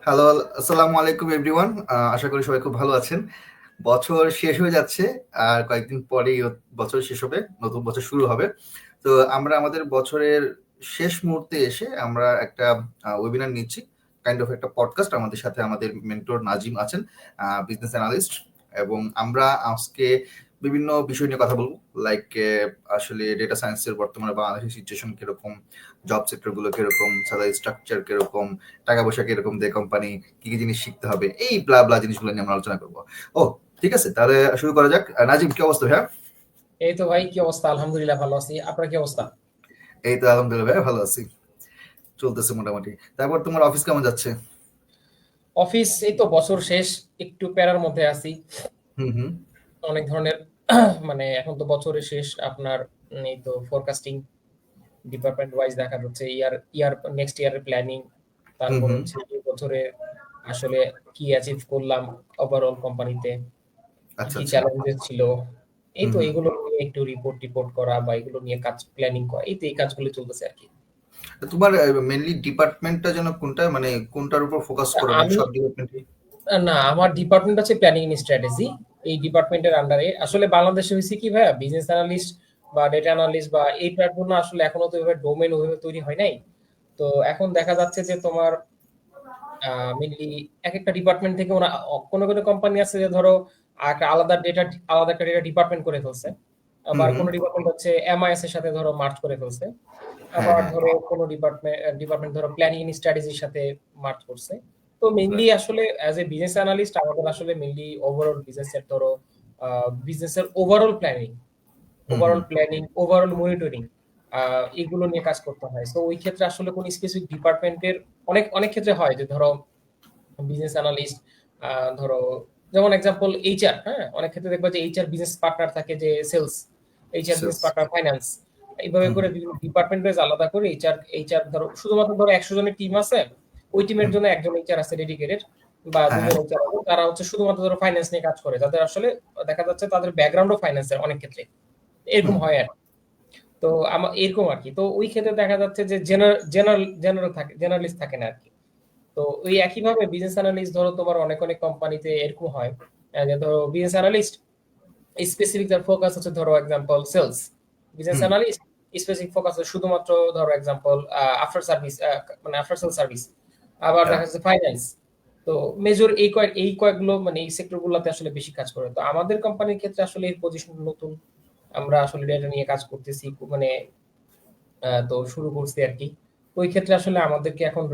Hello, আসসালামু আলাইকুম everyone. আশা করি সবাই খুব ভালো আছেন। বছর শেষ হয়ে যাচ্ছে। আর কয়েকদিন পরেই বছর শেষ হবে, নতুন বছর শুরু হবে। তো আমরা আমাদের বছরের শেষ মুহূর্তে এসে আমরা একটা ওয়েবিনার নিচ্ছি, কাইন্ড অফ একটা পডকাস্ট। আমাদের সাথে আমাদের মেন্টর নাজিম আছেন, বিজনেস অ্যানালিস্ট, এবং আমরা আজকে বিভিন্ন বিষয় নিয়ে কথা বলবো, লাইক আসলে ডেটা সায়েন্সের বর্তমানে বাংলাদেশের সিচুয়েশন কিরকম, জব সেক্টর গুলো কিরকম, স্যালারি স্ট্রাকচার কিরকম, টাকা পয়সা কিরকম দেয় কোম্পানি, কি কি জিনিস শিখতে হবে, এই ব্লা ব্লা জিনিসগুলো নিয়ে আমরা আলোচনা করবো। ও ঠিক আছে, তাহলে শুরু করা যাক। নাজিম, কি অবস্থা ভাইয়া? এই তো ভাই, কি অবস্থা? আলহামদুলিল্লাহ ভালো আছি। আপনার কি অবস্থা? এই তো আলহামদুলিল্লাহ ভাইয়া, ভালো আছি, চলতেছে মোটামুটি। তারপর তোমার অফিস কেমন যাচ্ছে? অফিস এই তো বছর শেষ, একটু প্যারার মধ্যে আছি। হুম হুম অনেক ধরনের মানে এখন তো বছরের শেষ আপনার। এই তো ফোরকাস্টিং ডিপার্টমেন্ট ওয়াইজ দেখা যাচ্ছে ইয়ার নেক্সট ইয়ারের প্ল্যানিং। হুম তারপর হুম হচ্ছে এই বছরে আসলে কি অ্যাচিভ করলাম ওভারঅল কোম্পানিতে, কি আচ্ছা কি আচ্ছা। চ্যালেঞ্জেস ছিল। এই হুম তো হুম এগুলো নিয়ে একটু রিপোর্ট করা বা এগুলো নিয়ে কাজ প্ল্যানিং করা, এই তো এই কাজগুলো চলতেছে আর কি। তোমার মেনলি ডিপার্টমেন্টটা যেন কোনটা, মানে কোনটার উপর ফোকাস করো, নাকি আমি সব ডিপার্টমেন্টে? না, আমার ডিপার্টমেন্ট হচ্ছে প্ল্যানিং এন্ড স্ট্র্যাটেজি। এই ডিপার্টমেন্টের আন্ডারে আসলে বাংলাদেশে হয়েছে কি ভাইয়া, বিজনেস অ্যানালিস্ট বা ডেটা অ্যানালিস্ট বা এই প্ল্যাটফর্ম আসলে এখনো তো এভাবে ডোমেন ওইভাবে তৈরি হয় নাই। তো এখন দেখা যাচ্ছে যে তোমার মেনলি এক একটা ডিপার্টমেন্ট থেকে ওরা কোনো কোনো কোম্পানি আছে যে ধরো একটা আলাদা একটা ডেটা ডিপার্টমেন্ট করে ফেলছে। হুম আবার হুম কোনো ডিপার্টমেন্ট হচ্ছে এমআইএস এর সাথে ধরো মার্জ করে ফেলছে। হ্যাঁ আবার হ্যাঁ। ধরো কোনো ডিপার্টমেন্ট ধরো প্ল্যানিং এন্ড স্ট্র্যাটেজির সাথে মার্জ করছে। তো মেইনলি Right. আসলে অ্যাজ এ বিজনেস অ্যানালিস্ট আমাদের আসলে মেইনলি ওভারঅল বিজনেসের ধরো বিজনেসের হুম হুম ওভারঅল মনিটরিং এগুলো নিয়ে কাজ করতে হয়। তো ওই ক্ষেত্রে আসলে কোন স্পেসিফিক ডিপার্টমেন্টের অনেক অনেক ক্ষেত্রে হয় যে ধরো বিজনেস অ্যানালিস্ট ধরো যেমন এক্সাম্পল এইচআর, হ্যাঁ, অনেক ক্ষেত্রে দেখবা যে এইচআর বিজনেস পার্টনার থাকে, যে sales, HR business Sales. Partner finance. এইভাবে হুম করে হুম বিভিন্ন ডিপার্টমেন্ট ওয়াইজ আলাদা করে এইচআর ধরো শুধুমাত্র ধরো 100 জনের টিম আছে, ওই টিমের হুম। জন্য একজন এইচআর আছে ডেডিকেটেড, বা হ্যাঁ দুজন হ্যাঁ। এইচআর আছে, তারা হচ্ছে শুধুমাত্র ধরো ফাইন্যান্স নিয়ে কাজ করে, যাদের আসলে দেখা যাচ্ছে তাদের ব্যাকগ্রাউন্ডও ফাইন্যান্সের অনেক ক্ষেত্রে এরকম হুম হয় আর কি। তো আমার এরকম আর কি। তো ওই ক্ষেত্রে দেখা যাচ্ছে যে জেনারেলিস্ট থাকে না আর কি। তো ওই একইভাবে বিজনেস অ্যানালিস্ট ধরো তোমার অনেক অনেক কোম্পানিতে এরকম হয় যে ধরো বিজনেস অ্যানালিস্ট স্পেসিফিক যার ফোকাস হচ্ছে ধরো এক্সাম্পল সেলস, বিজনেস হুম অ্যানালিস্ট স্পেসিফিক ফোকাস হচ্ছে শুধুমাত্র ধরো এক্সাম্পল আফটার সার্ভিস, মানে আফটার সেল সার্ভিস। আবার হ্যাঁ। দেখা যাচ্ছে ফাইন্যান্স। তো মেজর এই কয়েকগুলো মানে এই সেক্টর গুলোতে আসলে বেশি কাজ করে। তো আমাদের কোম্পানির ক্ষেত্রে আসলে এই পজিশন নতুন, আমরা আসলে ডেটা নিয়ে কাজ করতেছি, মানে তো শুরু করছি আর কি। ওই ক্ষেত্রে আসলে আমাদেরকে এখন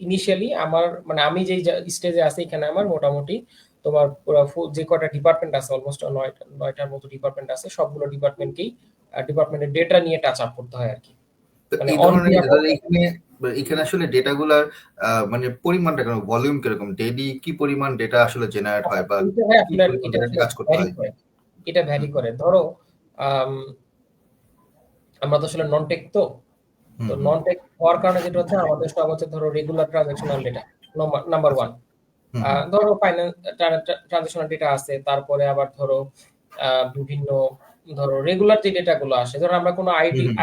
ইনিশিয়ালি আমার মানে আমি যেই স্টেজে আছি এখানে আমার মোটামুটি তোমার পুরো যে কটা ডিপার্টমেন্ট আছে অলমোস্ট নয়টার মতো ডিপার্টমেন্ট আছে, সবগুলো ডিপার্টমেন্টের ডেটা নিয়ে টাচ আপ করতে হয় আর কি। তো মানে এই অন ধরনের বিহাফ অফ। এখানে এখানে আসলে ডেটাগুলার মানে পরিমাণটা কেন, ভলিউম কিরকম, ডেইলি কি পরিমাণ ডেটা আসলে জেনারেট হয়, বা এটা হয় কি আপনার, পরিমাণ এটা ডেটা নিয়ে আসলে কাজ করতে ভ্যারি হয়? করে, এটা ভ্যারি হুম করে ধরো আম, আমরা তো আসলে নন টেক, তো হুম তো হুম। নন টেক হওয়ার কারণে যেটা হচ্ছে আমাদের সব হচ্ছে ধরো রেগুলার ট্রানজাকশনাল ডেটা, নাম্বার আচ্ছা। ওয়ান। হুম হুম ধরো ফাইন্যান্স ট্রানজাকশনাল ডেটা আছে, তারপরে আবার ধরো বিভিন্ন ধরো রেগুলার যে ডেটা গুলো আসে, ধরো আমরা কোনো হুম হুম।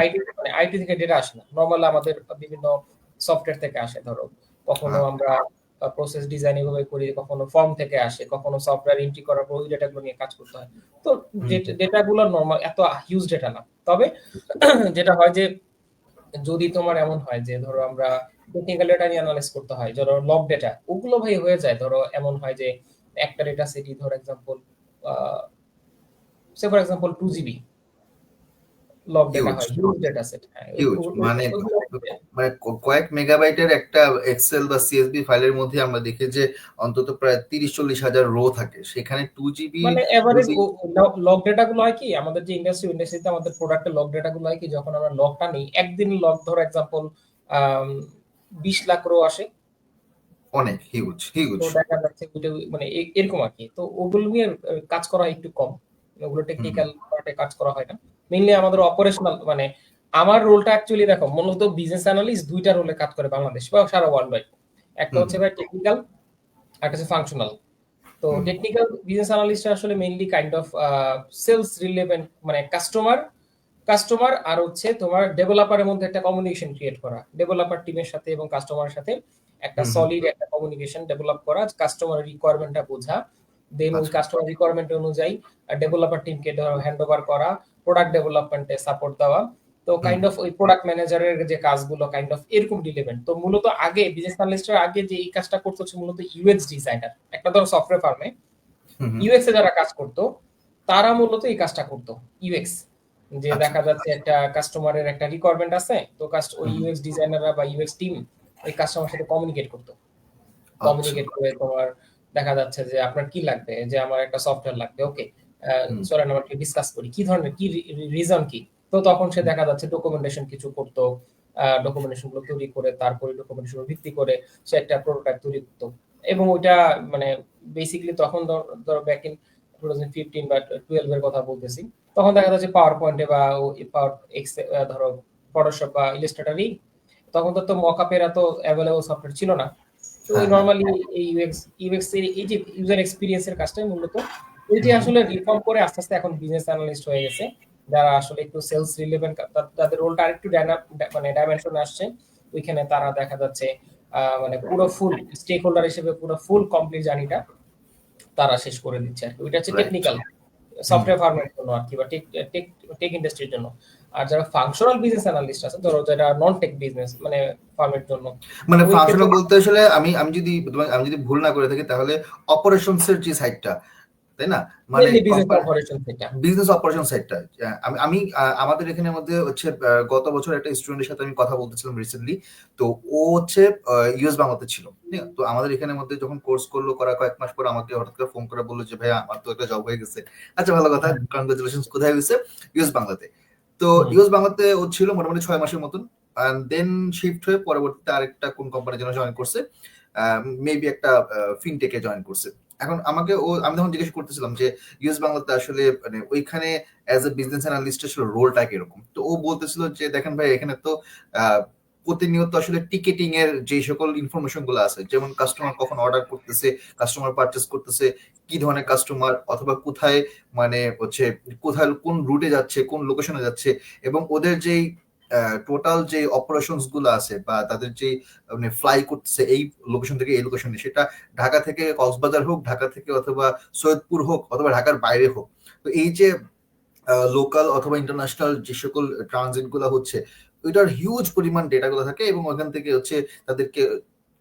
আইটি থেকে ডেটা আসে না, নর্মালি আমাদের বিভিন্ন সফটওয়্যার থেকে আসে। ধরো কখনো হ্যাঁ। আমরা প্রসেস ডিজাইন এভাবে করি, কখনো ফর্ম থেকে আসে, কখনো সফটওয়্যার এন্ট্রি করার পর ওই ডেটাগুলো নিয়ে কাজ করতে হয়। তো হুম হুম ডেটাগুলো নর্মাল এত হিউজ ডেটা না, তবে যেটা হয় যে যদি তোমার এমন হয় যে ধরো আমরা টেকনিক্যাল ডেটা নিয়ে অ্যানালাইজ করতে হয়, ধরো লগ ডেটা, ওগুলো ভাই হয়ে যায়। ধরো এমন হয় যে একটা ডেটা সেটই ধরো example say for example 2 GB log data huge হয়, হিউজ ডেটা সেট। হ্যাঁ, হিউজ মানে মানে কয়েক মেগাবাইটের একটা এক্সেল বা সিএসভি ফাইলের মধ্যে আমরা দেখি যে অন্তত প্রায় 30-40 হাজার রো থাকে, সেখানে 2 জিবি মানে এভারেজ যদি। লগ ডেটা গুলো হয় কি, আমাদের যে ইন্ডাস্ট্রিতে আমাদের প্রোডাক্টের লগ ডেটা গুলো হয় কি, যখন আমরা লগটা নিই একদিন লগ ধরো এক্সাম্পল 20 লাখ রো আসে। অনেক হিউজ হিউজ। তো দেখা যাচ্ছে ওইটা মানে এরকম আর কি। তো ওগুলো নিয়ে কাজ করা হয় একটু কম, ওগুলো হুম টেকনিক্যাল পার্টে কাজ করা হয় না। মেইনলি আমাদের অপারেশনাল মানে আমার রোলটা অ্যাকচুয়ালি দেখো মূলত বিজনেস অ্যানালিস্ট দুইটা রোলে কাজ করে বাংলাদেশ বা সারা ওয়ার্ল্ড ওয়াইড। একটা হুম হচ্ছে ভাই টেকনিক্যাল, একটা হচ্ছে ফাংশনাল। তো হুম টেকনিক্যাল বিজনেস অ্যানালিস্ট আসলে mainly kind of sales relevant, মানে কাস্টমার আর হচ্ছে তোমার ডেভেলপারের মধ্যে একটা কমিউনিকেশন ক্রিয়েট করা, ডেভেলপার টিমের সাথে এবং কাস্টমারের সাথে একটা সলিড একটা কমিউনিকেশন ডেভেলপ করা, কাস্টমার রিকোয়ারমেন্টটা বোঝা, দেন ওই আচ্ছা। কাস্টমার রিকোয়ারমেন্ট অনুযায়ী ডেভেলপার টিমকে হ্যান্ড ওভার করা, প্রোডাক্ট ডেভেলপমেন্টে সাপোর্ট দেওয়া। তো কাইন্ড অফ ওই প্রোডাক্ট ম্যানেজারের যে কাজগুলো কাইন্ড অফ এরকম ডিলিভেন্ট। তো মূলত আগে বিজনেস অ্যানালিস্টের আগে যে এই কাজটা করতে হচ্ছে মূলত ইউএক্স ডিজাইনার, একটা ধরো সফটওয়্যার ফার্মে ইউএক্স এ যারা কাজ করতো তারা মূলত এই কাজটা করতো। ইউএক্স যে আচ্ছা। দেখা যাচ্ছে একটা কাস্টমারের একটা রিকোয়ারমেন্ট আছে, তো ওই ইউএক্স ডিজাইনাররা বা ইউএক্স টিম ওই কাস্টমারের সাথে কমিউনিকেট করতো। আচ্ছা। কমিউনিকেট করে তোমার দেখা যাচ্ছে যে আপনার কি লাগবে, যে আমার একটা সফটওয়্যার লাগবে, ওকে হুম। চলেন আমরা ডিসকাস করি কি ধরনের, কি রিজন কি। তো তখন সে দেখা যাচ্ছে ডকুমেন্টেশন কিছু করতো, ডকুমেন্টেশন গুলো তৈরি করে তারপরে ডকুমেন্টেশন ভিত্তি করে সে একটা প্রোটোটাইপ তৈরি করতো। এবং ওইটা মানে বেসিক্যালি তখন ধরো ব্যাক ইন 2015 বা 12 এর কথা বলতেছি, তখন দেখা যাচ্ছে পাওয়ার পয়েন্টে বা পাওয়ার এক্স ধরো ফটোশপ বা ইলাস্ট্রেটরই, তখন তো মকআপের এত অ্যাভেলেবল সফটওয়্যার ছিল না। তো ওই হ্যাঁ, হ্যাঁ। নরমালি এই ইউএক্স এর এই যে ইউজার এক্সপেরিয়েন্স এর কাজটাই মূলত ওই যে হুম। আসলে রিফর্ম করে আস্তে আস্তে এখন বিজনেস অ্যানালিস্ট হয়ে গেছে, যারা আসলে একটু সেলস রিলেভেন্ট, তাদের রোলটা আরেকটু মানে ডাইমেনশনে আসছে। ওইখানে তারা দেখা যাচ্ছে মানে পুরো ফুল স্টেক হোল্ডার হিসেবে পুরো ফুল কমপ্লিট জার্নিটা তারা শেষ করে দিচ্ছে আর কি। ওইটা হচ্ছে রাইট। টেকনিক্যাল হুম। সফটওয়্যার ফার্মের জন্য আর কি, বা টেক টেক টেক ইন্ডাস্ট্রির জন্য। আর যারা ফাংশনাল বিজনেস অ্যানালিস্ট আছে ধরো যেটা নন টেক বিজনেস মানে ফার্মের জন্য, মানে ওই ক্ষেত্রে ফাংশনাল বলতে আসলে আমি যদি ভুল না করে থাকি তাহলে অপারেশনস এর যে সাইডটা, তাই না? মানে মেইনলি বিজনেস অপারেশন এটা। বিজনেস অপারেশন সাইডটা। আমি আমি আমাদের এখানের মধ্যে হচ্ছে গত বছর একটা স্টুডেন্টের সাথে আমি কথা বলতেছিলাম রিসেন্টলি। তো ও হচ্ছে ইউএস বাংলাতে ছিল, ঠিক আছে? তো আমাদের এখানের মধ্যে যখন কোর্স করলো, করা কয়েক মাস পর আমাকে হঠাৎ করে ফোন করে বললো যে ভাইয়া আমার তো একটা জব হয়ে গেছে। আচ্ছা, ভালো কথা, কনগ্রাচুলেশন। কোথায় হয়েছে? ইউএস বাংলাতে। তো হুম। ইউএস বাংলাতে ও ছিল মোটামুটি 6 মাসের মতন। দেন শিফট হয়ে পরবর্তীতে আরেকটা কোন কোম্পানি যেন জয়েন করছে, মেবি একটা ফিনটেকে জয়েন করছে। এখন আমি তখন জিজ্ঞেস করতেছিলাম যে ইউএস বাংলাতে আসলে মানে ওইখানে অ্যাজ এ বিজনেস অ্যানালিস্ট আসলে রোলটা কিরকম। তো ও বলতেছিল যে দেখেন ভাই, এখানে তো আহ, প্রতিনিয়ত আসলে টিকেটিং এর যে সকল ইনফরমেশন গুলো আছে, যেমন কাস্টমার কখন অর্ডার করতেছে, কাস্টমার পারচেস করতেছে, কি ধরনের কাস্টমার, অথবা কোথায় মানে হচ্ছে কোথায় কোন রুটে যাচ্ছে, কোন লোকেশনে যাচ্ছে, এবং ওদের যেই টোটাল যে অপারেশনস গুলো আছে বা তাদের যে মানে ফ্লাই করতেছে এই লোকেশন থেকে এই লোকেশনে, সেটা ঢাকা থেকে কক্সবাজার হোক, ঢাকা থেকে অথবা সৈয়দপুর হোক, অথবা ঢাকার বাইরে হোক। তো এই যে লোকাল অথবা ইন্টারন্যাশনাল যে সকল ট্রানজিট গুলো হচ্ছে, ওইটার হিউজ পরিমাণ ডেটা গুলো থাকে, এবং ওখান থেকে হচ্ছে তাদেরকে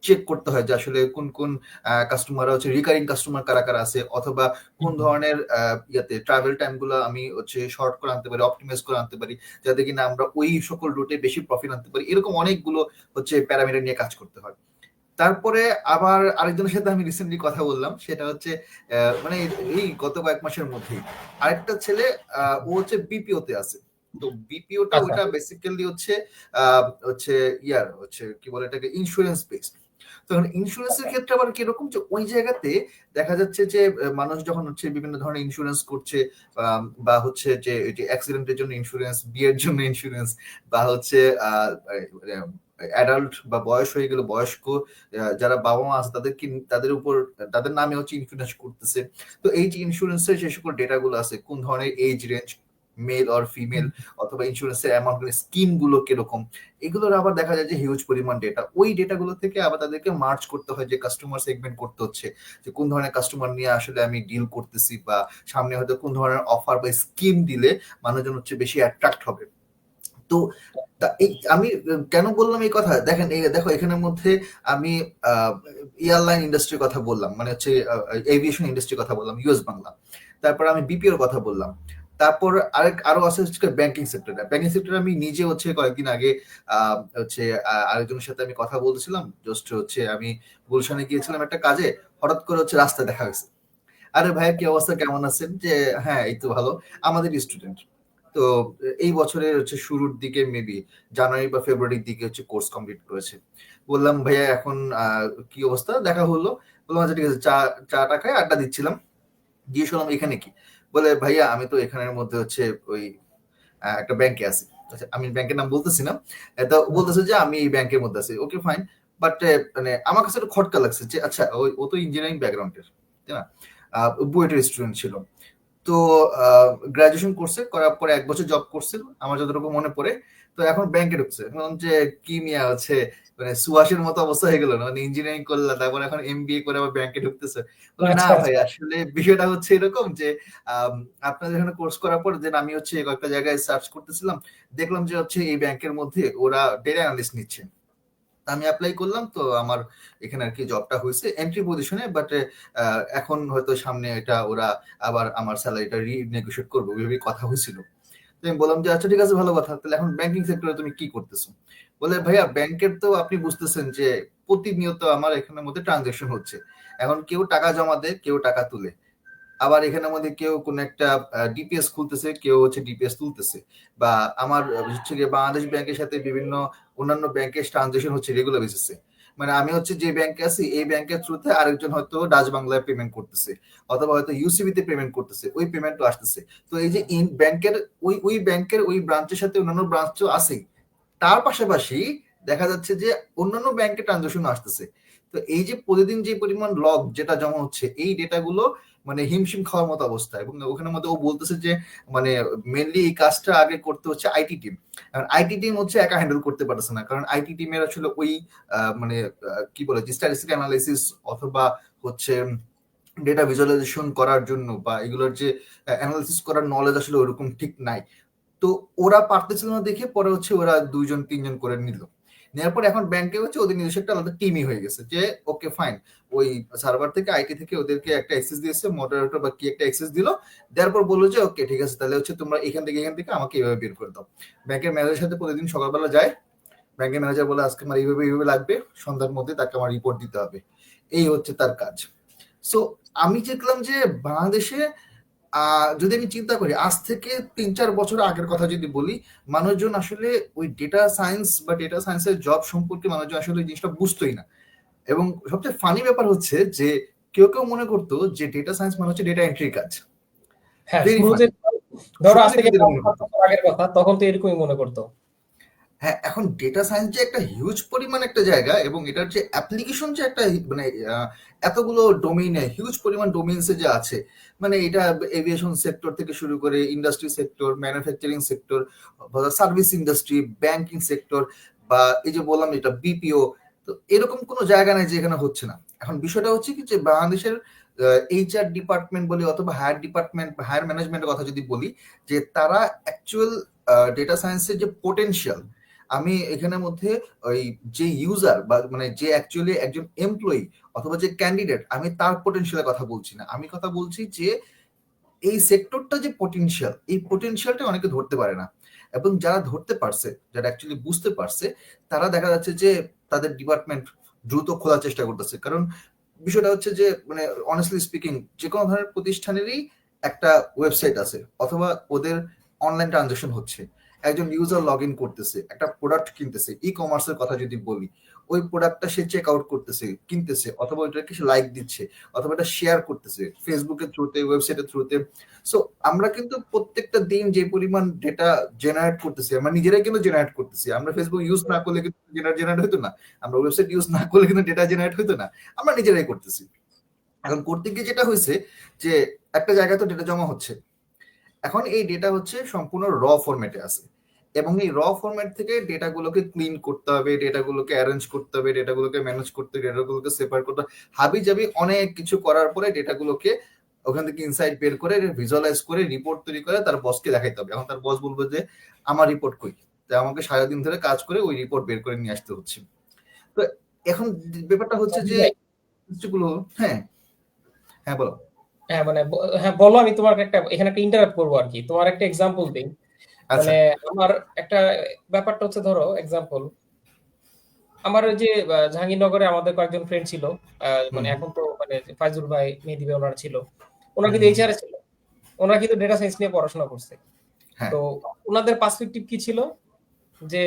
চেক করতে হয় যে আসলে কোন কোন কাস্টমার হচ্ছে রিকারিং কাস্টমার কারা কারা আছে, অথবা কোন ধরনের ইয়াতে ট্রাভেল টাইম গুলো আমি হচ্ছে শর্ট করে আনতে পারি, অপটিমাইজ করে আনতে পারি, যাতে কিনা আমরা ওই সকল রুটে বেশি প্রফিট আনতে পারি। এরকম অনেকগুলো হচ্ছে প্যারামিটার নিয়ে কাজ করতে হয়। তারপরে আবার আরেকজনের সাথে আমি রিসেন্টলি কথা বললাম, সেটা হচ্ছে মানে এই গত কয়েক মাসের মধ্যেই আরেকটা ছেলে, ও হচ্ছে বিপিও তে আছে। তো বিপিওটা আচ্ছা। ওইটা বেসিক্যালি হচ্ছে হচ্ছে ইয়ার হচ্ছে কি বলে এটাকে, ইন্স্যুরেন্স বেসড। তখন ইন্স্যুরেন্সের ক্ষেত্রে আবার কিরকম, যে ওই জায়গাতে দেখা যাচ্ছে যে মানুষ যখন হচ্ছে বিভিন্ন ধরনের ইন্স্যুরেন্স করছে, বা হচ্ছে যে অ্যাক্সিডেন্টের জন্য ইন্স্যুরেন্স, বিয়ের জন্য ইন্স্যুরেন্স, বা হচ্ছে অ্যাডাল্ট বা বয়স হয়ে গেলে বয়স্ক যারা বাবা মা আছে তাদেরকে, তাদের উপর তাদের নামে হচ্ছে ইন্স্যুরেন্স করতেছে। তো এই যে ইন্স্যুরেন্সের যে সকল ডেটা গুলো আছে, কোন ধরনের age range, male or female, অথবা ইন্স্যুরেন্সের অ্যামাউন্ট, স্কিম গুলো কিরকম, এগুলোর আবার দেখা যায় যে হিউজ পরিমাণ ডেটা। ওই ডেটা গুলো থেকে আবার তাদেরকে মার্চ করতে হয়, যে কাস্টমার সেগমেন্ট করতে হচ্ছে, যে কোন ধরনের কাস্টমার নিয়ে আসলে আমি ডিল করতেছি, বা সামনে হয়তো কোন ধরনের অফার বা স্কিম দিলে মানুষজন হচ্ছে বেশি অ্যাট্রাক্ট হবে। তো এই আমি কেন বললাম এই কথা, দেখেন এই দেখো এখানের মধ্যে আমি এয়ারলাইন ইন্ডাস্ট্রির কথা বললাম, মানে হচ্ছে এভিয়েশন ইন্ডাস্ট্রির কথা বললাম ইউএস বাংলা, তারপর আমি বিপিওর কথা বললাম, তারপর আরো আছে হচ্ছে ব্যাংকিং সেক্টরে। ব্যাংকিং সেক্টরে আমি নিজে হচ্ছে কয়েকদিন আগে হচ্ছে আরেকজনের সাথে আমি কথা বলছিলাম, জাস্ট হচ্ছে আমি গুলশানে গিয়েছিলাম একটা কাজে, হঠাৎ করে হচ্ছে রাস্তায় দেখা গেছে, আরে ভাইয়া কি অবস্থা, কেমন আছেন? যে হ্যাঁ এই তো ভালো, আমাদের স্টুডেন্ট। তো এই বছরের হচ্ছে শুরুর দিকে মেবি জানুয়ারি বা ফেব্রুয়ারির দিকে হচ্ছে কোর্স কমপ্লিট করেছে। বললাম ভাইয়া এখন কি অবস্থা, দেখা হলো, বললাম আচ্ছা ঠিক আছে, চাটা খাই আড্ডা দিচ্ছিলাম, জিজ্ঞেস করলাম এখানে কি, বলে ভাইয়া আমি তো এখানের মধ্যে হচ্ছে ওই একটা ব্যাংকে আছি। আচ্ছা, আমি ব্যাংকের নাম বলতেছি না। তো বলতেছে যে আমি এই ব্যাংকের মধ্যে আছি, ওকে ফাইন। বাট মানে আমার কাছে একটু খটকা লাগছে যে আচ্ছা ও তো ইঞ্জিনিয়ারিং ব্যাকগ্রাউন্ডের, তাই না? বুয়েটের স্টুডেন্ট ছিল। তো গ্রাজুয়েশন করছে, করার পরে 1 বছর জব করছিল আমার যতটুকু মনে পড়ে। তো এখন ব্যাংকে ঢুকছে। এখন যে কি মিয়া হচ্ছে, মানে সুহাসের মতো অবস্থা হয়ে গেল না, মানে ইঞ্জিনিয়ারিং করলা তারপর এখন এমবিএ করে আবার ব্যাংকে ঢুকতেছে। বলে না আচ্ছা ভাই, আচ্ছা। আসলে বিষয়টা হচ্ছে এরকম যে আপনাদের এখানে কোর্স করার পর দেন আমি হচ্ছে কয়েকটা জায়গায় সার্চ করতেছিলাম, দেখলাম যে হচ্ছে এই ব্যাংকের মধ্যে ওরা ডেটা অ্যানালিস্ট নিচ্ছে। আমি অ্যাপ্লাই করলাম, তো আমার এখানে আর কি জবটা হয়েছে এন্ট্রি পজিশনে, বাট এখন হয়তো সামনে এটা ওরা আবার আমার স্যালারিটা রিনেগোশিয়েট করবো ওইভাবে কথা হয়েছিল। তো আমি বললাম যে আচ্ছা ঠিক আছে, ভালো কথা, তাহলে এখন ব্যাংকিং সেক্টরে তুমি কি করতেছো? বলে ভাইয়া ব্যাংকের তো আপনি বুঝতেছেন যে প্রতিনিয়ত আমার এখানের মধ্যে ট্রানজেকশন হচ্ছে। এখন কেউ টাকা জমা দেয়, কেউ টাকা তুলে, আবার এখানের মধ্যে কেউ কোন একটা ডিপিএস খুলতেছে, কেউ হচ্ছে ডিপিএস তুলতেছে, বা আমার হচ্ছে গিয়ে বাংলাদেশ ব্যাংকের সাথে বিভিন্ন অন্যান্য ব্যাংকের ট্রানজেকশন হচ্ছে রেগুলার বেসিসে। মানে আমি হচ্ছে যে ব্যাংকে আছি এই ব্যাংকের থ্রুতে আরেকজন হয়তো ডাচ বাংলায় পেমেন্ট করতেছে, অথবা হয়তো ইউসিবি তে পেমেন্ট করতেছে, ওই পেমেন্টও আসতেছে। তো এই যে ইন ব্যাংকের ওই ব্যাংকের ওই ব্রাঞ্চের সাথে অন্যান্য ব্রাঞ্চও আছে, তার পাশাপাশি দেখা যাচ্ছে যে অন্যান্য ব্যাংকে ট্রানজাকশন আসতেছে। তো এই যে প্রতিদিন যে পরিমাণ লগ যেটা জমা হচ্ছে, এই ডেটাগুলো মানে হিমশিম খাওয়ার মতো অবস্থা। এবং ওখানে মধ্যে ও বলতেছে যে মানে মেনলি এই কাজটা আগে করতে হচ্ছে আইটি টিম, কারণ আইটি টিম হচ্ছে একা হ্যান্ডেল করতে পারছে না, কারণ আইটি টিমের আসলে ওই মানে কি বলে যে স্ট্যাটিস্টিক অ্যানালাইসিস অথবা হচ্ছে ডেটা ভিজুয়ালাইজেশন করার জন্য বা এগুলোর যে অ্যানালাইসিস করার নলেজ আসলে ওরকম ঠিক নাই। তো ওরা পারতেছিল না দেখে পরে হচ্ছে ওরা 2 জন 3 জন করে নিল। নেওয়ার পর এখন ব্যাংকে হচ্ছে ওদের নিজস্ব একটা আলাদা টিমই হয়ে গেছে, যে ওকে ফাইন, ওই সার্ভার থেকে আইটি থেকে ওদেরকে একটা অ্যাক্সেস দিয়েছে, মডারেটর বা কি একটা অ্যাক্সেস দিল, দেওয়ার পর বললো যে ওকে ঠিক আছে, তাহলে হচ্ছে তোমরা এখান থেকে আমাকে এইভাবে বের করে দাও। ব্যাংকের ম্যানেজারের সাথে প্রতিদিন সকালবেলা যায়, ব্যাংকের ম্যানেজার বলে আজকে আমার এইভাবে লাগবে, সন্ধ্যার মধ্যে তাকে আমার রিপোর্ট দিতে হবে। এই হচ্ছে তার কাজ। সো আমি দেখলাম যে বাংলাদেশে যদি আমি চিন্তা করি আজ থেকে 3-4 বছর আগের কথা যদি বলি, মানুষজন আসলে ওই ডেটা সায়েন্স বা ডেটা সায়েন্সের জব সম্পর্কে মানুষজন আসলে ওই জিনিসটা বুঝতোই না। এবং সবচেয়ে ফানি ব্যাপার হচ্ছে যে কেউ কেউ মনে করতো যে ডেটা সায়েন্স মানে হচ্ছে ডেটা এন্ট্রির কাজ। হ্যাঁ, ভেরি শুরুতে ফানি। ধরো আজ শুরুতে থেকে কিন্তু এটা পাঁচ মনে সাত করতো। বছর আগের কথা, তখন তো এরকমই মনে করতো। হ্যাঁ, এখন ডেটা সায়েন্স যে একটা হিউজ পরিমাণ একটা জায়গা, এবং এটার যে অ্যাপ্লিকেশন যে একটা মানে এতগুলো ডোমেইনে হিউজ পরিমাণ ডোমেইনসে যে আছে, মানে এটা এভিয়েশন সেক্টর থেকে শুরু করে industry sector, manufacturing sector, service industry, banking sector, বা এই যে বললাম এটা বিপিও। তো এরকম কোনো জায়গা নেই যেখানে হচ্ছে না। এখন বিষয়টা হচ্ছে কি যে বাংলাদেশের এইচআর ডিপার্টমেন্ট বলি অথবা হায়ার ডিপার্টমেন্ট বা হায়ার ম্যানেজমেন্টের কথা যদি বলি, যে তারা অ্যাকচুয়াল ডেটা সায়েন্সের যে পোটেনশিয়াল, আমি এখানের মধ্যে ওই যে ইউজার বা মানে যে অ্যাকচুয়ালি একজন এমপ্লয়ি অথবা যে ক্যান্ডিডেট, আমি তার পোটেনশিয়ালের কথা বলছি না, আমি কথা বলছি যে এই সেক্টরটা যে পোটেনশিয়াল, এই পোটেনশিয়ালটা অনেকে ধরতে পারে না। এবং যারা ধরতে পারছে, যারা অ্যাকচুয়ালি বুঝতে পারছে, তারা দেখা যাচ্ছে যে তাদের ডিপার্টমেন্ট দ্রুত খোলার চেষ্টা করতেছে। কারণ বিষয়টা হচ্ছে যে মানে অনেস্টলি স্পিকিং, যে কোনো ধরনের প্রতিষ্ঠানেরই একটা ওয়েবসাইট আছে অথবা ওদের অনলাইন ট্রানজাকশন হচ্ছে, একজন ইউজার লগ ইন করতেছে, একটা প্রোডাক্ট কিনতেছে, ই কমার্সের কথা যদি বলি, ওই প্রোডাক্টটা সে চেক আউট করতেছে, কিনতেছে, অথবা ওইটাকে সে লাইক দিচ্ছে, অথবা এটা শেয়ার করতেছে ফেসবুকের থ্রুতে, ওয়েবসাইটের থ্রুতে। সো আমরা কিন্তু প্রত্যেকটা দিন যে পরিমাণ ডেটা জেনারেট করতেছি, আমরা নিজেরাই কিন্তু জেনারেট করতেছি। আমরা ফেসবুক ইউজ না করলে কিন্তু জেনারেট হতো না, আমরা ওয়েবসাইট ইউজ না করলে কিন্তু ডেটা জেনারেট হতো না, আমরা নিজেরাই করতেছি। এখন করতে গিয়ে যেটা হয়েছে যে একটা জায়গায় তো ডেটা জমা হচ্ছে, এখন এই ডেটা হচ্ছে সম্পূর্ণ র ফরম্যাটে আছে, এবং এই র ফরম্যাট থেকে ডেটাগুলোকে ক্লিন করতে হবে, ডেটাগুলোকে অ্যারেঞ্জ করতে হবে, ডেটাগুলোকে ম্যানেজ করতে হবে, ডেটাগুলোকে সেপারেট করতে হবে, হাবি জাবি অনেক কিছু করার পরে ডেটাগুলোকে ওখান থেকে ইনসাইট বের করে ভিজুয়ালাইজ করে রিপোর্ট তৈরি করে তার বসকে দেখাইতে হবে। এখন তার বস বলবে যে আমার রিপোর্ট কই, তাই আমাকে সারাদিন ধরে কাজ করে ওই রিপোর্ট বের করে নিয়ে আসতে হচ্ছে। তো এখন ব্যাপারটা হচ্ছে জানি যে ভাই। জিনিসগুলো, হ্যাঁ, হ্যাঁ বলো। হ্যাঁ, মানে হ্যাঁ বলো, আমি তোমার একটা এখানে একটা ইন্টারাপ্ট করবো আর কি, তোমার একটা এক্সাম্পল দিই। আচ্ছা। মানে আমার একটা ব্যাপারটা হচ্ছে, ধরো এক্সাম্পল, আমার ওই যে জাহাঙ্গীরনগরে আমাদের কয়েকজন ফ্রেন্ড ছিল, হুম মানে হুম, এখন তো মানে ফাইজুল ভাই, মেহেদী ভাই, ওনারা ছিল। ওনারা হুম কিন্তু হুম, এইচআর ছিল, ওনারা কিন্তু ডেটা সায়েন্স নিয়ে পড়াশোনা করছে। হ্যাঁ। তো ওনাদের পার্সপেক্টিভ কি ছিল, যে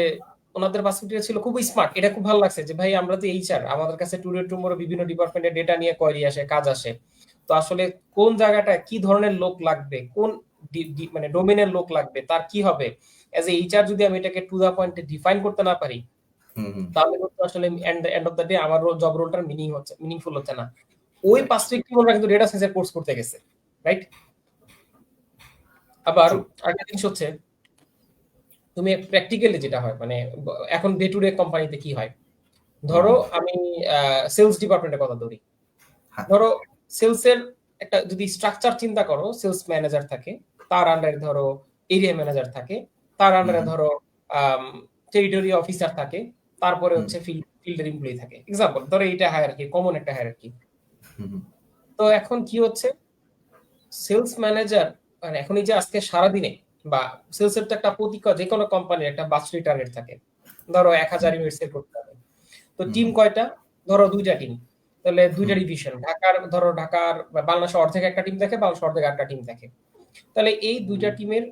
ওনাদের পার্সপেক্টিভ ছিল খুবই স্মার্ট। এটা খুব ভালো লাগছে যে ভাই আমরা তো এইচআর, আমাদের কাছে টুরে টুমোরে বিভিন্ন ডিপার্টমেন্টের ডেটা নিয়ে কোয়েরি আসে, কাজ আসে। তো আসলে কোন জায়গাটায় কি ধরনের লোক লাগবে, কোন মানে ডোমেনের লোক লাগবে, তার কি হবে, এজ এ এইচআর যদি আমি এটাকে টু দা পয়েন্টে ডিফাইন করতে না পারি, হুম হুম, তাহলে কিন্তু আসলে এন্ড অফ দ্য ডে আমার জব রোলটার মিনিংফুল হচ্ছে না। ওই রাইট। পার্সপেক্টিভ ওরা কিন্তু ডেটা সায়েন্সের কোর্স করতে গেছে, রাইট? আবার ট্রু। আরেকটা জিনিস হচ্ছে তুমি প্র্যাকটিক্যালি যেটা হয় মানে এখন ডে টু ডে কোম্পানিতে কি হয়, ধরো আমি সেলস ডিপার্টমেন্টের কথা ধরি। হ্যাঁ। ধরো সেলস এর একটা যদি স্ট্রাকচার চিন্তা করো, সেলস ম্যানেজার থাকে, তার আন্ডারে ধরো এরিয়া ম্যানেজার থাকে, তার আন্ডারে ধরো টেরিটরি অফিসার থাকে, তারপরে হচ্ছে ফিল্ডের এমপ্লয়ি থাকে। এক্সাম্পল ধরো এইটা হায়ারার্কি, কমন একটা হায়ারার্কি। তো এখন কি হচ্ছে, সেলস ম্যানেজার মানে এখন এই যে আজকে সারাদিনে বা সেলস এর তো একটা প্রতিক্রিয়া, যে কোনো কোম্পানির একটা বাৎসরিক টার্গেট থাকে, ধরো 1000 ইউনিট সেল করতে হবে। তো টিম কয়টা, ধরো দুইটা টিম, তাহলে দুইটা ডিভিশন, ঢাকার ধরো ঢাকার বা বাংলাদেশের অর্ধেক একটা টিম দেখে, বাংলাদেশের অর্ধেক একটা টিম দেখে। তাহলে এই দুইটা টিমের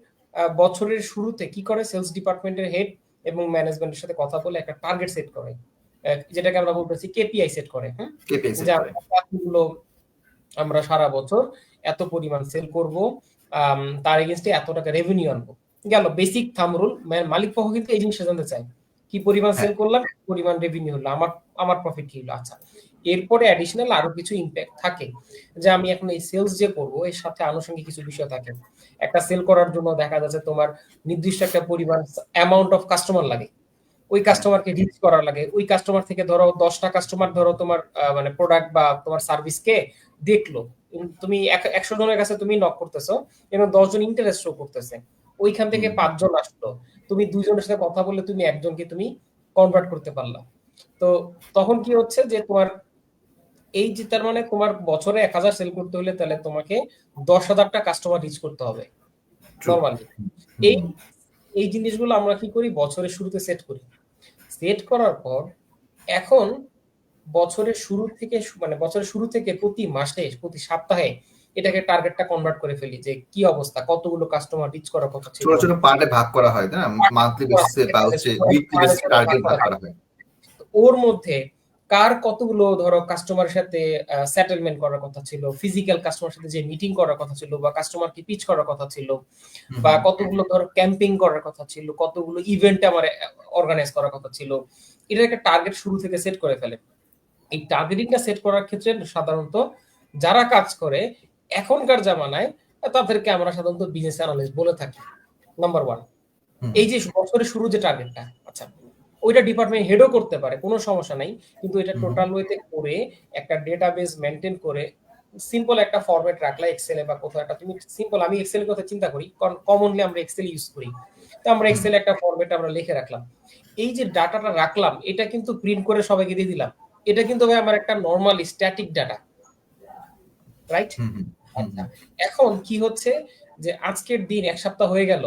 বছরের শুরুতে কি করে, সেলস ডিপার্টমেন্টের হেড এবং ম্যানেজমেন্টের সাথে কথা বলে একটা টার্গেট সেট করে, যেটাকে আমরা বলতেছি কেপিআই সেট করে। হ্যাঁ, কেপিআই সেট যে করে। আমরা আমরা সারা বছর এত পরিমাণ সেল করব, তার এগেইনস্টে এত টাকা রেভিনিউ আনবো। গেল বেসিক থাম রুল। মালিক পক্ষ কিন্তু এই জিনিসটা জানতে চায়, কি পরিমাণ হ্যাঁ। সেল করলাম, কি পরিমাণ রেভিনিউ হলো, আমার আমার প্রফিট কি হলো। আচ্ছা, এরপরে অ্যাডিশনাল আরো কিছু ইম্প্যাক্ট থাকে, যে আমি এখন এই সেলস যে করব এর সাথে আনুষঙ্গিক কিছু বিষয় থাকে। একটা সেল করার জন্য দেখা যাচ্ছে তোমার নির্দিষ্ট একটা পরিমাণ অ্যামাউন্ট অফ কাস্টমার লাগে, ওই কাস্টমারকে রিচ করা লাগে, ওই কাস্টমার থেকে ধরো 10টা কাস্টমার ধরো তোমার মানে প্রোডাক্ট বা তোমার সার্ভিসকে দেখলো, তুমি 100 জনের কাছে তুমি নক করতেছো এবং 10 জন ইন্টারেস্ট শো করতেছে, ওইখান থেকে 5 জন আসলো, তুমি দুইজনের সাথে কথা বললে তুমি একজনকে তুমি কনভার্ট করতে পারলা। তো তখন কি হচ্ছে যে তোমার এই যে তার মানে তোমার বছরে 1000 সেল করতে হলে তাহলে তোমাকে 10,000টা কাস্টমার রিচ করতে হবে ট্রু। নরমালি। এই এই জিনিসগুলো আমরা কি করি, বছরের শুরুতে সেট করি। সেট করার পর এখন বছরের শুরু থেকে মানে বছরের শুরু থেকে প্রতি মাসে প্রতি সপ্তাহে এটাকে টার্গেটটা কনভার্ট করে ফেলি, যে কি অবস্থা, কতগুলো কাস্টমার রিচ করার কথা ছিল, ছোট ছোট পার্টে ভাগ করা হয়, তাই না? মান্থলি বেসিসে বা হচ্ছে উইকলি বেসিসে টার্গেট ভাগ করা হয়। ওর মধ্যে কার কতগুলো ধরো কাস্টমারের সাথে সেটেলমেন্ট করার কথা ছিল, ফিজিক্যাল কাস্টমার সাথে যে মিটিং করার কথা ছিল, বা কাস্টমারকে পিচ করার কথা ছিল, বা কতগুলো ধরো ক্যাম্পিং করার কথা ছিল, কতগুলো ইভেন্ট আমার অর্গানাইজ করার কথা ছিল, এটা একটা টার্গেট শুরু থেকে সেট করে ফেলে। এই টার্গেটিংটা সেট করার ক্ষেত্রে সাধারণত যারা কাজ করে এখনকার জামানায়, তাদেরকে আমরা সাধারণত বিজনেস অ্যানালিস্ট বলে থাকি। নাম্বার ওয়ান, এই যে বছরের শুরু যে টার্গেটটা, আচ্ছা ওইটা ডিপার্টমেন্ট হেডও করতে পারে, কোনো সমস্যা নাই, কিন্তু এটা টোটাল ওয়েতে করে একটা ডেটাবেস মেনটেন করে সিম্পল একটা ফরম্যাট রাখলা এক্সেলে বা কোথাও একটা, তুমি সিম্পল, আমি এক্সেলের কথা চিন্তা করি কারণ কমনলি আমরা এক্সেল ইউজ করি, তো আমরা এক্সেলে একটা ফরম্যাট আমরা লিখে রাখলাম। এই যে ডাটাটা রাখলাম এটা কিন্তু প্রিন্ট করে সবাইকে দিয়ে দিলাম, এটা কিন্তু ভাই আমার একটা নরমাল স্ট্যাটিক ডাটা, রাইট? আচ্ছা, এখন কি হচ্ছে যে আজকের দিন এক সপ্তাহ হয়ে গেল,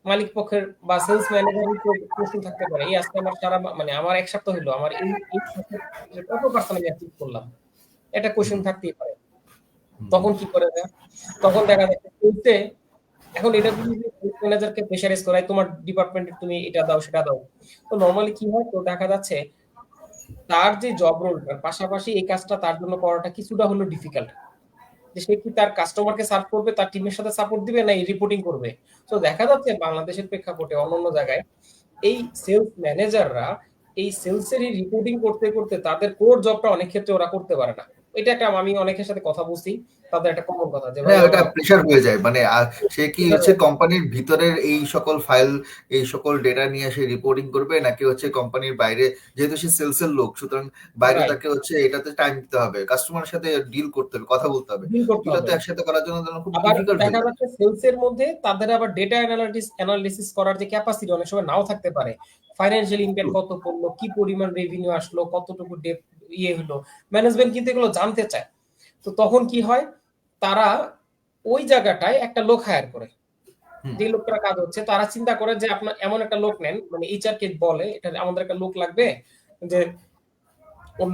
মালিক পক্ষের বা সেলস ম্যানেজারের প্রশ্ন থাকতে পারে, এই আজকে আমার সারা মানে আমার এক সপ্তাহ হলো, আমার এই এই সপ্তাহে কত পার্সেন্ট আমি অ্যাচিভ করলাম, এটা কোশ্চেন থাকতেই পারে। তখন কি করে দেয়, তখন দেখা যাচ্ছে বলতে, এখন এটা যদি সেলস ম্যানেজারকে প্রেশারাইজ করায় তোমার ডিপার্টমেন্টে তুমি এটা দাও সেটা দাও, তো নরমালি কি হয়, তো দেখা যাচ্ছে তার যে জব রোলটার পাশাপাশি এই কাজটা তার জন্য করাটা কিছুটা হলো ডিফিকাল্ট, যে সে কি তার কাস্টমারকে সার্ভ করবে, তার টিমের সাথে সাপোর্ট দিবে, না রিপোর্টিং করবে। তো দেখা যাচ্ছে বাংলাদেশের প্রেক্ষাপটে অন্যান্য জায়গায় এই সেলস ম্যানেজাররা এই সেলসেরই রিপোর্টিং করতে করতে তাদের কোর জবটা অনেক ক্ষেত্রে ওরা করতে পারে না। এটা একটা, আমি অনেকের সাথে কথা বলছি, তাদের একটা কমন কথা যে ভাই হ্যাঁ, ওটা আমরা প্রেশার হয়ে যায়। মানে সে কি হচ্ছে কোম্পানির ভিতরের এই সকল ফাইল, এই সকল ডেটা নিয়ে সে রিপোর্টিং করবে, নাকি হচ্ছে কোম্পানির বাইরে, যেহেতু সে সেলস এর লোক, সুতরাং বাইরে রাইট তাকে হচ্ছে এটাতে টাইম দিতে হবে, কাস্টমারের সাথে ডিল করতে হবে, কথা বলতে হবে। ডিল করতে এগুলো হবে। তো একসাথে করার জন্য খুব আবার ডিফিকাল্ট হয়ে দেখা যায়। যাচ্ছে সেলস এর মধ্যে তাদের আবার ডেটা অ্যানালিসিস করার যে ক্যাপাসিটি অনেক সময় নাও থাকতে পারে। ফাইন্যান্সিয়াল ইমপ্যাক্ট কত পড়লো, কি পরিমাণ রেভিনিউ আসলো, কতটুকু ইয়ে হলো, ম্যানেজমেন্ট কিন্তু এগুলো জানতে চায়। তো তখন কি হয়, তারা ওই জায়গাটায় একটা লোক হায়ার করে, যে লোকটার কাজ হচ্ছে তারা চিন্তা করে যে আপনার এমন একটা লোক নেন, মানে এইচআর কে বলে এটা আমাদের একটা লোক লাগবে, যে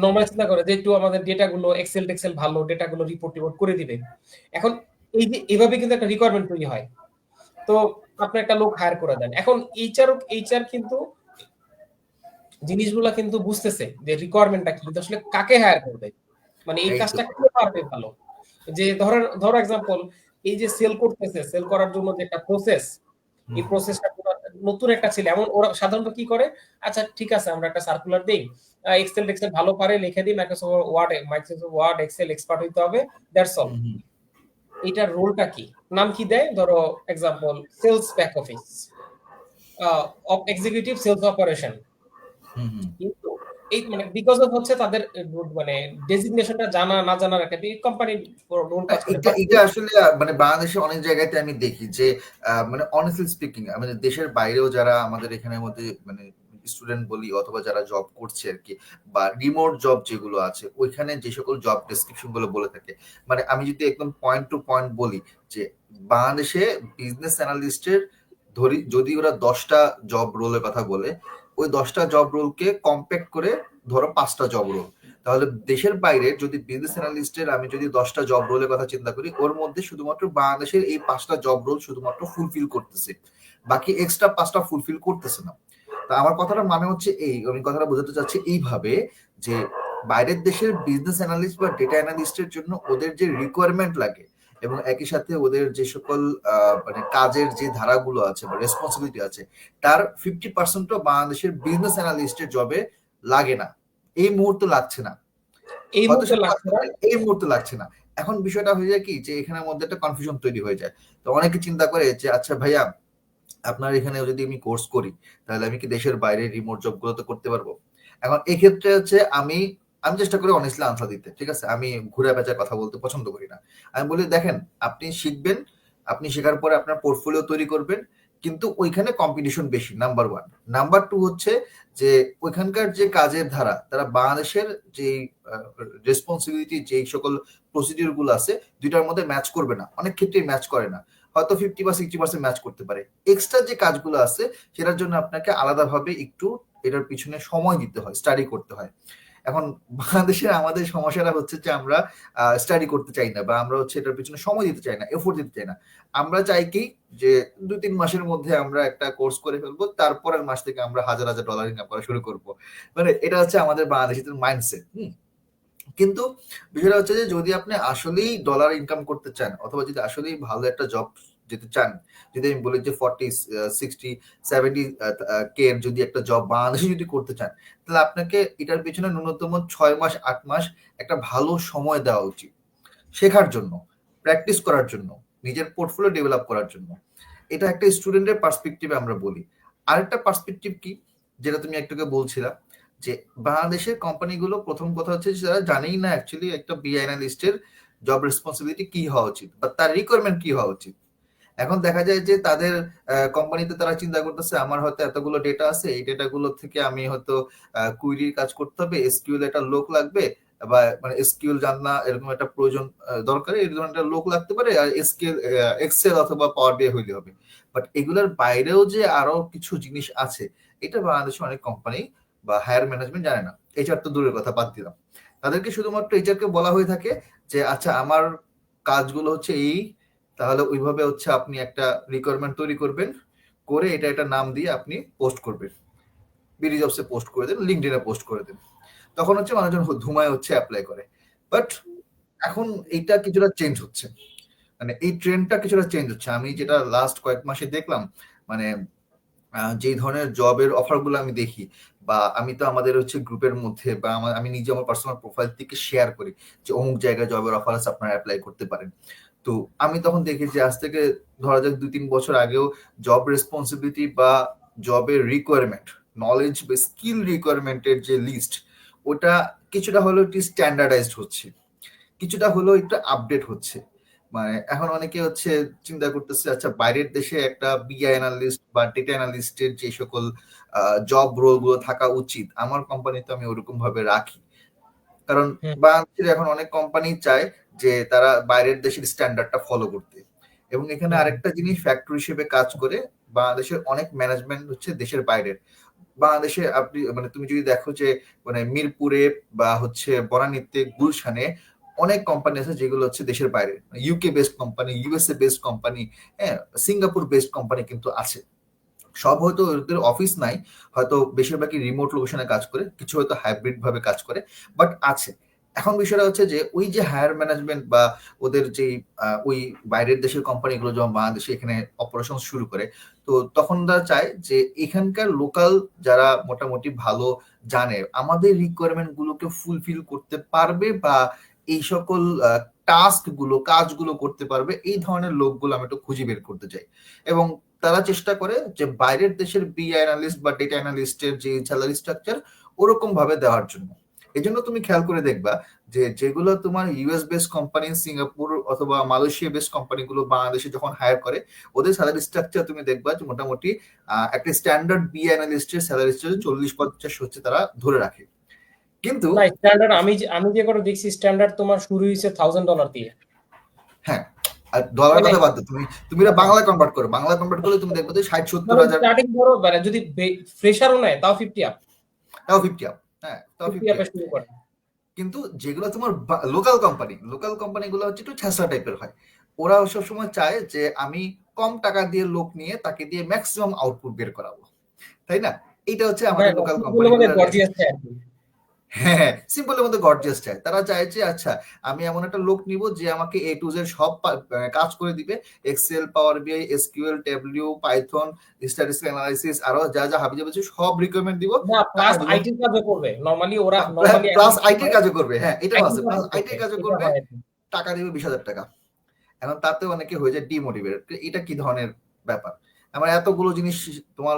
নর্মাল চিন্তা করে যে একটু আমাদের ডেটা গুলো এক্সেল টেক্সেল ভালো ডেটা গুলো রিপোর্ট টিপোর্ট করে দিবে। এখন এই যে এভাবে কিন্তু একটা রিকোয়ারমেন্ট তৈরি হয়, তো আপনি একটা লোক হায়ার করে দেন। এখন এইচআর কিন্তু জিনিসগুলা কিন্তু বুঝতেছে যে রিকোয়ারমেন্টটা কি, কিন্তু আসলে কাকে হায়ার করবে, মানে এই এই তো। কাজটা কে পারবে ভালো। যে ধরো এক্সাম্পল, এই যে সেল করতেছে, সেল করার জন্য যে একটা প্রসেস, এই প্রসেসটা নতুন একটা ছেলে, এমন ওরা সাধারণত কি করে, আচ্ছা ঠিক আছে আমরা একটা সার্কুলার দেই, এক্সেল টেক্সেল ভালো পারে লিখে দিই, মাইক্রোসফট ওয়ার্ড এক্সেল এক্সপার্ট হইতে হবে, দ্যাটস অল। এটার রোলটা কি, নাম কি দেয়, ধরো example sales back office, executive sales operation. হুম হুম। কিন্তু এই মানে বিকজ অফ হচ্ছে তাদের মানে ডেজিগনেশনটা জানা না জানার একটা কোম্পানি রোল কাজ করে, এটা বাট এটা আসলে মানে বাংলাদেশে অনেক জায়গাতে আমি দেখি যে মানে অনেস্টলি স্পিকিং আমাদের দেশের বাইরেও যারা আমাদের এখানের মধ্যে মানে স্টুডেন্ট বলি অথবা যারা জব করছে আর কি, বা রিমোট জব যেগুলো আছে ওইখানে যে সকল জব ডেসক্রিপশন গুলো বলে থাকে, মানে আমি যদি একদম পয়েন্ট টু পয়েন্ট বলি যে বাংলাদেশে বিজনেস অ্যানালিস্টের ধরি যদি ওরা 10টা জব রোলের কথা বলে, ওই 10টা জব রোলকে কম্প্যাক্ট করে ধরো 5টা জব রোল। তাহলে দেশের বাইরে যদি বিজনেস অ্যানালিস্টের আমি যদি 10টা জব রোলের কথা চিন্তা করি, ওর মধ্যে শুধুমাত্র বাংলাদেশের এই 5টা জব রোল শুধুমাত্র ফুলফিল করতেছে, বাকি এক্সট্রা 5টা ফুলফিল করতেছে না। তা আমার কথাটা মানে হচ্ছে এই, আমি কথাটা বোঝাতে চাচ্ছি এইভাবে যে বাইরের দেশের বিজনেস অ্যানালিস্ট বা ডেটা অ্যানালিস্টের জন্য ওদের যে রিকোয়ারমেন্ট লাগে এবং একই সাথে ওদের যে সকল মানে কাজের যে ধারাগুলো আছে বা রেসপন্সিবিলিটি আছে, তার 50%ও বাংলাদেশের বিজনেস অ্যানালিস্টের জবে লাগে না, এই মুহূর্তে লাগছে না, এই হয়তো মুহূর্তে সেটা লাগছে না। এই মুহূর্তে লাগছে না। এখন বিষয়টা হয়ে যায় কি যে এখানের মধ্যে একটা কনফিউশন তৈরি হয়ে যায়। তো অনেকে চিন্তা করে যে আচ্ছা ভাইয়া আপনার এখানে যদি আমি কোর্স করি তাহলে আমি কি দেশের বাইরে রিমোট জব গুলো তো করতে পারবো। এখন এই ক্ষেত্রে হচ্ছে আমি আমি চেষ্টা করি অনেস্টলি আনসার দিতে, ঠিক আছে, আমি ঘুরে পেঁচা কথা বলতে পছন্দ করি না। আমি বলি দেখেন আপনি শিখবেন, আপনি শেখার পরে আপনার পোর্টফোলিও তৈরি করবেন, কিন্তু ওইখানে কম্পিটিশন বেশি, নাম্বার ওয়ান। নাম্বার টু হচ্ছে যে ওইখানকার যে কাজের ধারা তারা বাংলাদেশের যে রেসপন্সিবিলিটি যে সকল প্রসিডিউর গুলো আছে দুইটার মধ্যে ম্যাচ করবে না, অনেক ক্ষেত্রে ম্যাচ করে না, হয়তো 50 বা 60% ম্যাচ করতে পারে। এক্সট্রা যে কাজগুলো আছে সেটার জন্য আপনাকে আলাদাভাবে একটু এটার পিছনে সময় দিতে হয়, স্টাডি করতে হয়। এখন বাংলাদেশের আমাদের সমস্যাটা হচ্ছে যে আমরা স্টাডি করতে চাই না, বা আমরা হচ্ছে এটার পিছনে সময় দিতে চাই না, এফোর্ট দিতে চাই না। আমরা চাই কি যে 2-3 মাসের মধ্যে আমরা একটা কোর্স করে ফেলবো, তারপরের মাস থেকে আমরা হাজার হাজার ডলার ইনকাম করা শুরু করবো। মানে এটা হচ্ছে আমাদের বাংলাদেশের মাইন্ডসেট। কিন্তু বিষয়টা হচ্ছে যে যদি আপনি আসলেই ডলার ইনকাম করতে চান অথবা যদি আসলেই ভালো একটা জব যেতে চান, যদি আমি বলি যে 40, 60, 70 কে এর যদি একটা জব বাংলাদেশে যদি করতে চান, তাহলে আপনাকে এটার পেছনে ন্যূনতম 6 মাস 8 মাস একটা ভালো সময় দেওয়া উচিত শেখার জন্য, প্র্যাকটিস করার জন্য, নিজের পোর্টফোলিও ডেভেলপ করার জন্য। এটা একটা স্টুডেন্টের পার্সপেক্টিভে আমরা বলি। আরেকটা পার্সপেক্টিভ কি, যেটা তুমি একটুকে বলছিলা যে বাংলাদেশের কোম্পানিগুলো প্রথম কথা হচ্ছে যে তারা জানেই না অ্যাকচুয়ালি একটা বিআই অ্যানালিস্টের জব রেসপন্সিবিলিটি কি হওয়া উচিত বা তার রিকোয়ারমেন্ট কি হওয়া উচিত। এখন দেখা যায় যে তাদের কোম্পানিতে তারা চিন্তা করতেছে আমার হয়তো এতগুলো ডেটা আছে, এই ডেটাগুলো থেকে আমি হয়তো কুইরির কাজ করতে হবে, এসকিউএল একটা লোক লাগবে, বা মানে এসকিউএল জানা এরকম একটা প্রয়োজন দরকার, এরকম একটা লোক লাগতে পারে, আর এসকিউএল এক্সেল অথবা পাওয়ার বিআই হইলে হবে। বাট এগুলোর বাইরেও যে আরো কিছু জিনিস আছে এটা বাংলাদেশে অনেক কোম্পানি বা হায়ার ম্যানেজমেন্ট জানে না। এইচআর তো দূরের কথা, বাদ দিলাম। তাদেরকে শুধুমাত্র এইচআরকে বলা হয়ে থাকে যে আচ্ছা আমার কাজগুলো হচ্ছে এই, তাহলে ওইভাবে হচ্ছে আপনি একটা রিকোয়ারমেন্ট তৈরি করবেন, করে এটা একটা নাম দিয়ে আপনি পোস্ট করবেন, বিডি জবসে পোস্ট করে দেন, লিঙ্কডইনে পোস্ট করে দেন। তখন হচ্ছে মানুষজন ধুমায় হচ্ছে অ্যাপ্লাই করে। বাট এখন এইটা কিছুটা চেঞ্জ হচ্ছে, মানে এই ট্রেন্ডটা কিছুটা চেঞ্জ হচ্ছে। আমি যেটা লাস্ট কয়েক মাসে দেখলাম, মানে যে ধরনের জবের অফার গুলো আমি দেখি, বা আমি তো আমাদের হচ্ছে গ্রুপের মধ্যে বা আমি নিজে আমার পার্সোনাল প্রোফাইল থেকে শেয়ার করি যে অমুক জায়গায় জবের অফার আছে আপনারা অ্যাপ্লাই করতে পারেন। তো আমি তখন দেখি যে আজ থেকে ধরা যাক 2-3 বছর আগেও জব রেসপন্সিবিলিটি বা জবের রিকোয়ারমেন্ট, নলেজ বা স্কিল রিকোয়ারমেন্টের যে লিস্ট, ওটা কিছুটা হলেও একটু স্ট্যান্ডার্ডাইজড হচ্ছে, কিছুটা হলেও একটু আপডেট হচ্ছে। মানে এখন অনেকে হচ্ছে চিন্তা করতেছে আচ্ছা বাইরের দেশে একটা বিআই অ্যানালিস্ট বা ডেটা অ্যানালিস্টের যে সকল জব রোল গুলো থাকা উচিত আমার কোম্পানিতে আমি ওরকম ভাবে রাখি। কারণ হুম। বাংলাদেশের এখন অনেক কোম্পানি চায় যে তারা বাইরের দেশের স্ট্যান্ডার্ডটা ফলো করতে। এবং এখানে হুম। আরেকটা জিনিস ফ্যাক্টর হিসেবে কাজ করে, বাংলাদেশের অনেক ম্যানেজমেন্ট হচ্ছে দেশের বাইরের। বাংলাদেশে আপনি মানে তুমি যদি দেখো যে মানে মিরপুরে বা হচ্ছে বনানীতে, গুলশানে অনেক কোম্পানি আছে যেগুলো হচ্ছে দেশের বাইরে, UK based company, USA based company, হ্যাঁ, সিঙ্গাপুর বেসড কোম্পানি কিন্তু আছে। সব হয়তো ওদের অফিস নাই, হয়তো বেশিরভাগই রিমোট লোকেশনে কাজ করে, কিছু হয়তো হাইব্রিড ভাবে কাজ করে, বাট আছে। এখন বিষয়টা হচ্ছে যে ওই যে হায়ার ম্যানেজমেন্ট বা ওদের যে ওই বাইরের দেশের কোম্পানিগুলো যখন বাংলাদেশে এখানে অপারেশন শুরু করে, তো তখন তারা চায় যে এখানকার লোকাল যারা মোটামুটি ভালো জানে আমাদের রিকোয়ারমেন্ট গুলোকে ফুলফিল করতে পারবে বা এই সকল টাস্ক গুলো কাজগুলো করতে পারবে এই ধরনের লোকগুলো আমি একটু খুঁজে বের করতে চাই। এবং তারা চেষ্টা করে যে বাইরের দেশের বি অ্যানালিস্ট বা ডেটা অ্যানালিস্টের যে স্যালারি স্ট্রাকচার ওরকম ভাবে দেওয়ার জন্য। এই জন্য তুমি খেয়াল করে দেখবা যে যেগুলো তোমার ইউএস বেস কোম্পানি, সিঙ্গাপুর অথবা মালয়েশিয়া বেস কোম্পানিগুলো বাংলাদেশে যখন হায়ার করে, ওদের স্যালারি স্ট্রাকচার তুমি দেখবা যে মোটামুটি একটা স্ট্যান্ডার্ড বি অ্যানালিস্টের স্যালারি স্ট্রাকচার 40-50 হচ্ছে তারা ধরে রাখে। কিন্তু না, স্ট্যান্ডার্ড আমি যে করে দেখছি, স্ট্যান্ডার্ড তোমার শুরু হয়েছে $1000 দিয়ে। হ্যাঁ, আর ডলার মানে কথা বাদ দাও, তুমি এটা বাংলা কনভার্ট করো, বাংলা কনভার্ট করলে তুমি দেখবে যে 60-70 হাজার। স্টার্টিং ধরো, মানে যদি ফ্রেশারও নেয় তাও 50 আপ, তাও 50 আপ, হ্যাঁ তাও 50 50 আপে আপ। শুরু করে। কিন্তু যেগুলো তোমার লোকাল কোম্পানি গুলো হচ্ছে একটু ছ্যাঁচড়া টাইপের হয়। ওরা সবসময় চায় যে আমি কম টাকা দিয়ে লোক নিয়ে তাকে দিয়ে ম্যাক্সিমাম আউটপুট বের করাবো, তাই না? এটা হচ্ছে আমাদের লোকাল মানে কোম্পানিগুলোর। গর্জিয়াস চাই আর কি। হ্যাঁ, সিম্পলের মধ্যে গর্জিয়াস চায়। তারা চায় যে আচ্ছা আমি এমন একটা লোক নিব যে আমাকে এ টু জেড সব কাজ করে দিবে। এক্সেল, পাওয়ার বিআই, এসকিউএল, ট্যাবলিউ, পাইথন, স্ট্যাটিস্টিক্যাল অ্যানালাইসিস, আরো যা যা হাবিজাবি আছে সব রিকোয়ারমেন্ট দিব। না, টাকা প্লাস দিব। আইটির কাজও করবে নরমালি ওরা, নরমালি প্লাস আইটির কাজও করবে, হ্যাঁ এটাও আছে, প্লাস এটা আইটির কাজও করবে। হয় আর কি। টাকা দিবে 20,000 টাকা। এখন তাতে অনেকে হয়ে যায় ডিমোটিভেটেড। এটা কি ধরনের ব্যাপার? আমার এতগুলো জিনিস তোমার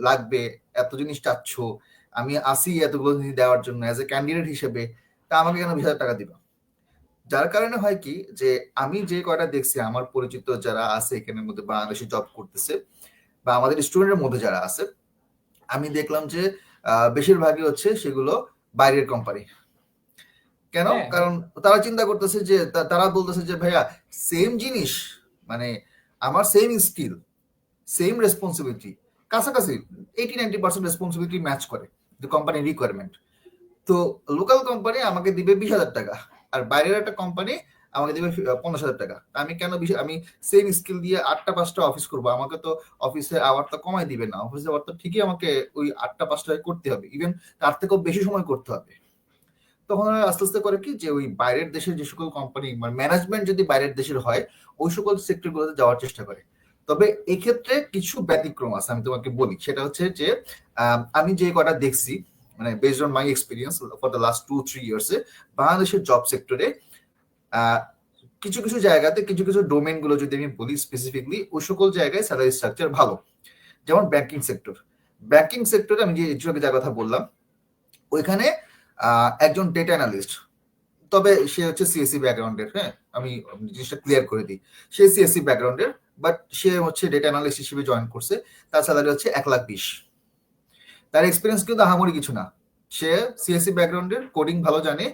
লাগবে, এত জিনিস চাচ্ছ, আমি আসি এতগুলো জিনিস দেওয়ার জন্য অ্যাজ এ ক্যান্ডিডেট হিসেবে, তা আমাকে কেন 20,000 টাকা দিবা? যার কারণে হয় কি যে আমি যে কয়টা দেখছি আমার পরিচিত যারা আছে এখানের মধ্যে বাংলাদেশে জব করতেছে বা আমাদের স্টুডেন্টের মধ্যে যারা আছে, আমি দেখলাম যে বেশিরভাগই হচ্ছে সেগুলো বাইরের কোম্পানি। কেন? হ্যাঁ, কারণ তারা চিন্তা করতেছে যে তারা বলতেছে যে ভাইয়া সেম জিনিস, মানে আমার সেম স্কিল, সেম রেসপন্সিবিলিটি, কাছাকাছি 80-90% রেসপন্সিবিলিটি ম্যাচ করে কোম্পানির রিকোয়ারমেন্ট। তো লোকাল কোম্পানি আমাকে দিবে 20,000 টাকা, আর বাইরের একটা কোম্পানি আমাকে দিবে 50,000 টাকা। আমি কেন আমি সেম স্কিল দিয়ে 8টা-5টা অফিস করবো, আমাকে তো অফিসে আওয়ারটা কমাই দিবে না, অফিসে আওয়ার তো ঠিকই আমাকে ওই 8টা-5টায় করতে হবে, ইভেন তার থেকেও বেশি সময় করতে হবে। তখন আস্তে আস্তে করে কি যে ওই বাইরের দেশের যে সকল কোম্পানি মানে ম্যানেজমেন্ট যদি বাইরের দেশের হয় ওই সকল সেক্টর গুলোতে যাওয়ার চেষ্টা করে। তবে এক্ষেত্রে কিছু ব্যতিক্রম আছে, আমি তোমাকে বলি। সেটা হচ্ছে যে আমি যে কটা দেখছি, মানে based on my experience for the last 2-3 ইয়ার্সে বাংলাদেশের জব সেক্টরে কিছু কিছু জায়গাতে কিছু কিছু ডোমেন গুলো যদি আমি বলি স্পেসিফিকলি, ওই সকল জায়গায় স্যালারি স্ট্রাকচার ভালো। যেমন ব্যাংকিং সেক্টর, ব্যাংকিং সেক্টরে আমি যে যা কথা বললাম, ওইখানে একজন ডেটা অ্যানালিস্ট, তবে সে হচ্ছে সিএসসি ব্যাকগ্রাউন্ডের, হ্যাঁ আমি জিনিসটা ক্লিয়ার করে দিই, সে সিএসসি ব্যাকগ্রাউন্ডের, বাট সে হচ্ছে ডেটা অ্যানালিস্ট হিসেবে জয়েন করছে। তার স্যালারি হচ্ছে 1,20,000। তার এক্সপিরিয়েন্স কিন্তু আহামরি কিছু না, সে সিএসসি ব্যাকগ্রাউন্ডের, কোডিং ভালো জানে,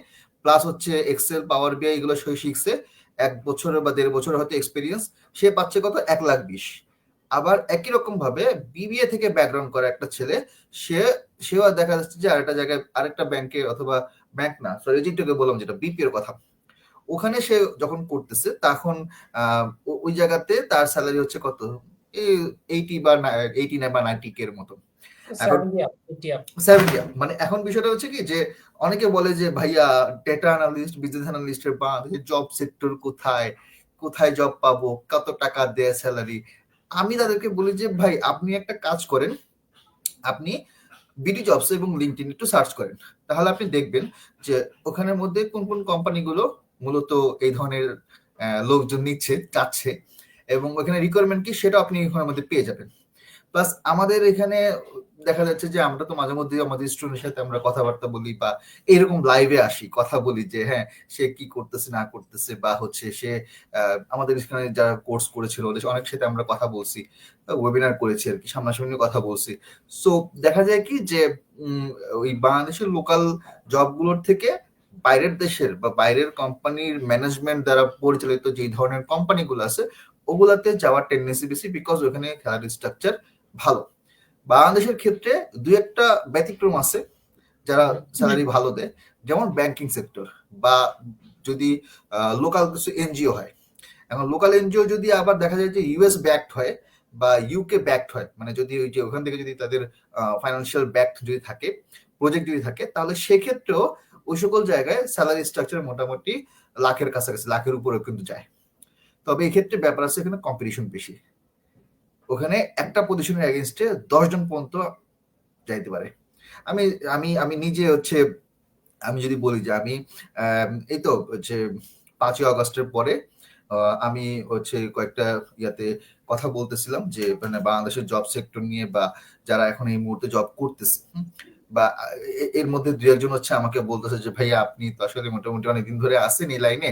প্লাস হচ্ছে এক্সেল, পাওয়ার বিআই এগুলো সে শিখছে, 1 বছর বা 1.5 বছর হয়তো এক্সপিরিয়েন্স। সে পাচ্ছে কত? 1,20,000। আবার একই রকম ভাবে বিবিএ থেকে ব্যাকগ্রাউন্ড করা একটা ছেলে, সে সেও দেখা যাচ্ছে যে আরেকটা জায়গায় আরেকটা ব্যাংকে, অথবা ব্যাংক না সরি যেটাকে বললাম যেটা বিপিএর কথা, ওখানে সে যখন করতেছে তখন ওই জায়গাতে তার স্যালারি হচ্ছে কত? 80 বা 90 এর মতো। এখন 70 আপ, 80 আপ। 70, মানে এখন বিষয়টা হচ্ছে কি যে অনেকে বলে যে ভাইয়া ডেটা অ্যানালিস্ট, বিজনেস অ্যানালিস্টের বাংলাদেশের জব সেক্টর কোথায়, কোথায় জব পাবো, কত টাকা দেয় স্যালারি? আমি তাদেরকে বলি যে ভাই আপনি একটা কাজ করেন, আপনি বিডি জবস এবং লিঙ্কডইন একটু সার্চ করেন, তাহলে আপনি দেখবেন যে ওখানের মধ্যে কোন কোন কোম্পানিগুলো মূলত এই ধরনের লোকজন নিচ্ছে, চাচ্ছে, এবং ওখানে রিকোয়ারমেন্ট কি সেটা আপনি ওখানের মধ্যে পেয়ে যাবেন। প্লাস আমাদের এখানে দেখা যাচ্ছে যে আমরা তো মাঝে মধ্যে আমাদের স্টুডেন্টের সাথে আমরা কথাবার্তা বলি বা এরকম লাইভে আসি, কথা বলি যে হ্যাঁ সে কি করতেছে না করতেছে, বা হচ্ছে সে আমাদের এখানে যারা কোর্স করেছিল ওদের অনেক সাথে আমরা কথা বলছি, ওয়েবিনার করেছি আর কি, সামনাসামনি কথা বলছি। সো দেখা যায় কি যে ওই বাংলাদেশের লোকাল জবগুলোর থেকে বাইরের দেশের বা বাইরের কোম্পানির ম্যানেজমেন্ট দ্বারা পরিচালিত যে ধরনের কোম্পানিগুলো আছে ওগুলাতে যাওয়ার টেন্ডেন্সি বেশি, বিকজ ওখানে স্যালারি স্ট্রাকচার ভালো। বাংলাদেশের ক্ষেত্রে দুই একটা ব্যতিক্রম আছে যারা স্যালারি ভালো দেয়, যেমন ব্যাংকিং সেক্টর, বা যদি লোকাল কিছু এনজিও হয়। এখন লোকাল এনজিও যদি আবার দেখা যায় যে ইউএস ব্যাকড হয় বা ইউকে ব্যাকড হয়, মানে যদি ওই যে ওখান থেকে যদি তাদের ফাইন্যান্সিয়াল ব্যাকড যদি থাকে, প্রজেক্ট যদি থাকে, তাহলে সেক্ষেত্রেও ওই সকল জায়গায় স্যালারি স্ট্রাকচার মোটামুটি লাখের কাছাকাছি, লাখের উপরেও কিন্তু যায়। তবে এক্ষেত্রে ব্যাপার আছে, এখানে কম্পিটিশন বেশি, ওখানে একটা পজিশনের এগেনস্টে 10 জন পর্যন্ত যাইতে পারে। আমি আমি আমি নিজে হচ্ছে, আমি যদি বলি যে আমি এই তো হচ্ছে 5ই অগস্টের পরে আমি হচ্ছে কয়েকটা ইয়াতে কথা বলতেছিলাম যে মানে বাংলাদেশের জব সেক্টর নিয়ে, বা যারা এখন এই মুহূর্তে জব করতেছে, বা এর মধ্যে দু একজন হচ্ছে আমাকে বলতেছে যে ভাইয়া আপনি তো আসলে মোটামুটি অনেকদিন ধরে আছেন এই লাইনে,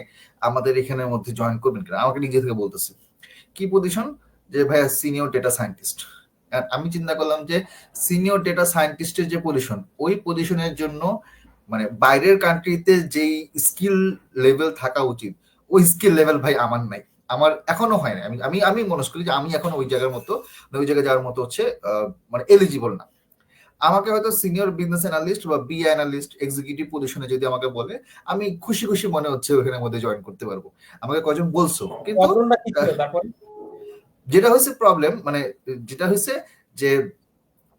আমাদের এখানের মধ্যে জয়েন করবেন কিনা, আমাকে নিজে থেকে বলতেছে। কি পজিশন? যে ভাইয়া সিনিয়র ডেটা সায়েন্টিস্ট। আমি চিন্তা করলাম যে সিনিয়র ডেটা সায়েন্টিস্টের যে পজিশন, ওই পজিশনের জন্য মানে বাইরের কান্ট্রিতে যেই স্কিল লেভেল থাকা উচিত, ওই স্কিল লেভেল ভাই আমার নাই, আমার এখনো হয় না। আমি আমি আমি মনে করি যে আমি এখন ওই জায়গার মতো, ওই জায়গায় যাওয়ার মতো হচ্ছে মানে এলিজিবল না। আমাকে হয়তো সিনিয়র বিজনেস অ্যানালিস্ট বা বি অ্যানালিস্ট এক্সিকিউটিভ পজিশনে যদি আমাকে বলে, আমি খুশি খুশি মনে হচ্ছে ওখানের মধ্যে জয়েন করতে পারবো। আমাকে কজন বলছো, কিন্তু প্রবলেমটা কি ছিল তারপর? যেটা হয়েছে প্রবলেম, মানে যেটা হয়েছে যে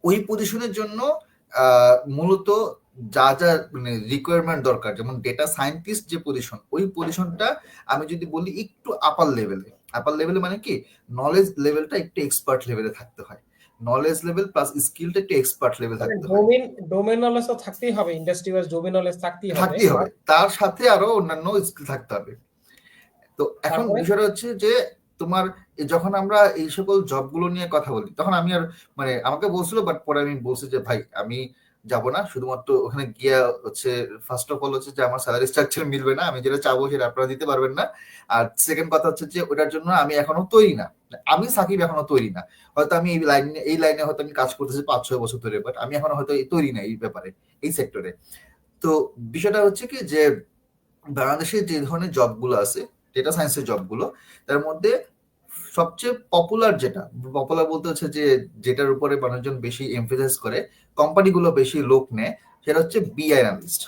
ওই পজিশনের জন্য মূলত যা যা মানে রিকোয়ারমেন্ট দরকার, যেমন ডেটা সায়েন্টিস্ট যে পজিশন, ওই পজিশনটা আমি যদি বলি একটু আপার লেভেলে। আপার লেভেলে মানে কি, নলেজ লেভেলটা একটু এক্সপার্ট লেভেলে থাকতে হয়, নলেজ লেভেল প্লাস স্কিলটা একটু এক্সপার্ট লেভেল মানে থাকতে হয়। ডোমেন নলেজ তো থাকতেই হবে, ইন্ডাস্ট্রি ওয়াইজ ডোমেন নলেজ থাকতেই হবে। থাকতেই হবে, তার সাথে আরো অন্যান্য স্কিল থাকতে হবে। তো এখন তারপরে বিষয়টা হচ্ছে যে তোমার যখন আমরা এই সকল জবগুলো নিয়ে কথা বলি, তখন আমি আর মানে আমাকে বলছিল, বাট পরে আমি বলছি যে ভাই আমি যাব না, শুধুমাত্র ওখানে গিয়া হচ্ছে ফার্স্ট অফ অল হচ্ছে যে আমার স্যালারি স্ট্রাকচার মিলবে না, আমি যেটা চাবো সেটা আপনারা দিতে পারবেন না। আর সেকেন্ড কথা হচ্ছে যে ওটার জন্য আমি এখনো তৈরি না, আমি সাকিব এখনো তৈরি না। হয়তো আমি এই লাইনে হয়তো আমি কাজ করতেছি 5-6 বছর ধরে, বাট আমি এখনো হয়তো তৈরি না এই ব্যাপারে, এই সেক্টরে। তো বিষয়টা হচ্ছে কি যে বাংলাদেশে যে ধরনের জবগুলো আছে, ডেটা সায়েন্সের জবগুলো, তার মধ্যে সবচেয়ে পপুলার, যেটা পপুলার বলতে হচ্ছে যে যেটার উপরে মানুষজন বেশি এমফেসাইজ করে, কোম্পানিগুলো বেশি লোক নেয়, সেটা হচ্ছে বিআই অ্যানালিস্ট।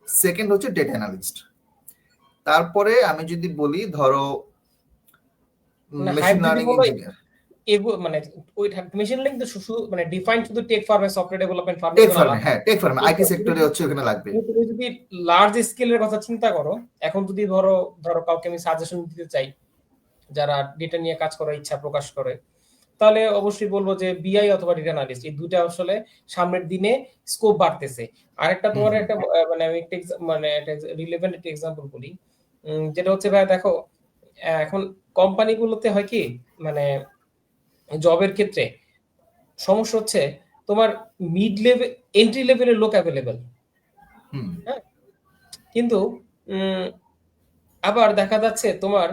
সেকেন্ড হচ্ছে ডেটা অ্যানালিস্ট। তারপরে আমি যদি বলি ধরো মানে হাইপ মেশিন যদি লার্নিং বলো ইঞ্জিনিয়ার। মানে ওই মেশিন লার্নিং তো শুধু মানে ডিফাইন শুধু টেক ফার্মে, সফটওয়্যার ডেভেলপমেন্ট ফার্মে টেক তো না। ফার্মে, হ্যাঁ টেক ফার্মে আইটি সেক্টরে হচ্ছে ওখানে লাগবে। তুমি যদি লার্জ স্কেলের কথা চিন্তা করো, এখন যদি ধরো ধরো কাউকে আমি সাজেশন দিতে চাই যারা ডেটা নিয়ে কাজ করার ইচ্ছা প্রকাশ করে, তাহলে অবশ্যই বলবো যে বিআই অথবা ডেটা অ্যানালিস্ট, এই দুইটা আসলে সামনের দিনে স্কোপ বাড়তেছে। আরেকটা হুম তোমার হুম একটা মানে আমি একটা মানে একটা রিলেভেন্ট একটা এক্সাম্পল বলি, যেটা হচ্ছে ভাই দেখো, এখন কোম্পানিগুলোতে হয় কি, মানে জবের ক্ষেত্রে সমস্যা হচ্ছে তোমার মিড লেভেল, এন্ট্রি লেভেলের লোক অ্যাভেলেবেল, হুম। হ্যাঁ, কিন্তু উম, আবার দেখা যাচ্ছে তোমার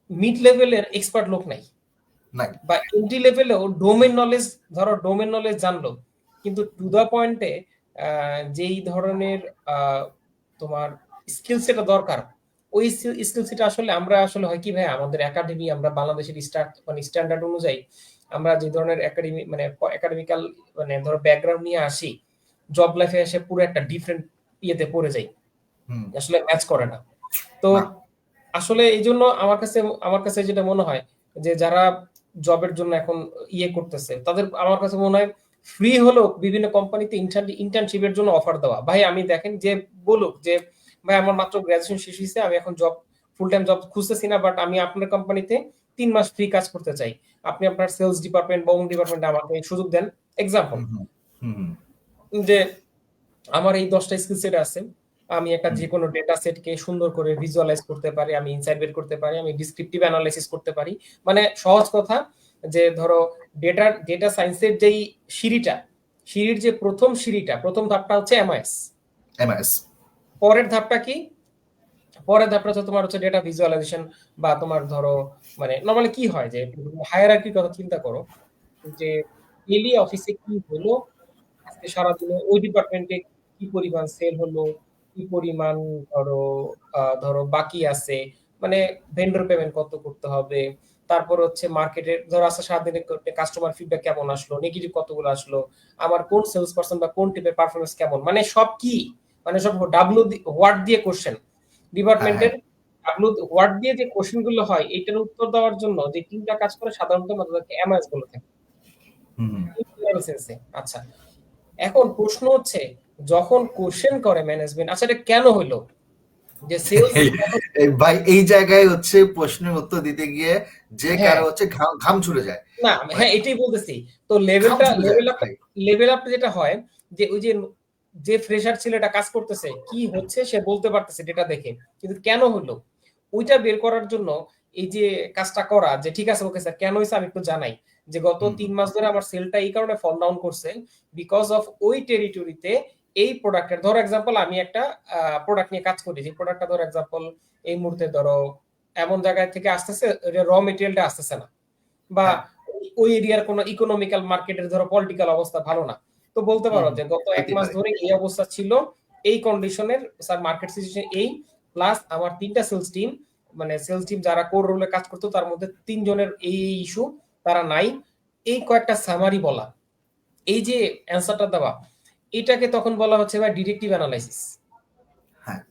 মিড লেভেলের এক্সপার্ট লোক নাই, নাই। বা এন্ট্রি লেভেলেও ডোমেন নলেজ, ধরো ডোমেন নলেজ জানলো, কিন্তু টু দা পয়েন্টে যেই ধরনের আহ, তোমার স্কিল সেটা দরকার, ওই স্কিল সেটা আসলে আমরা আসলে হয় কি ভাই, আমাদের একাডেমি, আমরা বাংলাদেশের মানে স্ট্যান্ডার্ড অনুযায়ী আমরা যে ধরনের একাডেমি মানে একাডেমিক্যাল মানে ধরো ব্যাকগ্রাউন্ড নিয়ে আসি, জব লাইফে এসে পুরো একটা ডিফারেন্ট ইয়েতে পড়ে যাই, হুম। আসলে ম্যাচ করে না। তো না। আসলে এই জন্য আমার কাছে যেটা মনে হয় যে যারা জবের জন্য এখন ইয়ে করতেছে, তাদের আমার কাছে মনে হয় ফ্রি হলেও বিভিন্ন কোম্পানিতে ইন্টার্নশিপের জন্য অফার দেওয়া। ভাই আমি দেখেন যে বলুক যে ভাই আমার মাত্র গ্রাজুয়েশন শেষ হয়েছে, আমি এখন জব ফুল টাইম জব খুঁজতেছি না, বাট আমি আপনার কোম্পানিতে 3 মাস ফ্রি কাজ করতে চাই, আপনি আপনার সেলস ডিপার্টমেন্ট বা অন্য ডিপার্টমেন্টে আমাকে সুযোগ দেন। এক্সাম্পল হুম হুম হুম হুম যে আমার এই 10টা স্কিল সেট আছে, আমি একটা হুম যে কোনো ডেটা সেটকে সুন্দর করে ভিজুয়ালাইজ করতে পারি, আমি ইনসাইট বের করতে পারি, আমি ডিসক্রিপটিভ অ্যানালাইসিস করতে পারি। মানে সহজ কথা, যে ধরো ডেটা সায়েন্সের যেই সিঁড়িটা, সিঁড়ির যে প্রথম ধাপটা হচ্ছে এমআইএস। এমএস। পরের ধাপটা কি? পরের ধাপটা হচ্ছে তোমার হচ্ছে ডেটা ভিজুয়ালাইজেশন, বা তোমার ধরো মানে নরমালি কি হয় যে হায়ারার্কির কথা চিন্তা করো, যে ডেইলি অফিসে কি হলো, আজকে সারাদিনে ওই ডিপার্টমেন্টে কি পরিমাণ সেল হলো, কি পরিমাণ ধরো ধরো বাকি আছে, মানে ভেন্ডর পেমেন্ট কত করতে হবে, তারপর হচ্ছে মার্কেটের ধরো আজকে সারাদিনে কাস্টমার ফিডব্যাক কেমন আসলো, নেগেটিভ কতগুলো আসলো, আমার কোন সেলস পারসন বা কোন টিপের পারফরমেন্স কেমন, মানে সব কি, মানে সব ডাব্লিউ ওয়ার্ড দিয়ে কোশ্চেন হ্যাঁ হ্যাঁ। ডিপার্টমেন্টের, ডাব্লিউ ওয়ার্ড দিয়ে যে কোশ্চেন গুলো হয়, এটার উত্তর দেওয়ার জন্য যে টিমটা কাজ করে সাধারণত তাদেরকে এমআইএস বলে থাকে। হুম হুম। আচ্ছা, এখন প্রশ্ন হচ্ছে যখন কোশ্চেন করে ম্যানেজমেন্ট, আচ্ছা এটা কেন হইলো যে সেলস, ভাই এই জায়গায় হচ্ছে প্রশ্নের উত্তর দিতে গিয়ে যে হ্যাঁ কারো হচ্ছে ঘাম ঘাম ছুটে যায়। না মানে হ্যাঁ এটাই বলতেছি। তো ঘাম ছুটে যায় ভাই। লেভেল আপটা যেটা হয়, যে ওই যে যে ফ্রেশার ছেলেটা কাজ করতেছে কি হচ্ছে সে বলতে পারতেছে ডেটা দেখে, কিন্তু কেন হলো, ওইটা বের করার জন্য এই যে কাজটা করা যে ঠিক আছে ওকে স্যার কেন হয়েছে আমি একটু জানাই যে গত 3 মাস ধরে আমার সেলটা এই কারণে ফল ডাউন করছে বিকজ অফ ওই টেরিটরিতে এই প্রোডাক্টের ধরো এক্সাম্পল আমি একটা প্রোডাক্ট নিয়ে কাজ করি যে প্রোডাক্টটা ধরো এক্সাম্পল এই মুহূর্তে ধরো এমন জায়গায় থেকে আসতেছে র মেটেরিয়ালটা আসতেছে না বা হ্যাঁ ওই এরিয়ার কোনো ইকোনমিক্যাল মার্কেটের ধরো পলিটিক্যাল অবস্থা ভালো না তো বলতে পারো যে গত 1 হতে মাস পারে। ধরে এই অবস্থা ছিল এই কন্ডিশনের স্যার মার্কেট সিচুয়েশন এই প্লাস আমার 3টা সেলস টিম মানে সেলস টিম যারা কোর রোলে কাজ করতো তার মধ্যে 3 জনের এই ইস্যু তারা নাই এই কয়েকটা সামারি বলা এই যে অ্যান্সারটা দেওয়া এটাকে তখন বলা হচ্ছে ভাই ডিটেকটিভ অ্যানালাইসিস হ্যাঁ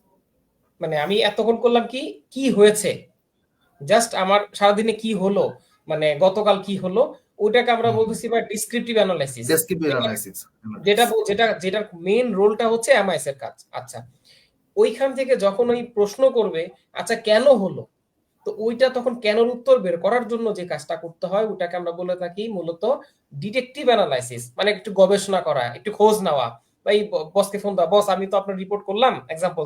মানে আমি এতক্ষণ করলাম কি কি হয়েছে জাস্ট আমার সারাদিনে কি হলো মানে গতকাল কি হলো ওইটাকে আমরা বলতেছি বা ডিসক্রিপটিভ অ্যানালাইসিস ডেসক্রিপটিভ অ্যানালাইসিস। যেটা মেইন রোলটা হচ্ছে এমআইএস এর কাজ আচ্ছা ওইখান থেকে যখন ওই প্রশ্ন করবে আচ্ছা কেন হলো তো ওইটা তখন কেনর উত্তর বের করার জন্য যে কাজটা করতে হয় ওটাকে আমরা বলে থাকি মূলত ডিটেকটিভ অ্যানালাইসিস মানে একটু গবেষণা করা একটু খোঁজ নেওয়া বা এই বসকে ফোন দেওয়া বস আমি তো আপনার রিপোর্ট করলাম এক্সাম্পল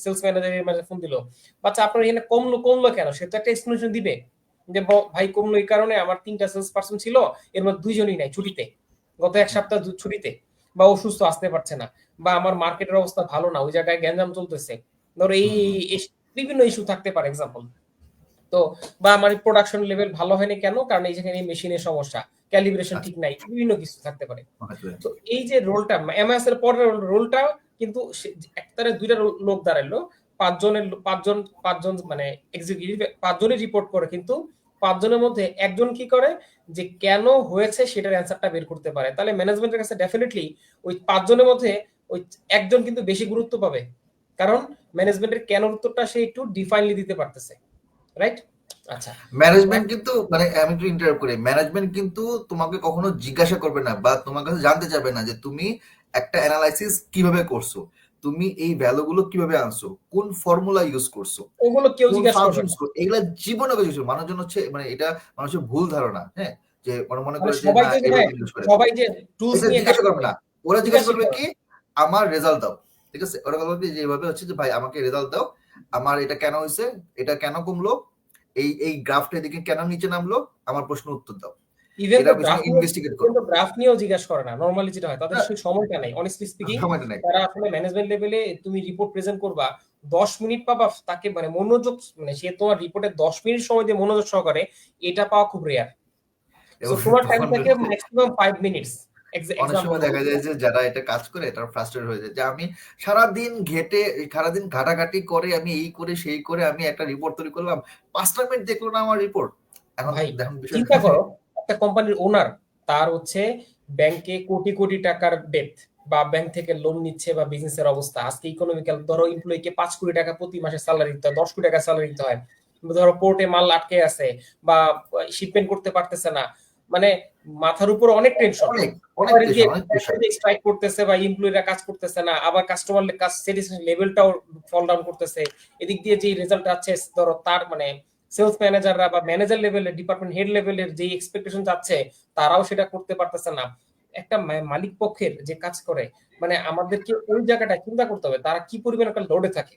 সেলস ম্যানেজার ফোন দিল বাচ্চা আপনার এখানে কমলো কেন সে তো একটা এক্সপ্লেনেশন দিবে যে ভাই কমলো এই কারণে আমার 3টা সেলস পার্সন ছিল এর মধ্যে 2জনই নাই ছুটিতে গত 1 সপ্তাহ ছুটিতে বা অসুস্থ আসতে পারছে না বা আমার মার্কেটের অবস্থা ভালো না ওই জায়গায় গ্যাঞ্জাম চলতেছে ধরো এই বিভিন্ন ইস্যু থাকতে পারে এক্সাম্পল তো বা আমার প্রোডাকশন লেভেল ভালো হয়নি কেন কারণ এই যেখানে মেশিনের সমস্যা ক্যালিব্রেশন ঠিক নাই বিভিন্ন কিছু থাকতে পারে তো এই যে রোলটা এমএস এর পরের রোলটা কিন্তু একটারে 2টা লোক দাঁড়াইলো পাঁচজন মানে এক্সিকিউটিভ 5জনই রিপোর্ট করে কিন্তু 5জনের মধ্যে একজন কি করে যে কেন হয়েছে সেটার অ্যান্সারটা বের করতে পারে তাহলে ম্যানেজমেন্টের কাছে ডেফিনেটলি ওই 5জনের মধ্যে ওই একজন কিন্তু বেশি গুরুত্ব পাবে কারণ ম্যানেজমেন্টের কেন উত্তরটা সে একটু ডিফাইনলি দিতে পারতেছে রাইট আচ্ছা ম্যানেজমেন্ট কিন্তু মানে আমি একটু ইন্টারাপ্ট করি, ম্যানেজমেন্ট কিন্তু তোমাকে কখনো জিজ্ঞাসা করবে না বা তোমার কাছে জানতে চাবে না যে তুমি একটা অ্যানালাইসিস কিভাবে করছো, তুমি এই ভ্যালুগুলো কিভাবে আনছো, কোন ফর্মুলা ইউজ করছো, ওগুলো কেউ কোন জিজ্ঞাসা করবে ফাংশন না এগুলা জীবনে কিছু মানুষজন হচ্ছে মানে এটা মানুষের ভুল ধারণা। হ্যাঁ যে মনে মানে করে যে সবাই না যে এভাবে ইউজ করে, সবাই যে টুলস এটা নিয়ে কাজ জিজ্ঞাসা করবে করে না। ওরা জিজ্ঞাসা জিজ্ঞাসা করবে করে কি আমার রেজাল্ট দাও, ঠিক আছে, ওরা বলবে যে এভাবে হচ্ছে যে ভাই আমাকে রেজাল্ট দাও, আমার এটা কেন হয়েছে, এটা কেন কমলো, এই গ্রাফটা এদিকে কেন নিচে নামলো, আমার প্রশ্ন উত্তর দাও, ইভেন এটা তো পিছনে ইনভেস্টিগেট করো। গ্রাফ নিয়েও জিজ্ঞাসা করে না নরমালি যেটা হয় তাদের সেই সময়টা নাই অনেস্টলি স্পিকিং সময়টা নাই। তারা আসলে ম্যানেজমেন্ট লেভেলে তুমি রিপোর্ট প্রেজেন্ট করবা 10 মিনিট পাবা তাকে মানে মনোযোগ মানে সে তোমার রিপোর্টে 10 মিনিট সময় দিয়ে মনোযোগ সহকারে এটা পাওয়া খুব রেয়ার সো এবং তোমার টাইম তখন থাকে ম্যাক্সিমাম 5 মিনিটস অনেক এক্সাম্পল সময় দেখা যায় যে যারা এটা কাজ করে তারা ফ্রাস্ট্রেট হয়ে যায় যে আমি সারাদিন ঘাটাঘাটি করে আমি এই করে সেই করে আমি একটা রিপোর্ট তৈরি করলাম, 5টা মিনিট দেখলো না আমার রিপোর্ট। এখন ভাই দেখুন বিষয় চিন্তা করো একটা কোম্পানির ওনার তার হচ্ছে ব্যাংকে কোটি কোটি টাকার ডেট বা ব্যাংক থেকে লোন নিচ্ছে বা বিজনেসের অবস্থা আজকে ইকোনমিক্যাল ধরো এমপ্লয়িকে 5 কোটি টাকা প্রতি মাসে স্যালারি দিতে হয় 10 কোটি টাকা স্যালারি দিতে হয় ধরো পোর্টে মাল আটকে আছে বা শিপমেন্ট করতে পারতেছে না মানে মাথার উপর অনেক টেনশন অনেক অনেক প্রেশার, অনেক প্রেশার। স্ট্রাইক করতেছে বা এমপ্লয়িরা কাজ করতেছে না আবার কাস্টমার কাজ স্যাটিসফ্যাকশন লেভেলটাও ফল ডাউন করতেছে এদিক দিয়ে যে রেজাল্ট আছে ধরো তার মানে সেলস ম্যানেজাররা বা ম্যানেজার লেভেলের ডিপার্টমেন্ট হেড লেভেলের যে এক্সপেকটেশন যাচ্ছে তারাও সেটা করতে পারতেছে না একটা মালিক পক্ষের যে কাজ করে মানে আমাদেরকে ওই জায়গাটা চিন্তা করতে হবে তারা কি পরিমাণ একটা লোডে থাকে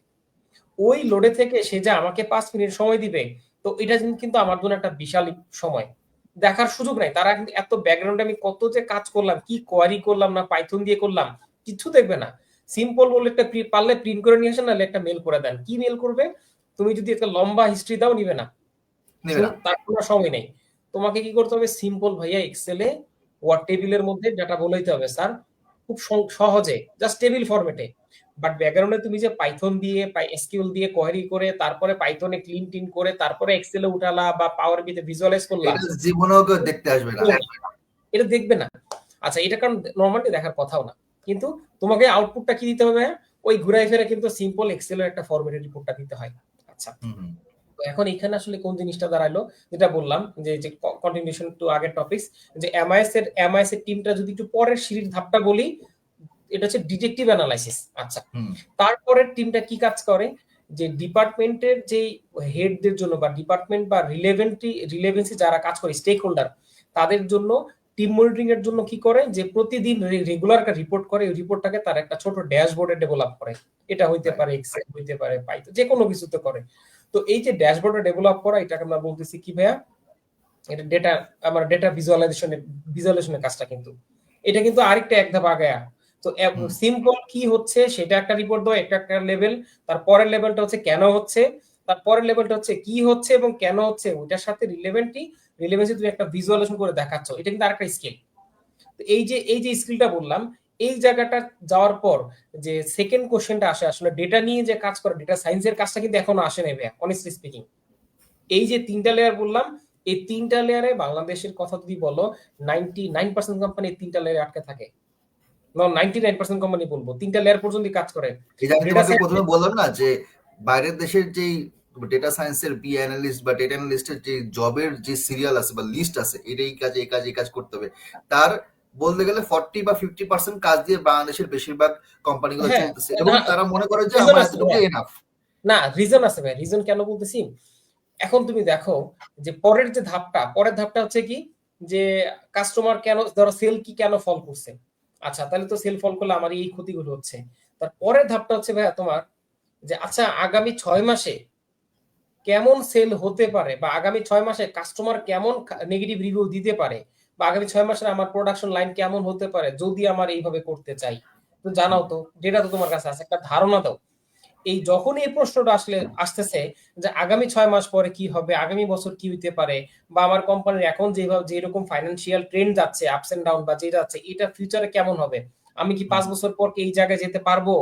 ওই লোডে থেকে সে যে আমাকে 5 মিনিট সময় দিবে তো এটা কিন্তু আমার জন্য একটা বিশাল সময় দেখার সুযোগ নাই তারা কিন্তু এত ব্যাকগ্রাউন্ডে আমি কত যে কাজ করলাম কি কোয়ারি করলাম না পাইথন দিয়ে করলাম কিছু দেখবে না সিম্পল বলে একটা পারলে প্রিন্ট করে নিয়ে আসেন নাহলে একটা মেল করে দেন কি মেল করবে তুমি যদি একটা লম্বা হিস্ট্রি দাও নিবে না নেবে না। তার কোনো সময় নেই তোমাকে কি করতে হবে সিম্পল ভাইয়া এক্সেলে ওয়ার্ড টেবিলের মধ্যে ডাটা বলাইতে হবে স্যার খুব সহজে জাস্ট টেবিল ফরম্যাটে বাট ব্যাকগ্রাউন্ডে তুমি যে পাইথন দিয়ে এসকিউএল দিয়ে কোয়েরি করে তারপরে পাইথনে ক্লিন টিন করে তারপরে এক্সেলে উঠালা বা পাওয়ার বিতে ভিজুয়ালাইজ করলা এটা জীবনেও কেউ দেখতে আসবে না। এটা দেখবে না আচ্ছা এটা কারণ নরমালি দেখার কথাও না কিন্তু তোমাকে আউটপুটটা কি দিতে হবে ওই ঘুরাই ফেরা কিন্তু সিম্পল এক্সেলের একটা ফরম্যাটের রিপোর্টটা দিতে হয় আচ্ছা তো এখন এখানে আসলে কোন জিনিসটা দাঁড়ালো যেটা বললাম যে যে কন্টিনিউশন টু আগের টপিকস যে এমআইএস এর টিমটা যদি একটু পরের সিঁড়ির ধাপটা বলি এটা হচ্ছে ডিটেকটিভ অ্যানালাইসিস আচ্ছা তারপরের টিমটা কি কাজ করে যে ডিপার্টমেন্টের যে হেডদের জন্য বা ডিপার্টমেন্ট বা রিলেভেন্সি যারা কাজ করে স্টেক হোল্ডার তাদের জন্য টিম মনিটরিং এর জন্য কি করে যে প্রতিদিন রেগুলার একটা রিপোর্ট করে ওই রিপোর্টটাকে তার একটা ছোট ড্যাশবোর্ডে ডেভেলপ করে এটা হইতে পারে এক্সেল হইতে পারে পাইথন যে কোনো কিছুতে করে তো এই যে ড্যাশবোর্ডটা ডেভেলপ করা, এটাকে আমরা বলতেছি কি ভাইয়া, এটা ডেটা, আমার ডেটা ভিজুয়ালাইজেশনের কাজটা। কিন্তু এটা কিন্তু আরেকটা এক ধাপ আগায়া। তো সিম্পল কি হচ্ছে সেটা একটা রিপোর্ট দাও, একটা একটা লেভেল। তারপরের লেভেলটা হচ্ছে কেন হচ্ছে, তারপরের লেভেলটা হচ্ছে কি হচ্ছে এবং কেন হচ্ছে, ওইটার সাথে রিলেভেন্সি তুমি একটা ভিজুয়ালাইজেশন করে দেখাচ্ছ। এটা কিন্তু আরেকটা স্কিল। তো এই যে স্কিলটা বললাম, এই জায়গাটা যাওয়ার পর যে সেকেন্ড কোশ্চেনটা আসে, আসলে ডেটা নিয়ে যে কাজ করে, ডেটা সায়েন্সের কাজটা কিন্তু এখনো আসে নাই ভাইয়া, অনেস্টলি স্পিকিং। এই যে 3টা লেয়ার বললাম, এই 3টা লেয়ারে বাংলাদেশের কথা যদি বলো, 99% কোম্পানি 3টা লেয়ারে আটকে থাকে। 99% কোম্পানি বলবো 3টা লেয়ার পর্যন্ত কাজ করে। এই যে আমি ডেটা তোমাকে প্রথমে বললাম না যে বাইরের দেশের যেই ডেটা সায়েন্সের বি অ্যানালিস্ট বা ডেটা অ্যানালিস্টের যে জবের যে সিরিয়াল আছে বা লিস্ট আছে, এটা এই কাজ এই কাজ এই কাজ করতে হবে, তার বলতে গেলে 40 বা 50% কাজ দিয়ে বাংলাদেশের বেশিরভাগ কোম্পানিগুলো হ্যাঁ, চলতেছে, এবং না, তারা মনে করে যে রিজন আমার আছে এতটুকু ভাই। এনাফ। না, রিজন আছে ভাই। রিজন কেন বলতেছি, এখন তুমি দেখো যে পরের ধাপটা হচ্ছে কি, যে কাস্টমার কেন, ধরো সেল কি কেন ফল করছে, আচ্ছা তাহলে তো সেল ফল করলে আমার এই ক্ষতিগুলো হচ্ছে। তার পরের ধাপটা হচ্ছে ভাইয়া তোমার, যে আচ্ছা আগামী 6 মাসে কেমন সেল হতে পারে, বা আগামী 6 মাসে কাস্টমার কেমন নেগেটিভ রিভিউ দিতে পারে, বা আগামী 6 মাসে আমার প্রোডাকশন লাইন কেমন হতে পারে যদি আমার এইভাবে করতে চাই। তো জানাও তো, ডেটা তো তোমার কাছে আছে, একটা ধারণা দাও। এই যখন এই প্রশ্নটা আসতেছে যে আগামী 6 মাস পরে কি হবে, আগামী বছর কি হইতে পারে, বা আমার কোম্পানির এখন যেভাবে যেরকম ফাইন্যান্সিয়াল ট্রেন্ড যাচ্ছে, আপস এন্ড ডাউন বা যেটা যাচ্ছে, এটা ফিউচারে কেমন হবে, আমি কি 5 বছর পর কি এই জায়গায় যেতে পারবো,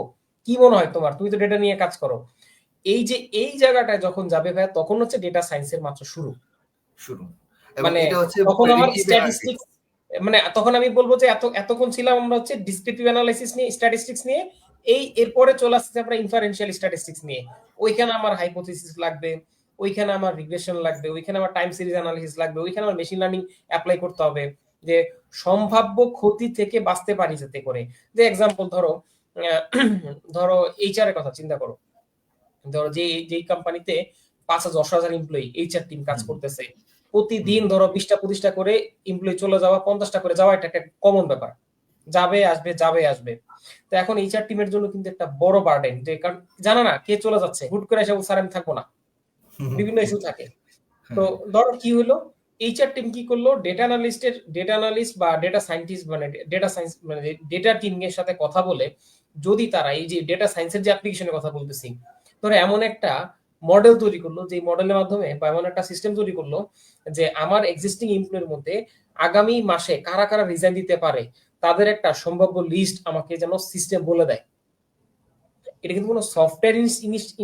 কি মনে হয় তোমার, তুমি তো ডেটা নিয়ে কাজ করো। এই যে এই জায়গাটায় যখন যাবে ভাই, তখন হচ্ছে ডেটা সায়েন্সের মাত্র শুরু। শুরু, এবং মানে এটা হচ্ছে তখন আমার প্রেডিক্টিভ অ্যানালিটিক্স। স্ট্যাটিস্টিক্স, মানে তখন আমি বলবো যে এতক্ষণ ছিলাম আমরা হচ্ছে ডিসক্রিপটিভ অ্যানালাইসিস নিয়ে, স্ট্যাটিস্টিক্স নিয়ে, এরপরে চলে আসছে আমরা ইনফারেন্সিয়াল স্ট্যাটিস্টিক্স নিয়ে। ওইখানে আমার হাইপোথিসিস লাগবে, ওইখানে আমার রিগ্রেশন লাগবে, ওইখানে আমার টাইম সিরিজ অ্যানালিসিস লাগবে, ওইখানে আমার মেশিন লার্নিং অ্যাপ্লাই করতে হবে, যে সম্ভাব্য ক্ষতি থেকে বাঁচতে পারি যাতে করে। যে এক্সাম্পল ধরো, আহ, ধরো এইচআর এর কথা চিন্তা করো। ধরো যে যেই কোম্পানিতে 5,000 10,000 এমপ্লয়ি, এইচআর টিম কাজ করতেছে, প্রতিদিন ধরো 20টা 25টা করে এমপ্লয়ি চলে যাওয়া, 50টা করে যাওয়া, এটা একটা কমন ব্যাপার, যাবে আসবে যাবে আসবে। তো এখন এইচআর টিমের জন্য কিন্তু একটা বড় বার্ডেন, যে কারণ জানা না কে চলে যাচ্ছে, হুট করে এসে স্যার আমি থাকবো না, বিভিন্ন ইস্যু থাকে। তো ধরো কি হলো, এইচআর টিম কি করলো, ডেটা অ্যানালিস্ট বা ডেটা সায়েন্টিস্ট, মানে ডেটা সায়েন্স মানে ডেটা টিমের সাথে কথা বলে, যদি তারা এই যে ডেটা সায়েন্সের যে অ্যাপ্লিকেশনের কথা বলতেছি, ধরো এমন একটা মডেল তৈরি করলো, যে মডেলের মাধ্যমে, বা এমন একটা সিস্টেম তৈরি করলো, যে আমার এক্সিস্টিং এমপ্লয়ের মধ্যে আগামী মাসে কারা কারা রিজাইন দিতে পারে, তাদের একটা সম্ভাব্য লিস্ট আমাকে যেন সিস্টেম বলে দেয়। এটা কিন্তু কোনো সফটওয়্যার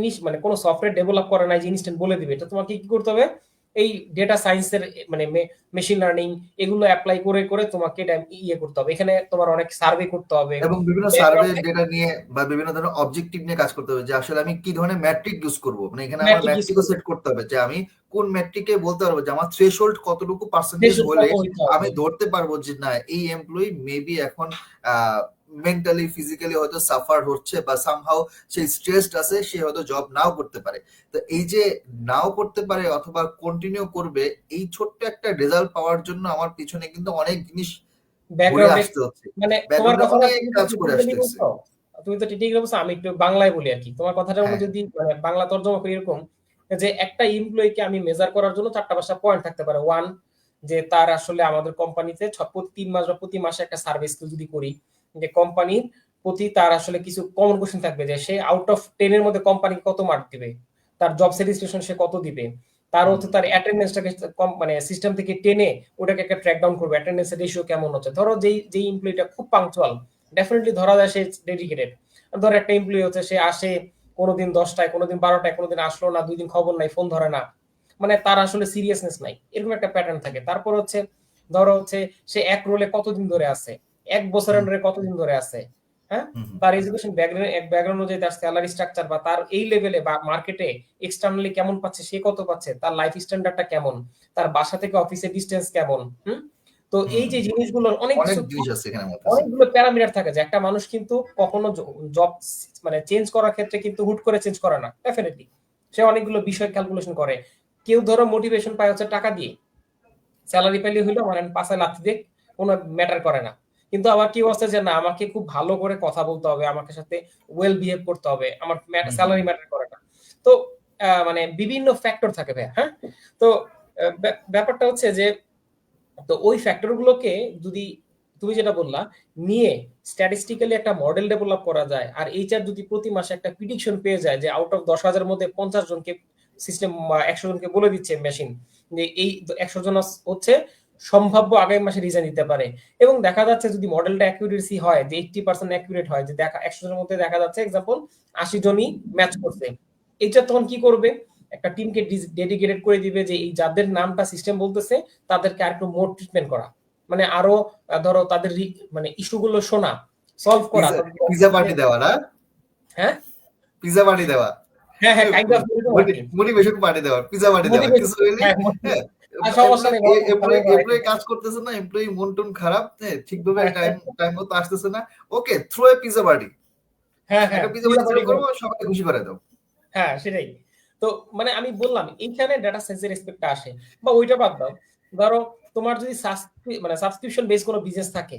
ইনিশ মানে কোনো সফটওয়্যার ডেভেলপ করে নাই যে ইনস্ট্যান্ট বলে দিবে। এটা তোমাকে কি করতে হবে, এই ডেটা সায়েন্সের মানে মেশিন লার্নিং এগুলো অ্যাপ্লাই করে করে তোমাকে এটা ইয়ে করতে হবে। এখানে তোমার অনেক সার্ভে করতে হবে, এবং বিভিন্ন সার্ভে ডেটা নিয়ে বা বিভিন্ন ধরনের অবজেক্টিভ নিয়ে কাজ করতে হবে, যে আসলে আমি কি ধরনের ম্যাট্রিক ইউজ করব, মানে এখানে আমার ম্যাট্রিক ইউজ ম্যাট্রিকও করবে, সেট করতে হবে, যে আমি কোন ম্যাট্রিকে বলতে পারবো যে আমার থ্রেশহোল্ড কতটুকু পার্সেন্টেজ দেশের হলে কত হইতে আমি হবে। ধরতে পারবো যে না, এই এমপ্লয়ি মেবি এখন মেন্টালি ফিজিক্যালি হয়তো সাফার হচ্ছে, বা সামহাও সেই স্ট্রেসড আছে, সে হয়তো জব নাও করতে পারে। তো এই যে নাও করতে পারে অথবা কন্টিনিউ করবে, এই ছোট্ট একটা রেজাল্ট পাওয়ার জন্য আমার পিছনে কিন্তু অনেক জিনিস ঘুরে ব্যাকগ্রাউন্ডে, আসতে হচ্ছে, মানে তোমার ব্যাকগ্রাউন্ডে কথাটা অনেক তুমি তো কাজ করে টেকনিক্যালি আসতেছে। বলছো, তুমি তো টেকনিক্যালি বলছো, আমি একটু বাংলায় বলি আর কি। তোমার কথাটা হলো হ্যাঁ। যদি মানে বাংলা তর্জমা করি এরকম, যে একটা এমপ্লয়িকে আমি মেজার করার জন্য 4টা 5টা পয়েন্ট থাকতে পারে। ওয়ান, যে তার আসলে আমাদের কোম্পানিতে প্রতি 3 মাস বা প্রতি মাসে একটা সার্ভিস যদি করি, যে কোম্পানির প্রতি তার আসলে কিছু কমন কোশ্চেন থাকবে, যে সে আউট অফ 10-এর মধ্যে কোম্পানিকে কত মার্ক দিবে, তার জব স্যাটিসফ্যাকশন সে কত দিবে, তার হচ্ছে তার অ্যাটেন্ডেন্সটাকে মানে সিস্টেম থেকে টেনে ওটাকে একটা ট্র্যাক ডাউন করবে, অ্যাটেন্ডেন্সের রেশিও কেমন হচ্ছে। ধরো যেই এমপ্লয়িটা খুব পাংচুয়াল, ডেফিনেটলি ধরা যায় সে ডেডিকেটেড। ধরো একটা এমপ্লয়ি হচ্ছে সে আসে কোনোদিন 10টায়, কোনোদিন 12টায়, কোনোদিন আসলো না, 2 দিন খবর নাই, ফোন ধরে না, মানে তার আসলে সিরিয়াসনেস নাই, এরকম একটা প্যাটার্ন থাকে। তারপর হচ্ছে ধরো হচ্ছে সে এক রোলে কতদিন ধরে আছে, 1 বছরের কতদিন ধরে আছে, হ্যাঁ, তার এডুকেশন ব্যাকগ্রাউন্ড অনুযায়ী তার স্যালারি স্ট্রাকচার, বা তার এই লেভেলে বা মার্কেটে এক্সটার্নালি কেমন পাচ্ছে, সে কত পাচ্ছে, তার লাইফ স্ট্যান্ডার্ডটা কেমন, তার বাসা থেকে অফিসের ডিস্টেন্স কেমন। তো এই যে জিনিসগুলোর অনেক অনেক কিছু, জিনিস আছে এখানে আমার কাছে। অনেকগুলো প্যারামিটার থাকে, যে একটা মানুষ কিন্তু কখনো জব মানে চেঞ্জ করার ক্ষেত্রে কিন্তু হুট করে চেঞ্জ করে না, ডেফিনেটলি সে অনেকগুলো বিষয় ক্যালকুলেশন করে। কেউ ধরো মোটিভেশন পায় হচ্ছে টাকা দিয়ে, স্যালারি পেলে হইলো মানে পাশে লাথি দিয়ে, কোনো ম্যাটার করে না। কিন্তু আবার কি অবস্থা, যে না আমাকে খুব ভালো করে কথা বলতে হবে, আমাকে সাথে ওয়েল বিহেভ করতে হবে, আমার স্যালারি ম্যাটার করে না। তো মানে বিভিন্ন ফ্যাক্টর থাকে ভাইয়া, হ্যাঁ। তো ব্যাপারটা হচ্ছে যে তো ওই ফ্যাক্টর গুলোকে যদি তুমি যেটা বললা নিয়ে স্ট্যাটিস্টিক্যালি একটা মডেল ডেভেলপ করা যায়, আর এইচআর যদি প্রতি মাসে একটা প্রিডিকশন পেয়ে যায় যে আউট অফ 10,000 মধ্যে 50 জনকে সিস্টেম বা 100 জনকে বলে দিচ্ছে মেশিন যে এই 100 জন হচ্ছে সম্ভাব্য আগামী মাসে রিজাইন দিতে পারে, এবং দেখা যাচ্ছে যদি মডেলটা অ্যাকুরেসি হয় যে 80% অ্যাকুরেট হয়, যে দেখা 100 জনের মধ্যে দেখা যাচ্ছে এক্সাম্পল 80 জনই ম্যাচ করছে, এটা তখন কি করবে, একটা টিমকে ডেডিকেটেড করে দিবে যে এই যাদের নামটা সিস্টেম বলতেছে তাদেরকে আরেকটু মোর ট্রিটমেন্ট করা, মানে আরো ধরো তাদের মানে ইস্যুগুলো শোনা, সলভ করা। পিজা পার্টি দেওয়া না, হ্যাঁ পিজা পার্টি দেওয়া, হ্যাঁ হ্যাঁ কাইন্ড অফ এরকম আর কি, মোটিভেশন পার্টি দেওয়া, পিজা পার্টি দেওয়া, মোটিভেট, কিছু হইলে হ্যাঁ হ্যাঁ আর সমস্যা নেই এমপ্লয়ি কাজ করতেছে না, এমপ্লয়ি মন টন খারাপ, হ্যাঁ ঠিকভাবে টাইম মতো আসতেছে না, ওকে থ্রো এ পিজা পার্টি, হ্যাঁ হ্যাঁ একটা পিজা পার্টি থ্রো করবো, সবাইকে খুশি করে দাও। হ্যাঁ সেটাই। তো মানে আমি বললাম এইখানে ডাটা সায়েন্সের এসপেক্টটা আসে, বা ওইটা বাদ দাও, ধরো তোমার যদি মানে সাবস্ক্রিপশন বেস কোনো বিজনেস থাকে,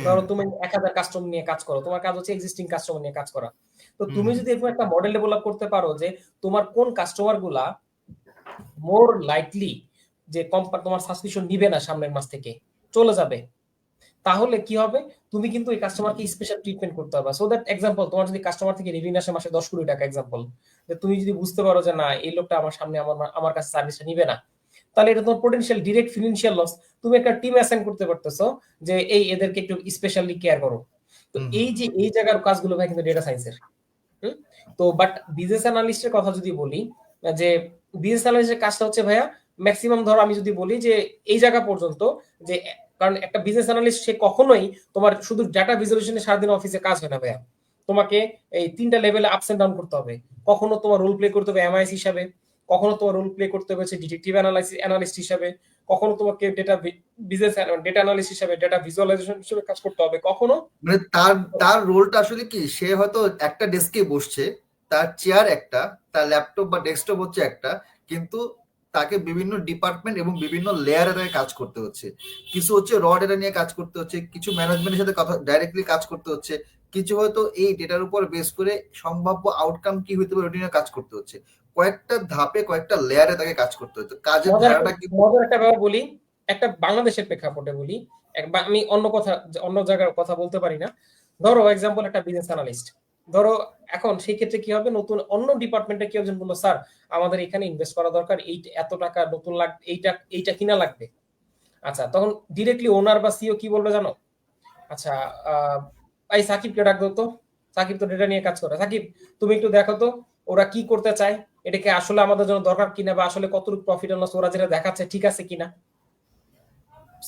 ধরো তুমি 1,000 কাস্টমার নিয়ে কাজ করো, তোমার কাজ হচ্ছে এক্সিস্টিং কাস্টমার নিয়ে কাজ করা, তো তুমি যদি এরকম একটা মডেল ডেভেলপ করতে পারো যে তোমার কোন কাস্টমার গুলা মোর লাইকলি যে তোমার সাবস্ক্রিপশন নিবে না সামনের মাস থেকে চলে যাবে, তাহলে কি হবে, তুমি কিন্তু এই কাস্টমারকে স্পেশাল ট্রিটমেন্ট করতে পারবা। সো দ্যাট এক্সাম্পল তোমার যদি কাস্টমার থেকে রেভিনিউ আসে মাসে 10 কোটি টাকা এক্সাম্পল, যে তুমি যদি বুঝতে পারো যে না এই লোকটা আমার সামনে আমার কাছে সার্ভিসটা নিবে না, তাহলে এটা তোমার পোটেনশিয়াল ডিরেক্ট ফিনান্সিয়াল লস। তুমি একটা টিম অ্যাসাইন করতে পারতেছো যে এই এদেরকে একটু স্পেশালি কেয়ার করো। তো এই যে এই জায়গার কাজগুলো ভাই কিন্তু ডেটা সায়েন্সের। তো বাট বিজনেস অ্যানালিস্টের কথা যদি বলি, যে বিজনেস অ্যানালিস্টের কাজটা হচ্ছে ভাইয়া ম্যাক্সিমাম ধরো আমি যদি বলি যে এই জায়গা পর্যন্ত, যে কারণ একটা বিজনেস অ্যানালিস্ট সে কখনোই তোমার শুধু ডাটা ভিজুয়ালাইজেশনে সারাদিন অফিসে কাজ হয় না ভাইয়া, তোমাকে এই 3টা লেভেলে আপস এন্ড ডাউন করতে হবে। কখনো তোমার রোল প্লে করতে হবে এমআইএস হিসাবে, কখনো তোমার রোল প্লে করতে হবে ডিটেকটিভ অ্যানালিস্ট হিসাবে, কখনো তোমাকে বিজনেস ডেটা অ্যানালিস্ট হিসাবে, ডেটা ভিজুয়ালাইজেশন হিসেবে কাজ করতে হবে কখনো। মানে তার রোলটা আসলে কি, সে হয়তো একটা ডেস্কে বসছে, তার চেয়ার একটা, তার ল্যাপটপ বা ডেস্কটপ হচ্ছে একটা, কিন্তু তাকে বিভিন্ন ডিপার্টমেন্ট এবং বিভিন্ন লেয়ারে তাকে কাজ করতে হচ্ছে, কিছু হচ্ছে র ডেটা নিয়ে কাজ করতে হচ্ছে, কিছু ম্যানেজমেন্টের সাথে কথা ডাইরেক্টলি কাজ করতে হচ্ছে, কিছু হয়তো এই ডেটার উপর বেস করে সম্ভাব্য আউটকাম কি হতে পারে ওটা নিয়ে কাজ করতে হচ্ছে, কয়েকটা ধাপে কয়েকটা লেয়ারে তাকে কাজ করতে হচ্ছে, কাজের ধারাটা কি। মজার একটা ব্যাপার বলি, একটা বাংলাদেশের প্রেক্ষাপটে বলি, আমি অন্য জায়গার কথা বলতে পারি না। ধরো এক্সাম্পল একটা বিজনেস অ্যানালিস্ট, ধরো এখন সেই ক্ষেত্রে কি হবে, নতুন অন্য ডিপার্টমেন্টে কেউ একজন বললো স্যার আমাদের এখানে ইনভেস্ট করা দরকার, এই এত টাকা নতুন লাগবে, এইটা কিনা লাগবে। আচ্ছা তখন ডিরেক্টলি ওনার বা সিও কি বলবে জানো, আচ্ছা এই সাকিবকে ডাক দাও তো, সাকিব তো ডেটা নিয়ে কাজ করে, সাকিব তুমি একটু দেখো তো ওরা কি করতে চায়, এটাকে আসলে আমাদের জন্য দরকার কিনা, বা আসলে কতটুকু প্রফিট লস ওরা যেটা দেখাচ্ছে ঠিক আছে কিনা।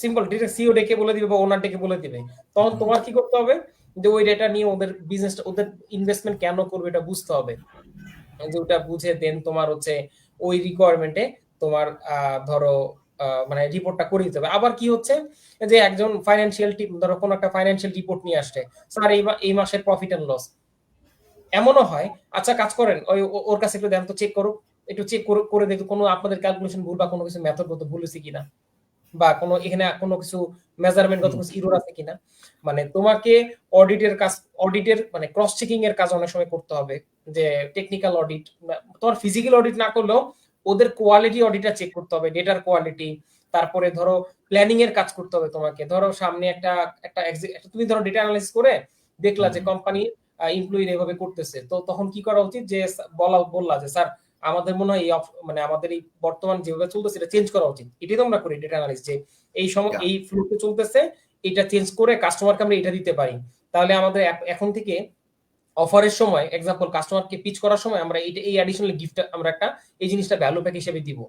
সিম্পল, ডিরেক্ট সিও ডেকে বলে দিবে বা ওনার ডেকে বলে দিবে। তখন তোমার কি করতে হবে, যে ওই ডেটা নিয়ে ওদের বিজনেসটা, ওদের ইনভেস্টমেন্ট কেন করবে এটা বুঝতে হবে, যে ওটা বুঝে দেন তোমার হচ্ছে ওই রিকোয়ারমেন্টে তোমার ধরো মানে রিপোর্টটা করে দিতে হবে। আবার কি হচ্ছে যে একজন ফাইন্যান্সিয়াল টিম ধরো কোনো একটা ফাইন্যান্সিয়াল রিপোর্ট নিয়ে আসছে, স্যার এই মাসের প্রফিট এন্ড লস, এমনও হয় আচ্ছা কাজ করেন ওই ওর কাছে একটু দেন তো, চেক করো, একটু চেক করে দেখো কোনো আপনাদের ক্যালকুলেশন ভুল বা কোনো কিছু মেথড গত ভুল হয়েছে কিনা, বা কোনো এখানে কোনো কিছু মেজারমেন্ট গত কিছু ইরর আছে কিনা। মানে তোমাকে অডিটের মানে ক্রস চেকিং এর কাজ অনেক সময় করতে হবে, যে টেকনিক্যাল অডিট, তোমার ফিজিক্যাল অডিট না করলেও ওদের কোয়ালিটি অডিটটা চেক করতে হবে, ডেটার কোয়ালিটি। তারপরে ধরো প্ল্যানিং এর কাজ করতে হবে তোমাকে, ধরো সামনে একটা একটা তুমি ধরো ডেটা অ্যানালাইসিস করে দেখলা যে কোম্পানি এমপ্লয়ি এভাবে করতেছে, তো তখন কি করা উচিত, যে বললা যে স্যার আমাদের মনে হয় এই মানে আমাদের এই বর্তমান যেভাবে চলতেছে এটা চেঞ্জ করা উচিত। এটাই তো আমরা করি ডেটা অ্যানালিসিস, যে এই সময় এই ফ্লোতে চলতেছে এটা চেঞ্জ করে কাস্টমারকে আমরা এটা দিতে পারি, তাহলে আমাদের এখন থেকে অফারের সময় এক্সাম্পল কাস্টমারকে পিচ করার সময় আমরা এই অ্যাডিশনাল গিফট আমরা একটা এই জিনিসটা ভ্যালু প্যাক হিসেবে দিব।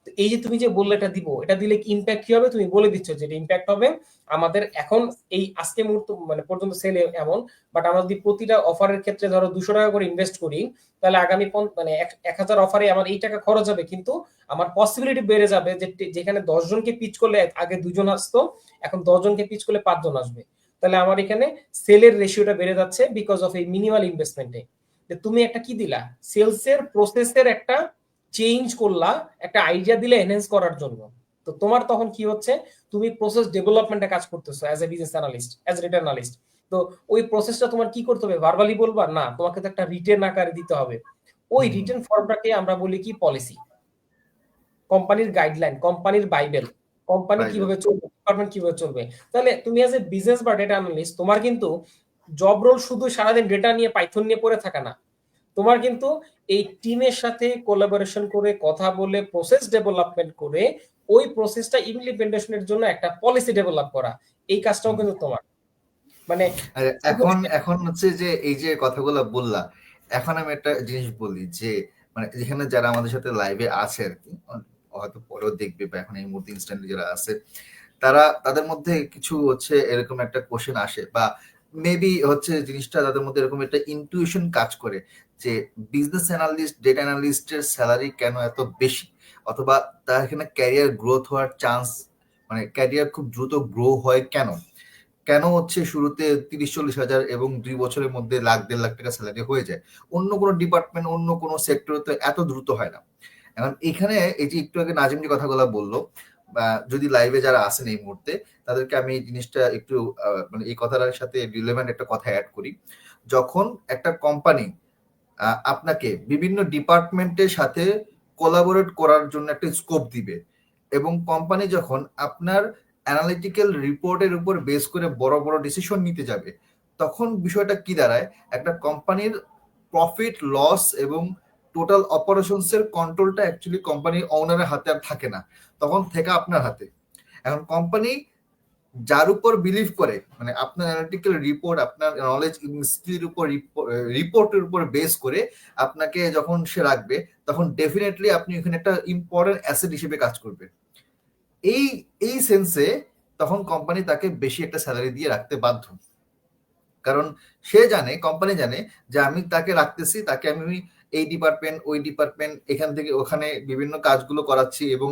তো এই যে তুমি যে বললে এটা দিব, এটা দিলে ইমপ্যাক্ট কি হবে, তুমি বলে দিচ্ছ যে এটা ইমপ্যাক্ট হবে আমাদের এখন এই আজকে মুহূর্ত মানে পর্যন্ত সেল এমন, বাট আমরা যদি প্রতিটা অফারের ক্ষেত্রে ধরো 200 টাকা করে ইনভেস্ট করি, তাহলে আগামী মানে 1,000 অফারে আমার এই টাকা খরচ হবে, কিন্তু আমার পসিবিলিটি বেড়ে যাবে যে যেখানে 10 জনকে পিচ করলে আগে 2 জন আসতো, এখন 10 জনকে পিচ করলে 5 জন আসবে, তাহলে আমার এখানে সেলের রেশিওটা বেড়ে যাচ্ছে বিকজ অফ এই মিনিমাল ইনভেস্টমেন্টে। তুমি একটা কি দিলা, সেলসের প্রসেসের একটা চেঞ্জ করলা, একটা আইডিয়া দিলে এনহ্যান্স করার জন্য। তো তোমার তখন কি হচ্ছে, তুমি প্রসেস ডেভেলপমেন্টে কাজ করতেছো as a business analyst, as data analyst. তো ওই প্রসেসটা তোমার কি করতে হবে, ভার্বালি বলবা না, তোমাকে তো একটা রিটেন আকারে দিতে হবে। ওই রিটেন ফর্মটাকে আমরা বলি কি পলিসি, কোম্পানির গাইডলাইন, কোম্পানির বাইবেল, কোম্পানি কিভাবে চলবে, ডিপার্টমেন্ট কিভাবে চলবে। তাহলে তুমি অ্যাজ এ বিজনেস বা ডেটা অ্যানালিস্ট, তোমার কিন্তু জব রোল শুধু সারাদিন ডেটা নিয়ে পাইথন নিয়ে পড়ে থাকা না, তোমার কিন্তু এই টিমের সাথে কোলাবোরেশন করে কথা বলে প্রসেস ডেভেলপমেন্ট করে ওই প্রসেসটা ইমপ্লিমেন্টেশনের জন্য একটা পলিসি ডেভেলপ করা, এই কাজটাও কিন্তু তোমার। মানে এখন এখন হচ্ছে যে এই যে কথাগুলো বললা, এখন আমি একটা জিনিস বলি যে মানে যেখানে যারা আমাদের সাথে লাইভে আছে আর কি, হয়তো পরেও দেখবে বা এখন এই মুহূর্তে ইনস্ট্যান্টলি যারা আছে, তারা তাদের মধ্যে কিছু হচ্ছে এরকম একটা কোশ্চেন আসে বা মেবি হচ্ছে জিনিসটা তাদের মধ্যে এরকম একটা ইনটিউশন কাজ করে যে বিজনেস অ্যানালিস্ট, ডেটা অ্যানালিস্টের স্যালারি কেন এত বেশি, অথবা তার এখানে ক্যারিয়ার গ্রোথ হওয়ার চান্স, মানে ক্যারিয়ার খুব দ্রুত গ্রো হয় কেন, কেন হচ্ছে শুরুতে 30-40 হাজার এবং 2 বছরের মধ্যে লাখ 1.5 লাখ টাকা স্যালারি হয়ে যায়, অন্য কোনো ডিপার্টমেন্ট অন্য কোনো সেক্টরে তো এত দ্রুত হয় না। এখন এখানে এই যে একটু আগে নাজিম যে কথাগুলো বললো, বা যদি লাইভে যারা আছেন এই মুহূর্তে তাদেরকে আমি এই জিনিসটা একটু মানে এই কথাটার সাথে রিলেভেন্ট একটা কথা অ্যাড করি। যখন একটা কোম্পানি আপনাকে বিভিন্ন ডিপার্টমেন্টের সাথে কোলাবোরেট করার জন্য একটা স্কোপ দিবে, এবং কোম্পানি যখন আপনার অ্যানালিটিক্যাল রিপোর্টের উপর বেস করে বড় বড় ডিসিশন নিতে যাবে, তখন বিষয়টা কি দাঁড়ায়, একটা কোম্পানির প্রফিট লস এবং টোটাল অপারেশনস এর কন্ট্রোলটা অ্যাকচুয়ালি কোম্পানির ওনারের হাতে আর থাকে না, তখন থেকে আপনার হাতে। এখন কোম্পানি যার উপর বিলিভ করে, মানে আপনার অ্যানালিটিক্যাল রিপোর্ট, আপনার নলেজ স্কিলের উপর, রিপোর্টের উপর বেস করে আপনাকে যখন সে রাখবে, তখন ডেফিনেটলি আপনি এখানে একটা ইম্পর্টেন্ট অ্যাসেট হিসেবে কাজ করবে। এই এই সেন্সে তখন কোম্পানি তাকে বেশি একটা স্যালারি দিয়ে রাখতে বাধ্য, কারণ সে জানে, কোম্পানি জানে যে আমি তাকে রাখতেছি, তাকে আমি এই ডিপার্টমেন্ট ওই ডিপার্টমেন্ট এখান থেকে ওখানে বিভিন্ন কাজগুলো করাচ্ছি, এবং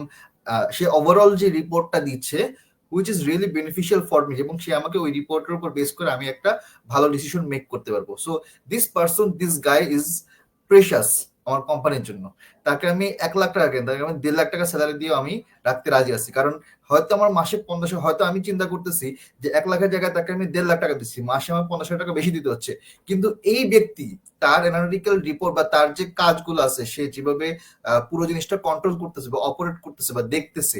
সে ওভারঅল যে রিপোর্টটা দিচ্ছে which is really beneficial for me, এবং সে আমাকে ওই রিপোর্টের উপর বেস করে আমি একটা ভালো ডিসিশন মেক করতে পারবো। So this person, this guy is precious আমার কোম্পানির জন্য। তাকে আমি 1 লাখ টাকা কেন, তাকে আমি 1.5 লাখ টাকা স্যালারি দিয়ে আমি রাখতে রাজি আছি, কারণ হয়তো আমার মাসে 1500, হয়তো আমি চিন্তা করতেছি যে 1 লাখের জায়গায় তাকে আমি 1.5 লাখ টাকা দিচ্ছি, মাসে আমার 1500 টাকা বেশি দিতে হচ্ছে, কিন্তু এই ব্যক্তি তার অ্যানালিটিক্যাল রিপোর্ট বা তার যে কাজগুলো আছে, সে যেভাবে পুরো জিনিসটা কন্ট্রোল করতেছে বা অপারেট করতেছে বা দেখতেছে,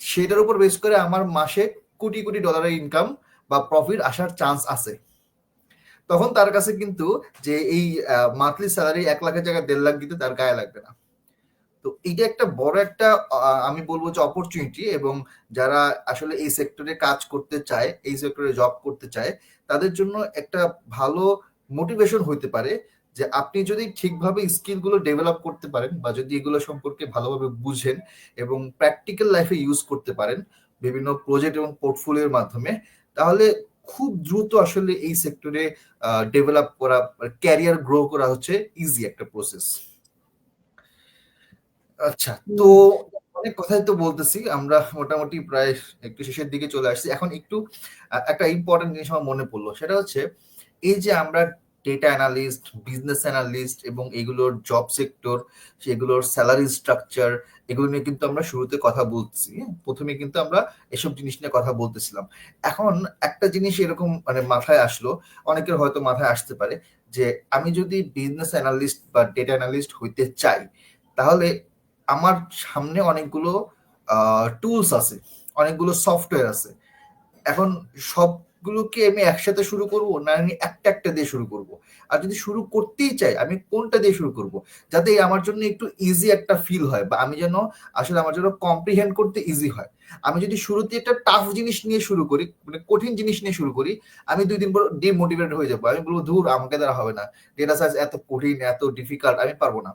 সেটার উপর বেস করে আমার মাসে কোটি কোটি ডলারের ইনকাম বা প্রফিট আসার চান্স আছে। তখন তার কাছে কিন্তু যে এই মান্থলি স্যালারি 1 লাখের জায়গায় 1.5 লাখ দিতে তার গায়ে লাগবে না। তো এটা একটা বড় একটা আমি বলবো যে অপরচুনিটি, এবং যারা আসলে এই সেক্টরে কাজ করতে চায়, এই সেক্টরে জব করতে চায়, তাদের জন্য একটা ভালো মোটিভেশন হইতে পারে যে আপনি যদি ঠিকভাবে স্কিলগুলো ডেভেলপ করতে পারেন, বা যদি এগুলো সম্পর্কে ভালোভাবে বুঝেন এবং প্র্যাকটিক্যাল লাইফে ইউজ করতে পারেন বিভিন্ন প্রজেক্ট এবং পোর্টফোলিওর মাধ্যমে, তাহলে খুব দ্রুত আসলে এই সেক্টরে ডেভেলপ করা, ক্যারিয়ার গ্রো করা হচ্ছে ইজি একটা প্রসেস। আচ্ছা, তো অনেক কথাই তো বলতেছি, আমরা মোটামুটি প্রায় একটু শেষের দিকে চলে আসছি। এখন একটু একটা ইম্পর্টেন্ট জিনিস আমার মনে পড়লো, সেটা হচ্ছে এই যে আমরা ডেটা অ্যানালিস্ট, বিজনেস অ্যানালিস্ট এবং এগুলোর জব সেক্টর, সেগুলোর স্যালারি স্ট্রাকচার, এগুলো নিয়ে কিন্তু আমরা শুরুতে কথা বলছি, প্রথমে কিন্তু আমরা এসব জিনিস নিয়ে কথা বলতেছিলাম। এখন একটা জিনিস এরকম মানে মাথায় আসলো, অনেকের হয়তো মাথায় আসতে পারে যে আমি যদি বিজনেস অ্যানালিস্ট বা ডেটা অ্যানালিস্ট হইতে চাই, তাহলে আমার সামনে অনেকগুলো টুলস আছে, অনেকগুলো সফটওয়্যার আছে। এখন সবগুলোকে আমি একসাথে শুরু করব, না আমি একটা একটা দিয়ে শুরু করব? আর যদি শুরু করতেই চাই, আমি কোনটা দিয়ে শুরু করব যাতে আমার জন্য একটু ইজি একটা ফিল হয়, বা আমি যেন আসলে আমার জন্য কম্প্রিহেন্ড করতে ইজি হয়। আমি যদি শুরুতে একটা টাফ জিনিস নিয়ে শুরু করি, মানে কঠিন জিনিস নিয়ে শুরু করি, আমি 2 দিন পর ডিমোটিভেটেড হয়ে যাবো, আমি বলবো ধুর আমাকে দ্বারা হবে না, ডেটা সায়েন্স এত কঠিন এত ডিফিকাল্ট, আমি পারবো না।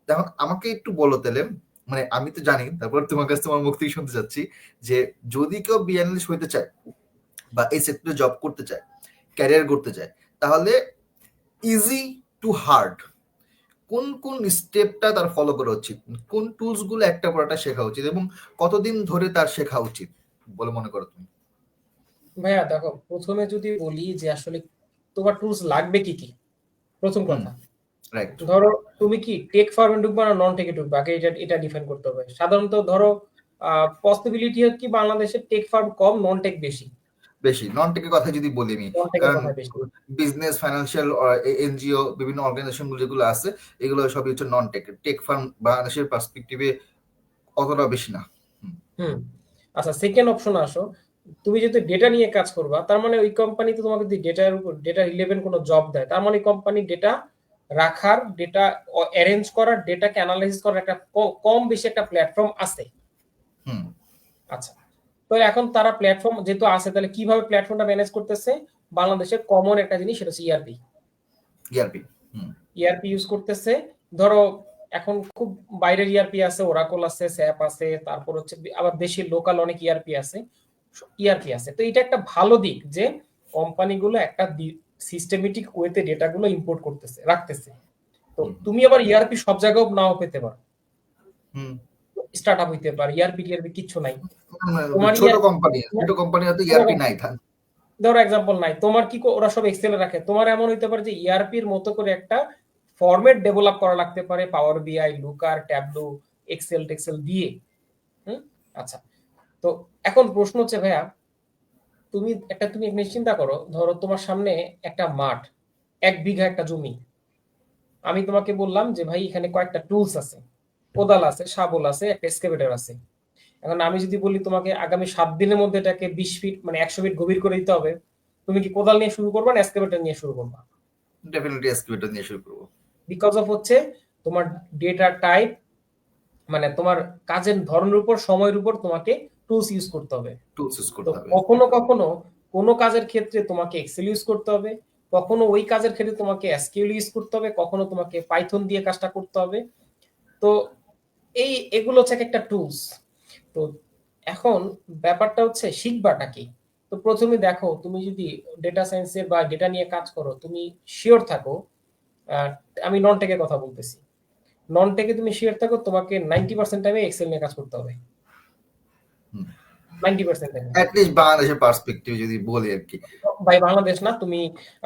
এখন আমাকে একটু বলো তাহলে, মানে আমি তো জানি, তারপর তোমার কাছে তোমার মুখ থেকে শুনতে চাচ্ছি যে যদি কেউ বি অ্যানালিস্ট হইতে চায় বা এই সেক্টরে জব করতে চায়, ক্যারিয়ার করতে চায়, তাহলে ইজি টু হার্ড কোন কোন স্টেপটা তার ফলো করা উচিত, কোন টুলস গুলো একটা পর একটা শেখা উচিত, এবং কতদিন ধরে তার শেখা উচিত বলে মনে করো তুমি? ভাইয়া দেখো, প্রথমে যদি বলি যে আসলে তোমার টুলস লাগবে কি কি, প্রথম কথা রাইট। ধরো তুমি কি টেক ফার্মে ঢুকবা না নন টেকে ঢুকবা, আগে এটা এটা ডিফাইন করতে হবে। সাধারণত ধরো পসিবিলিটি হচ্ছে কি বাংলাদেশে টেক ফার্ম কম, নন টেক বেশি। বেশি। নন টেকের কথা যদি বলি আমি, নন-টেকের কারণ কথাই বেশি। বিজনেস, ফাইন্যান্সিয়াল, এনজিও, বিভিন্ন অর্গানাইজেশন যেগুলো আছে, এগুলো সবই হচ্ছে নন টেক। টেক ফার্ম বাংলাদেশের পার্সপেক্টিভে অতটা বেশি না। হুম। আচ্ছা, সেকেন্ড অপশন আসো। তুমি যদি ডেটা নিয়ে কাজ করবা, তার মানে ওই কোম্পানিতে তোমাকে যদি ডেটার উপর ডেটা রিলেভেন্ট কোনো জব দেয়, তার মানে কোম্পানি ডেটা রাখার, ডেটা অ্যারেঞ্জ করার, ডেটাকে অ্যানালাইসিস করার একটা কম বেশি একটা প্ল্যাটফর্ম আছে। হুম। আচ্ছা, তো এখন তারা প্ল্যাটফর্ম যেহেতু আছে, তাহলে কিভাবে প্ল্যাটফর্মটা ম্যানেজ করতেছে? বাংলাদেশের কমন একটা জিনিস, সেটা হচ্ছে ইআরপি। ইআরপি। হুম। ইআরপি ইউজ করতেছে। ধরো এখন খুব বাইরের ইআরপি আছে, ওরাকল আছে, স্যাপ আছে, তারপর হচ্ছে আবার দেশের লোকাল অনেক ইআরপি আছে। তো এটা একটা ভালো দিক যে কোম্পানিগুলো একটা সিস্টেমেটিক ওয়েতে ডেটাগুলো ইম্পোর্ট করতেছে, রাখতেছে। তো তুমি আবার ইআরপি সব জায়গায় নাও পেতে পারো। হুম। স্টার্টআপ হইতে পারে, ইআরপি কিচ্ছু নাই ছোট কোম্পানি হয়তো ইআরপি নাই থাক। ধরো এক্সাম্পল নাই তোমার, কি ওরা সব এক্সেলে রাখে, তোমার এমন হইতে পারে যে ইআরপির মতো করে একটা ফরম্যাট ডেভেলপ করা লাগতে পারে, পাওয়ার বিআই, লুকার, ট্যাবলু, টেক্সেল দিয়ে। হুম। আচ্ছা, তো এখন প্রশ্ন হচ্ছে ভাইয়া, তুমি একটা চিন্তা করো, ধরো তোমার সামনে একটা মাঠ, 1 বিঘা একটা জমি। আমি তোমাকে বললাম যে ভাই এখানে কয়েকটা টুলস আছে, কোদাল আছে, শাবল আছে, একটা এক্সকাভেটর আছে। এখন আমি যদি বলি তোমাকে আগামী 7 দিনের মধ্যে এটাকে 20 ফিট মানে 100 ফিট গভীর করে দিতে হবে, তুমি কি কোদাল নিয়ে শুরু করবা না এক্সকাভেটর নিয়ে শুরু করবা? ডেফিনেটলি এসকিউএল নিয়ে শুরু করবো। বিকজ অফ হচ্ছে তোমার ডেটা টাইপ, মানে তোমার কাজের ধরনের উপর, সময়ের উপর তোমাকে টুলস ইউজ করতে হবে। টুলস ইউজ তো করতে হবে। কখনো কখনো কোনো কাজের ক্ষেত্রে তোমাকে এক্সেল ইউজ করতে হবে, কখনো ওই কাজের ক্ষেত্রে তোমাকে এসকিউএল ইউজ করতে হবে, কখনো তোমাকে পাইথন দিয়ে কাজটা করতে হবে। তো এগুলো হচ্ছে একটা টুলস। তো এখন ব্যাপারটা হচ্ছে শিখবাটা কি। তো প্রথমে দেখো, তুমি যদি ডেটা সায়েন্সের বা ডেটা নিয়ে কাজ করো, তুমি শিওর থাকো, আহ, আমি নন টেকের কথা বলতেছি, নন টেকে তুমি শিওর থাকো তোমাকে 90% টাইমে এক্সেল নিয়ে কাজ করতে হবে। 90% টাইমে। অ্যাটলিস্ট বাংলাদেশের পার্সপেক্টিভ যদি বলি আর কি। ভাই বাংলাদেশ না, তুমি,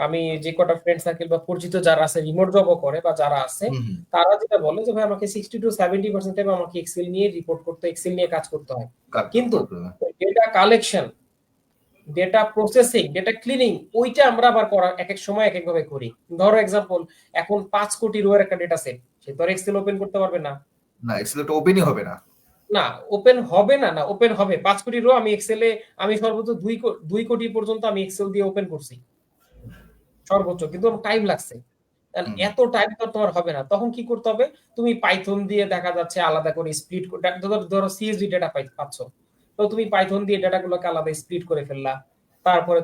আমি যে কটা ফ্রেন্ড সার্কেল বা পরিচিত যারা আছে, রিমোট জবও করে বা যারা আছে, তারা যেটা বলে যে ভাই আমাকে 60 to 70% টাইম আমাকে এক্সেল নিয়ে রিপোর্ট করতে, এক্সেল নিয়ে কাজ করতে হয়। কিন্তু data collection, data processing, data cleaning, ওইটা আমরা আবার করার এক এক সময় এক এক ভাবে করি। ধরো এক্সাম্পল, এখন 5 কোটি রোয়ের একটা ডেটা সেট, সে তো আর এক্সেল ওপেন করতে পারবে না। না, এক্সেল তো ওপেনই হবে না। না, ওপেন হবে না, না ওপেন হবে। 5 কোটি রো আমি এক্সেলে, আমি সর্বোচ্চ 2 কোটি পর্যন্ত আমি এক্সেল দিয়ে ওপেন করছি সর্বোচ্চ, কিন্তু টাইম লাগছে। এত টাইম তো তোমার হবে না, তখন কি করতে হবে? তুমি পাইথন দিয়ে দেখা যাচ্ছে আলাদা করে স্প্লিট, ধরো সিএসভি ডেটা পাচ্ছ, তো তুমি পাইথন দিয়ে ডেটাগুলোকে আলাদা স্প্লিট করে ফেললা। তারপরে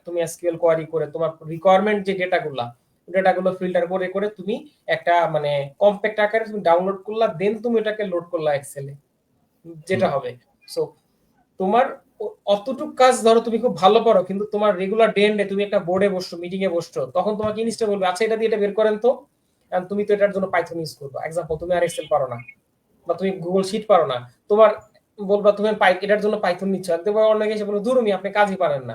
তুমি এসকিউএল কোয়ারি করে তোমার রিকোয়ারমেন্ট যে ডেটাগুলো ফিল্টার করে করে তুমি একটা মানে কম্প্যাক্ট আকারে তুমি ডাউনলোড করলা, দেন তুমি এটাকে লোড করলা এক্সেলে, যেটা হবে। সো তোমার অতটুক কাজ ধরো তুমি খুব ভালো পারো, কিন্তু তোমার রেগুলার ডে এন্ডে তুমি একটা বোর্ডে বসছো, মিটিং এ বসছো, তখন তোমাকে ইনস্টা বলবে আচ্ছা এটা দিয়ে এটা বের করেন তো, and তুমি তো এটার জন্য পাইথন ইউজ করবে। এক্সাম্পল, তুমি আর এক্সেল পারো না, বা তুমি গুগল শিট পারো না, তোমার বলবা তুমি এটার জন্য পাইথন নিচ্ছ, একদম অনেকে এসে বলবো দূরমি আপনি কাজই পারেন না,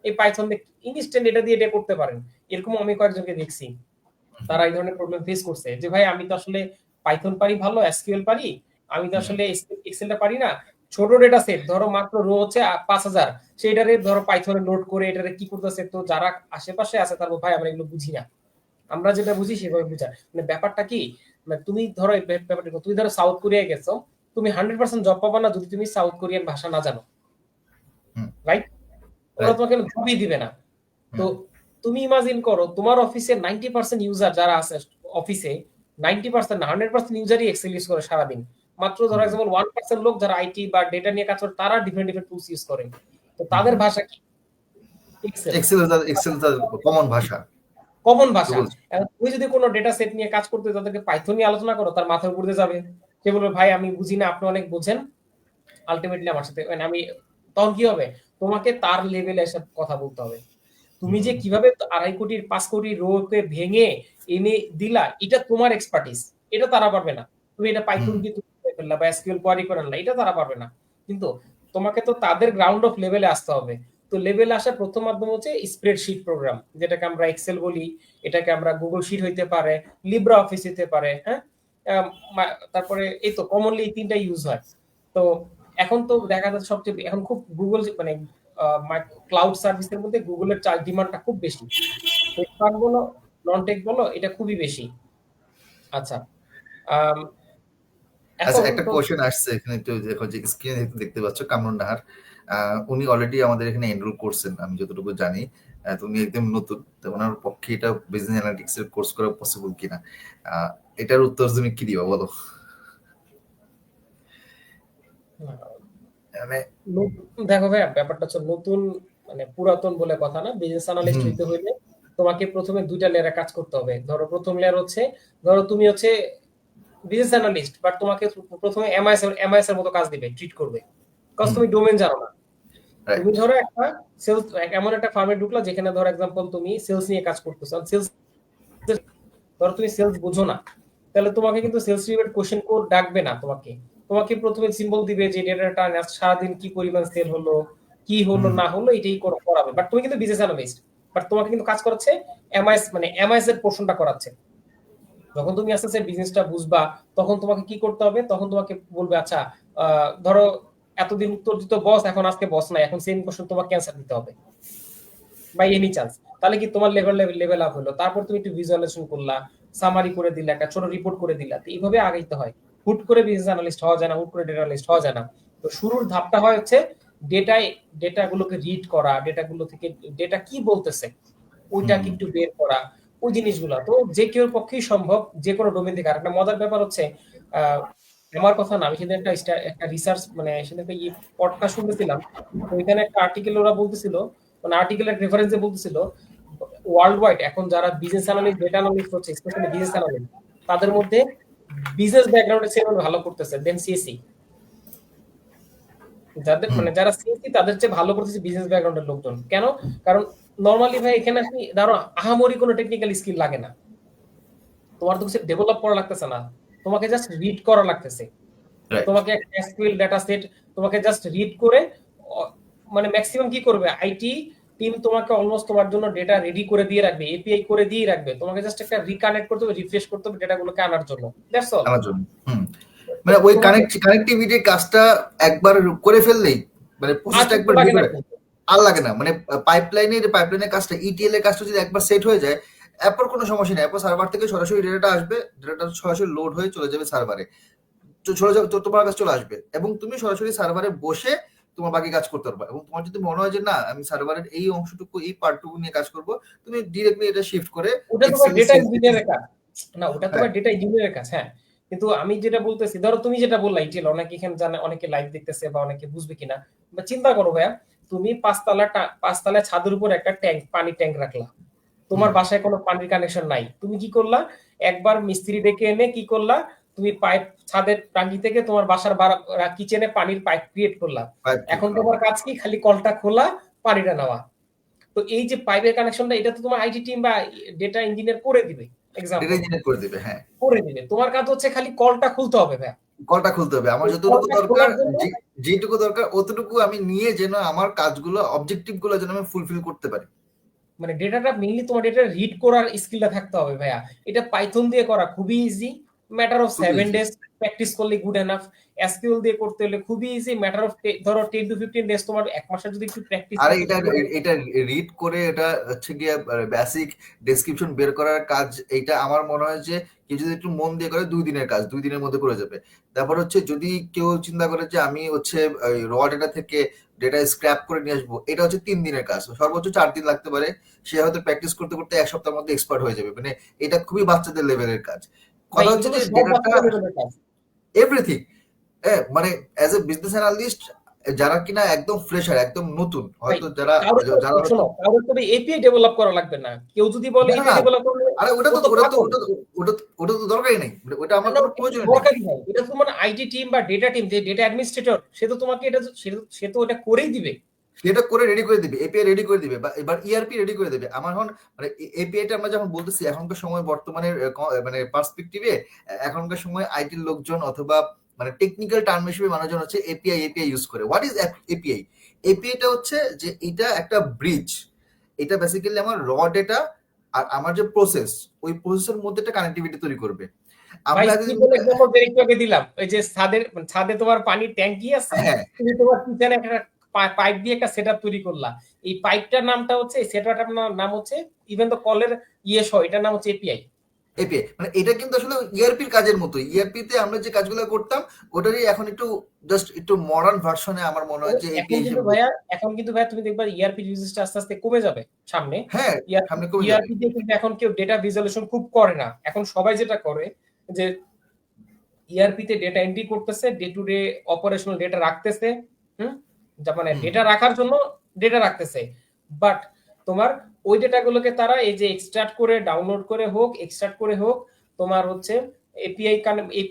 এই পাইথন দিয়ে ইনস্ট্যান্ট এটা দিয়ে এটা করতে পারেন। এরকম আমি কয়েকজনকে দেখছি, তারা এই ধরনের প্রবলেম ফেস করছে যে ভাই আমি তো আসলে পাইথন পারি ভালো, এসকিউএল পারি, আমি তো আসলে এক্সেলটা পারি না। ছোট ডেটা সেট ধরো মাত্র রো হচ্ছে 5,000, সেইটারে ধরো পাইথনে লোড করে এটারে কি করতেছে, তো যারা আশেপাশে আছে তারপর ভাই আমরা এগুলো বুঝি না, আমরা যেটা বুঝি সেভাবে বুঝা। মানে ব্যাপারটা কি, মানে তুমি ধরো ব্যাপারটা তুমি ধরো সাউথ কোরিয়ায় গেছো, তুমি 100% জব পাবা না যদি তুমি সাউথ কোরিয়ান ভাষা না জানো, রাইট? ওরা তোমাকে জবই দিবে না। তো তুমি ইমাজিন করো তোমার অফিসে 90% ইউজার যারা আছে অফিসে, 90% না 100% ইউজারই এক্সেল ইউজ করে সারাদিন। মাত্র ধরো এক্সাম্পল 1% লোক যারা আইটি বা ডেটা নিয়ে কাজ করে, তারা ডিফারেন্ট ডিফারেন্ট টুলস ইউজ করে। তো তাদের ভাষা কি? এক্সেল। এক্সেল তার কমন ভাষা। কমন ভাষা। এখন তুমি যদি কোনো ডেটা সেট নিয়ে কাজ করতে তাদেরকে পাইথন নিয়ে আলোচনা করো, তার মাথার উপর দিয়ে যাবে। সে বলবে ভাই আমি বুঝি না, আপনি অনেক বোঝেন, আলটিমেটলি আমার সাথে মানে আমি, তখন কি হবে? তোমাকে তার লেভেলে এসে কথা বলতে হবে। তুমি যে কিভাবে 2.5 কোটি 5 কোটি রোকে ভেঙে এনে দিলা, এটা তোমার এক্সপার্টিস, এটা তারা পারবে না। তুমি এটা পাইথন দিয়ে তুমি করে ফেললা বা এসকিউএল কোয়ারি করে আনলা, এটা তারা পারবে না। কিন্তু তোমাকে তো তাদের গ্রাউন্ড অফ লেভেলে আসতে হবে। তো লেভেলে আসার প্রথম মাধ্যম হচ্ছে স্প্রেডশিট প্রোগ্রাম, যেটাকে আমরা এক্সেল বলি, এটাকে আমরা গুগল শিট হইতে পারে, লিব্রা অফিস হইতে পারে, হ্যাঁ। তারপরে এই তো কমনলি এই তিনটা ইউজ হয়। তো এখন তো দেখা যাচ্ছে সবচেয়ে এখন খুব গুগল মানে ক্লাউড সার্ভিসের মধ্যে গুগলের ডিমান্ডটা খুব বেশি, টেক ফার্ম বলো নন টেক বলো এটা খুবই বেশি। আচ্ছা, আম, আচ্ছা, এখন একটা তো কোশ্চেন আসছে এখানে, একটু দেখো যে স্ক্রিনে দেখতে পাচ্ছ কামরুন নাহার। উনি অলরেডি আমাদের এখানে এনরোল করছেন আমি যতটুকু জানি। তুমি একদম নতুন, তো ওনার পক্ষে এটা বিজনেস অ্যানালিটিক্স এর কোর্স করা পসিবল কিনা, আহ, এটার উত্তর তুমি কি দিবা বলো? মানে দেখো ভাই, ব্যাপারটা হচ্ছে নতুন মানে পুরাতন বলে কথা না। বিজনেস অ্যানালিস্ট হুম হইতে হইলে তোমাকে প্রথমে দুইটা লেয়ারে কাজ করতে হবে। ধরো প্রথম লেয়ার হচ্ছে, ধরো তুমি হচ্ছে বিজনেস অ্যানালিস্ট, বাট তোমাকে প্রথমে এমআইএস এর মতো কাজ দিবে, ট্রিট করবে, কারণ হুম তুমি ডোমেন জানো না। তুমি রাইট। ধরো একটা সেলস, এমন একটা ফার্মে ঢুকলা যেখানে ধরো এক্সাম্পল তুমি সেলস নিয়ে কাজ করতেছো, সেলস, ধরো তুমি সেলস বুঝো না, তাহলে তোমাকে কিন্তু সেলস রিলেটেড কোশ্চেন কোড ডাকবে না। তোমাকে তোমাকে প্রথমে সিম্বল দিবে যে ডেটাটা সারাদিন কি পরিমাণ সেল হলো, কি হলো হুম না হলো, এটাই করাবে। বাট তুমি কিন্তু বিজনেস অ্যানালিস্ট, বাট তোমাকে কিন্তু কাজ করাচ্ছে এমআইএস, মানে এমআইএস এর পোর্শনটা করাচ্ছে। যখন তুমি আস্তে আস্তে বিজনেসটা বুঝবা, তখন তোমাকে কি করতে হবে, তখন তোমাকে বলবে আচ্ছা, ধরো এতদিন উত্তর দিত বস, এখন আজকে বস নাই, এখন সেম কোশ্চেন তোমাকে অ্যান্সার দিতে হবে বাই এনি চান্স। তাহলে কি তোমার লেভেল আপ হলো। তারপর তুমি একটু ভিজুয়ালাইজেশন করলা, সামারি করে দিলা, একটা ছোট রিপোর্ট করে দিলা। তো এইভাবে আগাইতে হয়। হুট করে বিজনেস অ্যানালিস্ট হওয়া যায় না, হুট করে ডেটা অ্যানালিস্ট হওয়া যায় না। তো শুরুর ধাপটা হয় হচ্ছে ডেটাগুলোকে রিড করা, ডেটাগুলো থেকে ডেটা কি বলতেছে ওইটাকে হুম একটু বের করা, ওই জিনিসগুলো তো যে কেউ পক্ষেই সম্ভব, যে কোনো ডোমেন থেকে। আর একটা মজার ব্যাপার হচ্ছে, আহ, আমার কথা না, আমি সেদিন একটা রিসার্চ, মানে সেদিন একটা পডকাস্ট শুনতেছিলাম। তো ওইখানে একটা আর্টিকেল ওরা বলতেছিল, মানে আর্টিকেলের রেফারেন্সে বলতেছিল, ওয়ার্ল্ড ওয়াইড এখন যারা বিজনেস অ্যানালিস্ট, ডেটা অ্যানালিস্ট হচ্ছে, স্পেশালি বিজনেস অ্যানালিস্ট, তাদের মধ্যে বিজনেস ব্যাকগ্রাউন্ডে ছেলে ভালো করতেছে দেন সিএসি। যাদের হুম মানে যারা সিএসি তাদের চেয়ে ভালো করতেছে বিজনেস ব্যাকগ্রাউন্ডের লোকজন। কেন? কারণ নরমালি ভাই এখানে আপনি ধরো আহামরি কোনো টেকনিক্যাল স্কিল লাগে না, তোমার তো কিছু ডেভেলপ করা লাগতেছে না, তোমাকে জাস্ট রিড করা লাগতেছে। রাইট। তোমাকে একটা এসকিউএল ডাটা সেট তোমাকে জাস্ট রিড করে, মানে ম্যাক্সিমাম কি করবে আইটি টিম, তোমাকে অলমোস্ট তোমার জন্য ডেটা রেডি করে দিয়ে রাখবে, এপিআই করে দিয়ে রাখবে, তোমাকে জাস্ট একটা রিকানেক্ট করতে হবে, রিফ্রেশ করতে হবে ডেটাগুলোকে আনার জন্য, দ্যাটস অল। আমার জন্য মানে ওই তোমাকে কানেক্টিভিটির কাজটা একবার করে ফেললেই, মানে আর প্রসেসটা কিছু একবার লাগে রিড না করে কিন্তু। আর লাগে না। মানে পাইপলাইনের কাজটা, ইটিএল এর কাজটা যদি একবার সেট হয়ে যায়, এরপর কোনো সমস্যা নেই। এরপর সার্ভার থেকে সরাসরি ডেটাটা আসবে, ডেটাটা সরাসরি লোড হয়ে চলে যাবে সার্ভারে, চলে যাবে তোমার কাছে চলে আসবে, এবং তুমি সরাসরি সার্ভারে বসে তোমার বাকি কাজ করতে পারবে। এবং তোমার যদি মনে হয় যে না আমি সার্ভারের এই অংশটুকু, এই পার্টটুকু নিয়ে কাজ করব, তুমি ডিরেক্টলি এটা শিফট করে ওটা তোমার এক্সেল ডেটা সেল। ইঞ্জিনিয়ারের কাজ, না ওটা হ্যাঁ তোমার ডেটা ইঞ্জিনিয়ারের কাজ, হ্যাঁ। কিন্তু আমি যেটা বলতেছি, ধরো তুমি যেটা বললা ইটিএল, অনেকে এখানে জানে, অনেকে লাইভ দেখতেছে বা অনেকে বুঝবে কিনা, বা চিন্তা করো ভাইয়া, তুমি পাঁচতলা ছাদের উপর একটা ট্যাঙ্ক, পানির ট্যাঙ্ক রাখলা, তোমার হুম বাসায় কোনো পানির কানেকশন নাই, তুমি কি করলা, একবার মিস্ত্রি ডেকে এনে কি করলা, তুমি পাইপ ছাদের টাঙ্কি থেকে তোমার বাসার কিচেনে পানির পাইপ ক্রিয়েট করলা। এখন তোমার কাজ কি, খালি কলটা খোলা, পানিটা নেওয়া। তো এই যে পাইপের কানেকশনটা, এটা তো তোমার আইটি টিম বা ডেটা ইঞ্জিনিয়ার করে দিবে, ডেটা এক্সাম্পল ইঞ্জিনিয়ার করে দিবে, হ্যাঁ। করে দিবে। তোমার কাজ হচ্ছে খালি কলটা খুলতে হবে ভাইয়া। কলটা খুলতে হবে, আমার এই যতটুকু কলটা দরকার, খোলার জন্য, যেটুকু দরকার অতটুকু আমি নিয়ে যেন আমার কাজগুলো, অবজেক্টিভ গুলো যেন আমি ফুলফিল করতে পারি। মানে ডেটাটা মেইনলি তোমার ডেটা রিড করার স্কিলটা থাকতে হবে ভাইয়া। এটা পাইথন দিয়ে করা খুবই ইজি, ম্যাটার অফ খুবই 7 days, প্র্যাকটিস করলে গুড এনাফ। এসকিউএল দিয়ে করতে হলে খুবই ইজি, ম্যাটার অফ ধরো 10 to 15 days, তোমার এক মাসের যদি একটু প্র্যাকটিস আর প্র্যাকটিস এটা করে। এটা রিড করে, এটা হচ্ছে গিয়ে বেসিক ডেসক্রিপশন বের করার কাজ। এইটা আমার মনে হয় যে কেউ যদি একটু মন দিয়ে করে 2 দিনের কাজ 2 দিনের মধ্যে করে যাবে। তারপর হচ্ছে যদি কেউ চিন্তা করে যে আমি হচ্ছে র ডেটা থেকে ডেটা স্ক্র্যাপ করে নিয়ে আসবো, এটা হচ্ছে 3 দিনের কাজ, সর্বোচ্চ 4 দিন লাগতে পারে। সে হয়তো প্র্যাকটিস করতে করতে 1 সপ্তাহের মধ্যে এক্সপার্ট হয়ে যাবে। মানে এটা খুবই বাচ্চাদের লেভেলের কাজ। ভাই কথা হচ্ছে এগুলো যে সব ডেটাটা বাচ্চাদের লেভেলের কাজ। এভরিথিং, হ্যাঁ, মানে অ্যাজ এ বিজনেস অ্যানালিস্ট যারা কিনা একদম ফ্রেশার, একদম নতুন, ভাই হয়তো যারা কারোর তো, যারা হয়তো শোনো, কারোর তো এপিআই ডেভেলপ করা লাগবে না। কেউ যদি বলে না না এপিআই না, ডেভেলপ করলে, আরে ওটা ও তো তো ওটা তো পাগল। ওটা তো ওটা তো ওটা তো দরকারই নেই, মানে ওটা আমার না, কোনো এটা প্রয়োজনই নেই। দরকারই নাই। এটা তো তোমার আইটি টিম বা ডেটা টিম, যে ডেটা অ্যাডমিনিস্ট্রেটর, সে তো তোমাকে এটা, সে তো এটা করেই দিবে। সেটা করে রেডি করে দিবে, এপিআই রেডি করে দিবে, বা এবার ইআরপি রেডি করে দিবে। আমার এখন মানে এপিআইটা আমরা যখন বলতেছি এখনকার সময়, বর্তমানে মানে পার্সপেক্টিভে, এখনকার সময় আইটির লোকজন অথবা মানে টেকনিক্যাল টার্ম হিসেবে মানুষজন হচ্ছে এপিআই ইউজ করে। What is API? এপিআইটা হচ্ছে যে এটা একটা ব্রিজ, এটা বেসিক্যালি আমার র ডেটা আর আমার যে প্রসেস, ওই প্রসেসের মধ্যে একটা কানেক্টিভিটি তৈরি করবে। ভাই আমরা সিম্পল এক্সাম্পল একটু আগে দিলাম, ওই যে ছাদে তোমার পানির ট্যাঙ্কি আছে, হ্যাঁ তুমি তোমার কিচেনে একটা পাইপ দিয়ে একটা সেটআপ তৈরি করলা, এই পাইপটার নামটা হচ্ছে, এই সেটআপটার নাম হচ্ছে, ইভেন তো কলের হয়, এটার নাম হচ্ছে এপিআই। এপিআই মানে এটা কিন্তু আসলে ইআরপির কাজের মতো। ইআরপি তে আমরা যে কাজগুলো করতাম ওটারই এখন একটু জাস্ট একটু মডার্ন ভার্সনে আমার মনে হয় যে এপিআই হিসেবে। এখন কিন্তু ভাইয়া তুমি দেখবা ইআরপি ইউজেসটা আস্তে আস্তে কমে যাবে সামনে। হ্যাঁ, সামনে কমে যাবে। ইআরপি দিয়ে কিন্তু এখন কেউ ডেটা ভিজুয়ালাইজেশন খুব করে না, এখন সবাই যেটা করে যে ইআরপি তে ডেটা এন্ট্রি করতেছে, day to day operational data রাখতেছে, হুম, যা মানে ডেটা রাখার জন্য ডেটা রাখতেছে, বাট তোমার ওই ডেটাগুলোকে তারা এই যে এক্সট্রাক্ট করে ডাউনলোড করে হোক, এক্সট্রাক্ট করে হোক, তোমার হচ্ছে এপিআই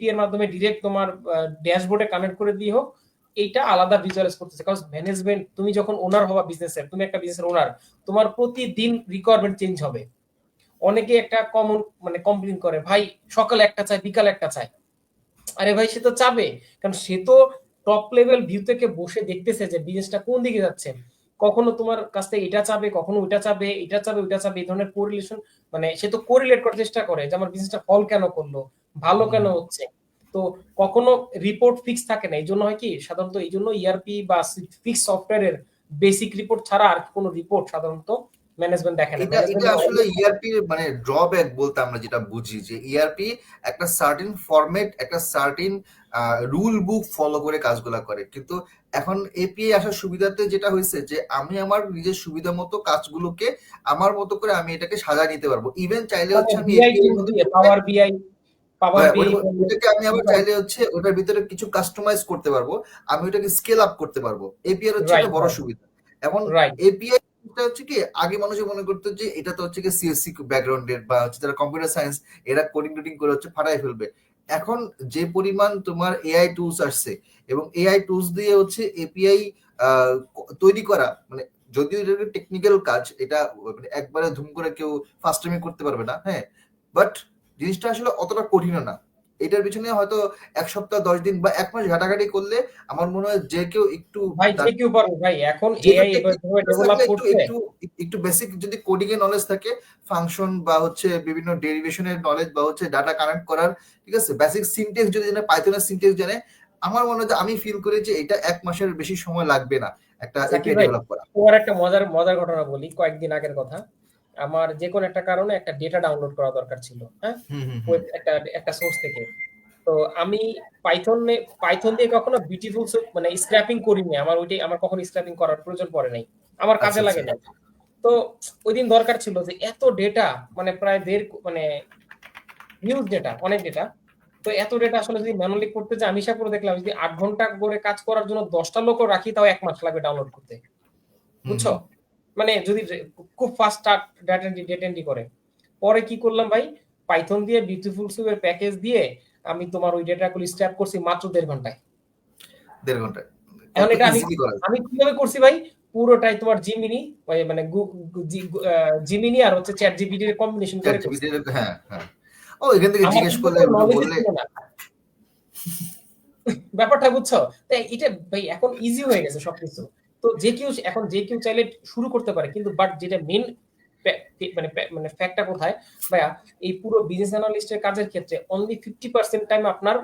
এর মাধ্যমে ডিরেক্ট তোমার ড্যাশবোর্ডে কানেক্ট করে দিয়ে হোক, এইটা আলাদা ভিজুয়ালাইজ করতেছে। কারণ ম্যানেজমেন্ট, তুমি যখন ওনার হবা বিজনেসের, তুমি একটা বিজনেসের ওনার, তোমার প্রতিদিন রিকোয়ারমেন্ট চেঞ্জ হবে। অনেকে একটা কমন মানে কমপ্লেইন করে, ভাই সকালে একটা চাই, বিকালে একটা চাই। আরে ভাই সে তো চাবে, কারণ সে তো টপ লেভেল ভিউ থেকে বসে দেখতেছে যে বিজনেসটা কোন দিকে যাচ্ছে। কখনো তোমার কাছ থেকে এটা চাবে, কখনো ওইটা চাবে, এটা চাবে, ওইটা চাবে, এই ধরনের কোরিলেশন, মানে সে তো কোরিলেট করার চেষ্টা করে যে আমার বিজনেসটা ফল কেন করলো, ভালো কেন হচ্ছে। তো কখনো রিপোর্ট ফিক্স থাকে না, এই জন্য হয় কি সাধারণত, এই জন্য ইআরপি বা ফিক্স সফটওয়্যারের বেসিক রিপোর্ট ছাড়া আর কোনো রিপোর্ট সাধারণত ম্যানেজমেন্ট দেখে না। এটা আসলে ইআরপি মানে ড্রব্যাক বলতে আমরা যেটা বুঝি যে ইআরপি একটা সার্টেন ফরম্যাট, একটা সার্টেন রুল বুক ফলো করে কাজগুলা করে। কিন্তু এখন এপিআই আসার সুবিধাতে যেটা হয়েছে যে আমি আমার নিজের সুবিধা মতো কাজগুলোকে আমার মতো করে আমি এটাকে সাজায় নিতে পারবো। ইভেন চাইলে হচ্ছে আমি এপিআই এর মধ্যে পাওয়ার বিআই ওটাকে আমি আবার চাইলে হচ্ছে ওটার ভিতরে কিছু কাস্টমাইজ করতে পারবো, আমি ওটাকে স্কেল আপ করতে পারবো। এপিআই হচ্ছে একটা বড় সুবিধা। এখন এপিআই হচ্ছে কি আগে মানুষ মনে করতো যে এটা তো হচ্ছে কি সিএসসি ব্যাকগ্রাউন্ডের বা হচ্ছে যারা কম্পিউটার সায়েন্স, এরা কোডিং টোডিং করে হচ্ছে ফাটাই ফেলবে। এখন যে পরিমাণ তোমার এআই টুলস আসছে এবং এআই টুলস দিয়ে হচ্ছে এপিআই তৈরি করা, মানে যদিও এটা টেকনিক্যাল কাজ, এটা মানে একবারে ধুম করে কেউ ফার্স্ট টাইমে করতে পারবে না, হ্যাঁ, বাট জিনিসটা আসলে অতটা কঠিনও না। এটার পিছনে হয়তো ১ সপ্তাহ ১০ দিন বা ১ মাস ঘাটাঘাটি করলে আমার মনে হয় যে কেউ একটু এখন এআই ডেভেলপ করছে, একটু বেসিক যদি কোডিং এর নলেজ থাকে, ফাংশন বা হচ্ছে বিভিন্ন ডেরিভেশনের নলেজ বা হচ্ছে ডাটা কানেক্ট করার, ঠিক আছে, বেসিক সিনট্যাক্স যদি জানে, পাইথনের সিনট্যাক্স জানে, আমার মনে হয় আমি ফিল করি যে এটা ১ মাসের বেশি সময় লাগবে না একটা এপিআই ডেভেলপ করা। তোমার একটা মজার ঘটনা বলি, কয়েকদিন আগের কথা। আমার যে কোনো একটা কারণে একটা ডেটা ডাউনলোড করা দরকার ছিল, হ্যাঁ, একটা সোর্স থেকে। তো আমি পাইথন দিয়ে কখনো বিউটিফুল মানে স্ক্র্যাপিং করিনি, আমার কখনো স্ক্র্যাপিং করার প্রয়োজন পড়ে নাই, আমার কাজে লাগে না। তো ওই দিন দরকার ছিল যে এত ডেটা, মানে প্রায় মানে হিউজ ডেটা, অনেক ডেটা। তো এত ডেটা আসলে যদি ম্যানুয়ালি করতে যাই, আমি হিসাব করে দেখলাম যদি ৮ ঘন্টা করে কাজ করার জন্য ১০টা লোকও রাখি তাও ১ মাস লাগবে ডাউনলোড করতে, বুঝছো? মানে যদি খুব ফাস্ট ডেটা এন্ট্রি করে। পরে কি করলাম ভাই, পাইথন দিয়ে বিউটিফুল সুপের প্যাকেজ দিয়ে আমি তোমার ওই ডেটাগুলো স্ট্র্যাপ করছি মাত্র ১.৫ ঘন্টায়। ১.৫ ঘন্টায়। এখন এটা আমি কিভাবে করছি ভাই, পুরোটাই তোমার জিমিনি, মানে জিমিনি আর হচ্ছে চ্যাট জিপিটি এর কম্বিনেশন করে করছি। হ্যাঁ হ্যাঁ, ও এখান থেকে জিজ্ঞেস করলে বললে ব্যাপারটা বুঝছো? তাই এটা ভাই এখন ইজি হয়ে গেছে সবকিছু। তো যে কেউ চাইলে শুরু করতে পারে, কিন্তু বাট যেটা মেইন মানে ফ্যাক্টটা কোথায় ভাইয়া, এই পুরো বিজনেস অ্যানালিস্টের কাজের ক্ষেত্রে অনলি 50% টাইম আপনার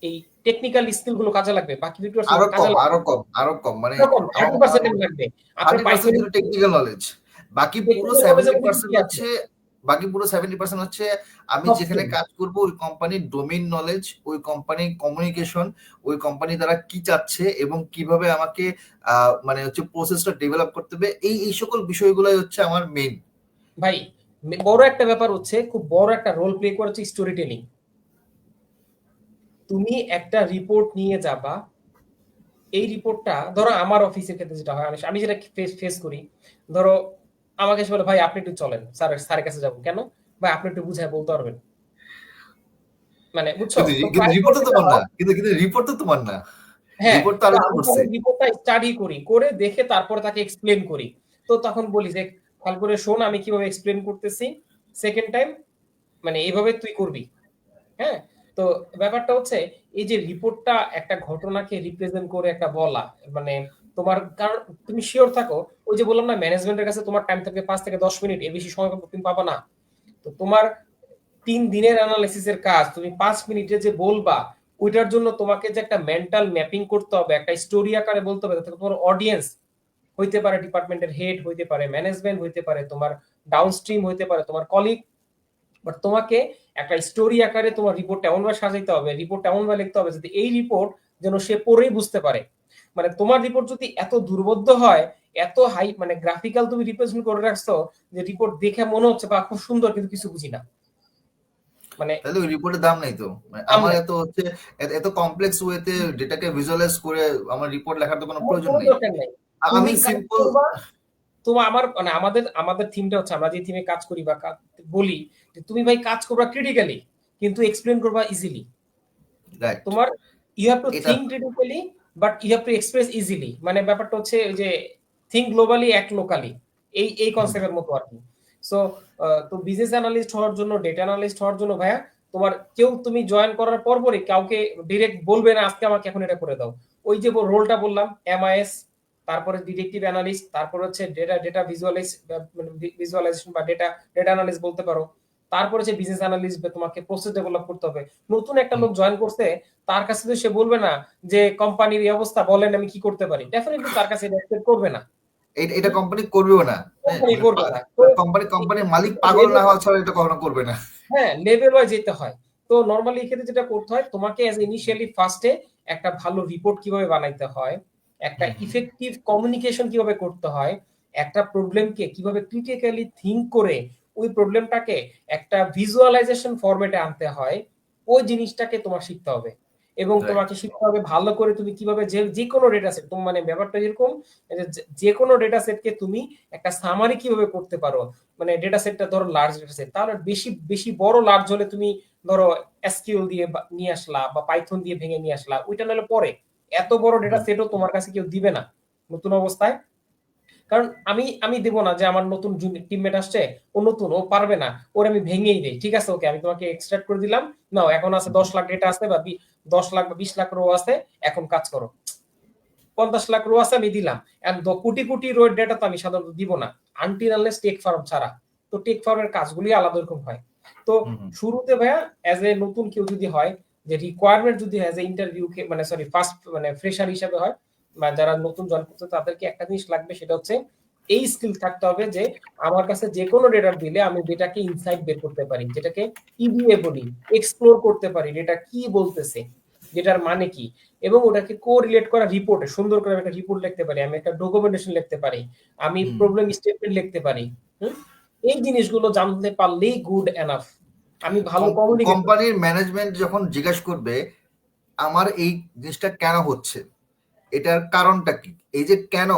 এই টেকনিক্যাল স্কিল গুলো কাজে লাগবে, বাকি 50% কাজে লাগবে, আরো কম মানে 30% টাইম লাগবে আপনার পাইথন টেকনিক্যাল নলেজ। বাকি পুরো 70% হচ্ছে আমি যেখানে কাজ করব ওই কোম্পানির ডোমেইন নলেজ, ওই কোম্পানির কমিউনিকেশন, ওই কোম্পানি দ্বারা কি চাচ্ছে এবং কিভাবে আমাকে মানে হচ্ছে প্রসেসটা ডেভেলপ করতে হবে, এই সকল বিষয়গুলোই হচ্ছে আমার মেইন। ভাই বড় একটা ব্যাপার হচ্ছে, খুব বড় একটা রোল প্লে করেছে স্টোরি টেলিং। তুমি একটা রিপোর্ট নিয়ে যাবা, এই রিপোর্টটা ধরো আমার অফিসের ক্ষেত্রে যেটা হয়, আমি যেটা ফেস করি, ধরো আমাকে এসে বলে ভাই আপনি একটু চলেন স্যারের কাছে যাবো, কেন ভাই আপনি একটু বুঝায় বলতে পারবেন, মানে বুঝছো? রিপোর্ট তো তোমার না, কিন্তু রিপোর্ট তো তোমার না, হ্যাঁ, রিপোর্টটা স্টাডি করি, করে দেখে তারপরে তাকে এক্সপ্লেন করি। তো তখন বলি যে খেয়াল করে শোন আমি কিভাবে এক্সপ্লেন করতেছি, সেকেন্ড টাইম মানে এইভাবে তুই করবি, হ্যাঁ। তো ব্যাপারটা হচ্ছে এই যে রিপোর্টটা একটা ঘটনাকে রিপ্রেজেন্ট করে একটা বলা, মানে তোমার, কারণ তুমি শিওর থাকো, ওই যে বললাম না ম্যানেজমেন্টের কাছে তোমার টাইম থাকবে 5 থেকে 10 মিনিট, এর বেশি সময় তুমি পাবা না। তো তোমার 3 দিনের অ্যানালিসিসের কাজ তুমি 5 মিনিটে যে বলবা, ওইটার জন্য তোমাকে যে একটা মেন্টাল ম্যাপিং করতে হবে, একটা স্টোরি আকারে বলতে হবে, যাতে তোমার অডিয়েন্স হইতে পারে ডিপার্টমেন্টের হেড, হইতে পারে ম্যানেজমেন্ট, হইতে পারে তোমার ডাউনস্ট্রিম, হইতে পারে তোমার কলিগ, বাট তোমাকে একটা স্টোরি আকারে তোমার রিপোর্ট এমন ভাবে সাজাইতে হবে, রিপোর্ট এমন ভাবে লিখতে হবে যাতে এই রিপোর্ট যেন সে পড়েই বুঝতে পারে। মানে তোমার রিপোর্ট যদি এত দুর্বোধ্য হয়, এত হাই মানে গ্রাফিক্যাল তুমি রিপ্রেজেন্ট করে রাখছো যে রিপোর্ট দেখে মনে হচ্ছে বা খুব সুন্দর কিন্তু কিছু বুঝি না, মানে তাহলে ওই রিপোর্টের দাম নাই তো। মানে দাম আমার নাই। এত হচ্ছে এত কমপ্লেক্স ওয়েতে ডেটাকে ভিজুয়ালাইজ করে আমার রিপোর্ট লেখার তো কোনো তোমার প্রয়োজন কোনো নেই। দরকার নাই। তুমি আমি কাজ সিম্পল করবা, তোমার আমার মানে আমাদের আমাদের থিমটা হচ্ছে, আমরা যে থিমে কাজ করি বা বলি যে তুমি ভাই কাজ করবা ক্রিটিক্যালি কিন্তু এক্সপ্লেন করবা ইজিলি। রাইট। তোমার ইউ হ্যাভ টু এটা think critically but you have to express easily, মানে ব্যাপারটা হচ্ছে ওই যে থিঙ্ক গ্লোবালি অ্যাক্ট লোকালি, এই কনসেপ্টের মতো আর কি। সো তো বিজনেস অ্যানালিস্ট হওয়ার জন্য, ডেটা অ্যানালিস্ট হওয়ার জন্য ভাইয়া তোমার কেউ তুমি জয়েন করার পরপরই কাউকে ডিরেক্ট বলবে না আজকে আমাকে এখন এটা করে দাও। ওই যে রোলটা বললাম এমআইএস, তারপরে ডিটেকটিভ অ্যানালিস্ট, তারপর হচ্ছে ডেটা ডেটা ভিজুয়ালাইজেশন বা ডেটা ডেটা অ্যানালিস্ট বলতে পারো। তারপরে যে বিজনেস অ্যানালিস্ট, তোমাকে প্রসেস ডেভেলপ করতে হবে। নতুন একটা লোক জয়েন করছে, তার কাছে তো সে বলবে না যে কোম্পানির এই অবস্থা বলেন আমি কি করতে পারি, ডেফিনেটলি তার কাছে এক্সপেক্ট করবে না, এটা কোম্পানি করবেও না। হ্যাঁ, কোম্পানি মানে করবে না। তো কোম্পানির মালিক পাগল না হওয়া ছাড়া এটা কখনো করবে না। হ্যাঁ, লেভেল ওয়াইজ যেতে হয়। তো নরমালি এক্ষেত্রে যেটা করতে হয়, তোমাকে অ্যাজ ইনিশিয়ালি ফার্স্টে একটা ভালো রিপোর্ট কিভাবে বানাইতে হয়, একটা ইফেক্টিভ কমিউনিকেশন কিভাবে করতে হয়, একটা প্রবলেমকে কিভাবে ক্রিটিক্যালি থিঙ্ক করে ওই প্রবলেমটাকে একটা ভিজুয়ালাইজেশন ফরম্যাটে আনতে হয়, ওই জিনিসটাকে তোমার শিখতে হবে। এবং রাইট। তোমাকে শিখতে হবে ভালো করে তুমি কিভাবে যে যে কোনো ডেটা সেট, তোমার মানে ব্যাপারটা যেরকম যে কোনো ডেটা সেটকে তুমি একটা সামারি কিভাবে করতে পারো। মানে ডেটা সেটটা ধরো লার্জ ডেটা সেট, তাহলে বেশি বেশি বড় লার্জ হলে তুমি ধরো এসকিউএল দিয়ে নিয়ে আসলা বা পাইথন দিয়ে ভেঙে নিয়ে আসলা, ওইটা নাহলে পরে এত বড় ডেটা সেটও তোমার কাছে কেউ দিবে না নতুন অবস্থায়। কারণ আমি আমি দেব না যে আমার নতুন টিমমেট আসছে, ও নতুন, ও পারবে না, ওর আমি ভেঙেই দেই, ঠিক আছে ওকে আমি তোমাকে এক্সট্রাক্ট করে দিলাম, নাও এখন আছে 10 লাখ ডেটা আছে বা 10 লাখ বা 20 লাখ রো আছে, এখন কাজ করো। 50 লাখ রো আছে আমি দিলাম, and crore crore rho data তো আমি সাধারণত দিব না আনটিল আনলেস টেক ফার্ম ছাড়া। তো টেক ফার্মের কাজগুলি আলাদা রকম হয়। তো শুরুতে ভাইয়া এজ এ নতুন কেউ যদি হয়, যে রিকোয়ারমেন্ট যদি এজ এ ইন্টারভিউ মানে সরি ফার্স্ট মানে ফ্রেশার হিসেবে হয়, বা যারা নতুন জয়েন করতে তাদেরকে একটা জিনিস লাগবে, সেটা হচ্ছে এই স্কিল থাকতে হবে যে আমার কাছে যে কোনো ডেটা দিলে আমি ডেটাকে ইনসাইট বের করতে পারি, যেটাকে ইবিএ বলি, এক্সপ্লোর করতে পারি ডেটা কি বলতেছে, যেটার মানে কি, এবং ওটাকে কোরিলেট করা রিপোর্টে সুন্দর করে একটা রিপোর্ট লিখতে পারি, আমি একটা ডকুমেন্টেশন লিখতে পারি, আমি প্রবলেম স্টেটমেন্ট লিখতে পারি। এই জিনিসগুলো জানতে পারলেই গুড এনাফ। আমি ভালো কমিউনিকেটর। কোম্পানির ম্যানেজমেন্ট যখন জিজ্ঞাসা করবে আমার এই জিনিসটা কেন হচ্ছে, এটার কারণটা কি, এই যে কেন,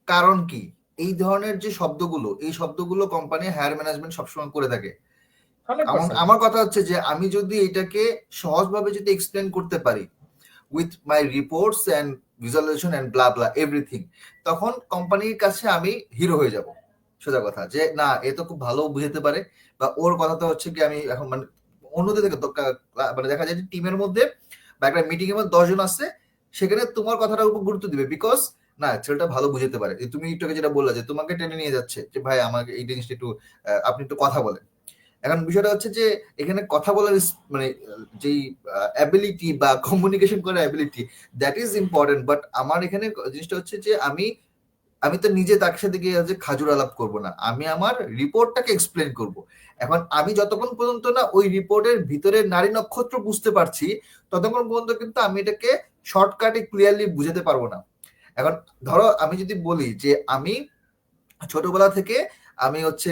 কারণ কি, এই ধরনের যে শব্দগুলো, এই শব্দগুলো কোম্পানি হায়ার ম্যানেজমেন্ট সবসময় করে থাকে। 100%। আমার কথা হচ্ছে যে আমি যদি এটাকে সহজভাবে যদি এক্সপ্লেন করতে পারি with my reports and visualisation and blah blah everything, তখন কোম্পানির কাছে আমি হিরো হয়ে যাব। সোজা কথা, যে না এ তো খুব ভালো বুঝাতে পারে, বা ওর কথাটা হচ্ছে কি আমি এখন মানে অন্যদের থেকে মানে দেখা যায় যে টিমের মধ্যে বা একটা মিটিং এর মধ্যে 10 জন আছে, সেখানে তোমার কথাটার উপর গুরুত্ব দিবে, বিকজ না ছেলেটা ভালো বুঝাতে পারে। তুমি একটু আগে যেটা বললা যে তোমাকে টেনে নিয়ে যাচ্ছে যে ভাই আমাকে এই জিনিসটা একটু আপনি একটু কথা বলেন। এখন বিষয়টা হচ্ছে যে এখানে কথা বলার মানে যেই অ্যাবিলিটি বা কমিউনিকেশন করার ability, that is important. But আমার এখানে জিনিসটা হচ্ছে যে আমি আমি তো নিজে তার সাথে গিয়ে যে খাজুর আলাপ করবো না, আমি আমার রিপোর্টটাকে এক্সপ্লেন করব। এখন আমি যতক্ষণ পর্যন্ত না ওই রিপোর্টের ভিতরে নারী নক্ষত্র বুঝতে পারছি, ততক্ষণ পর্যন্ত কিন্তু আমি এটাকে শর্টকাটে ক্লিয়ারলি বুঝাতে পারবো না। এখন ধরো আমি যদি বলি যে আমি ছোটবেলা থেকে আমি হচ্ছে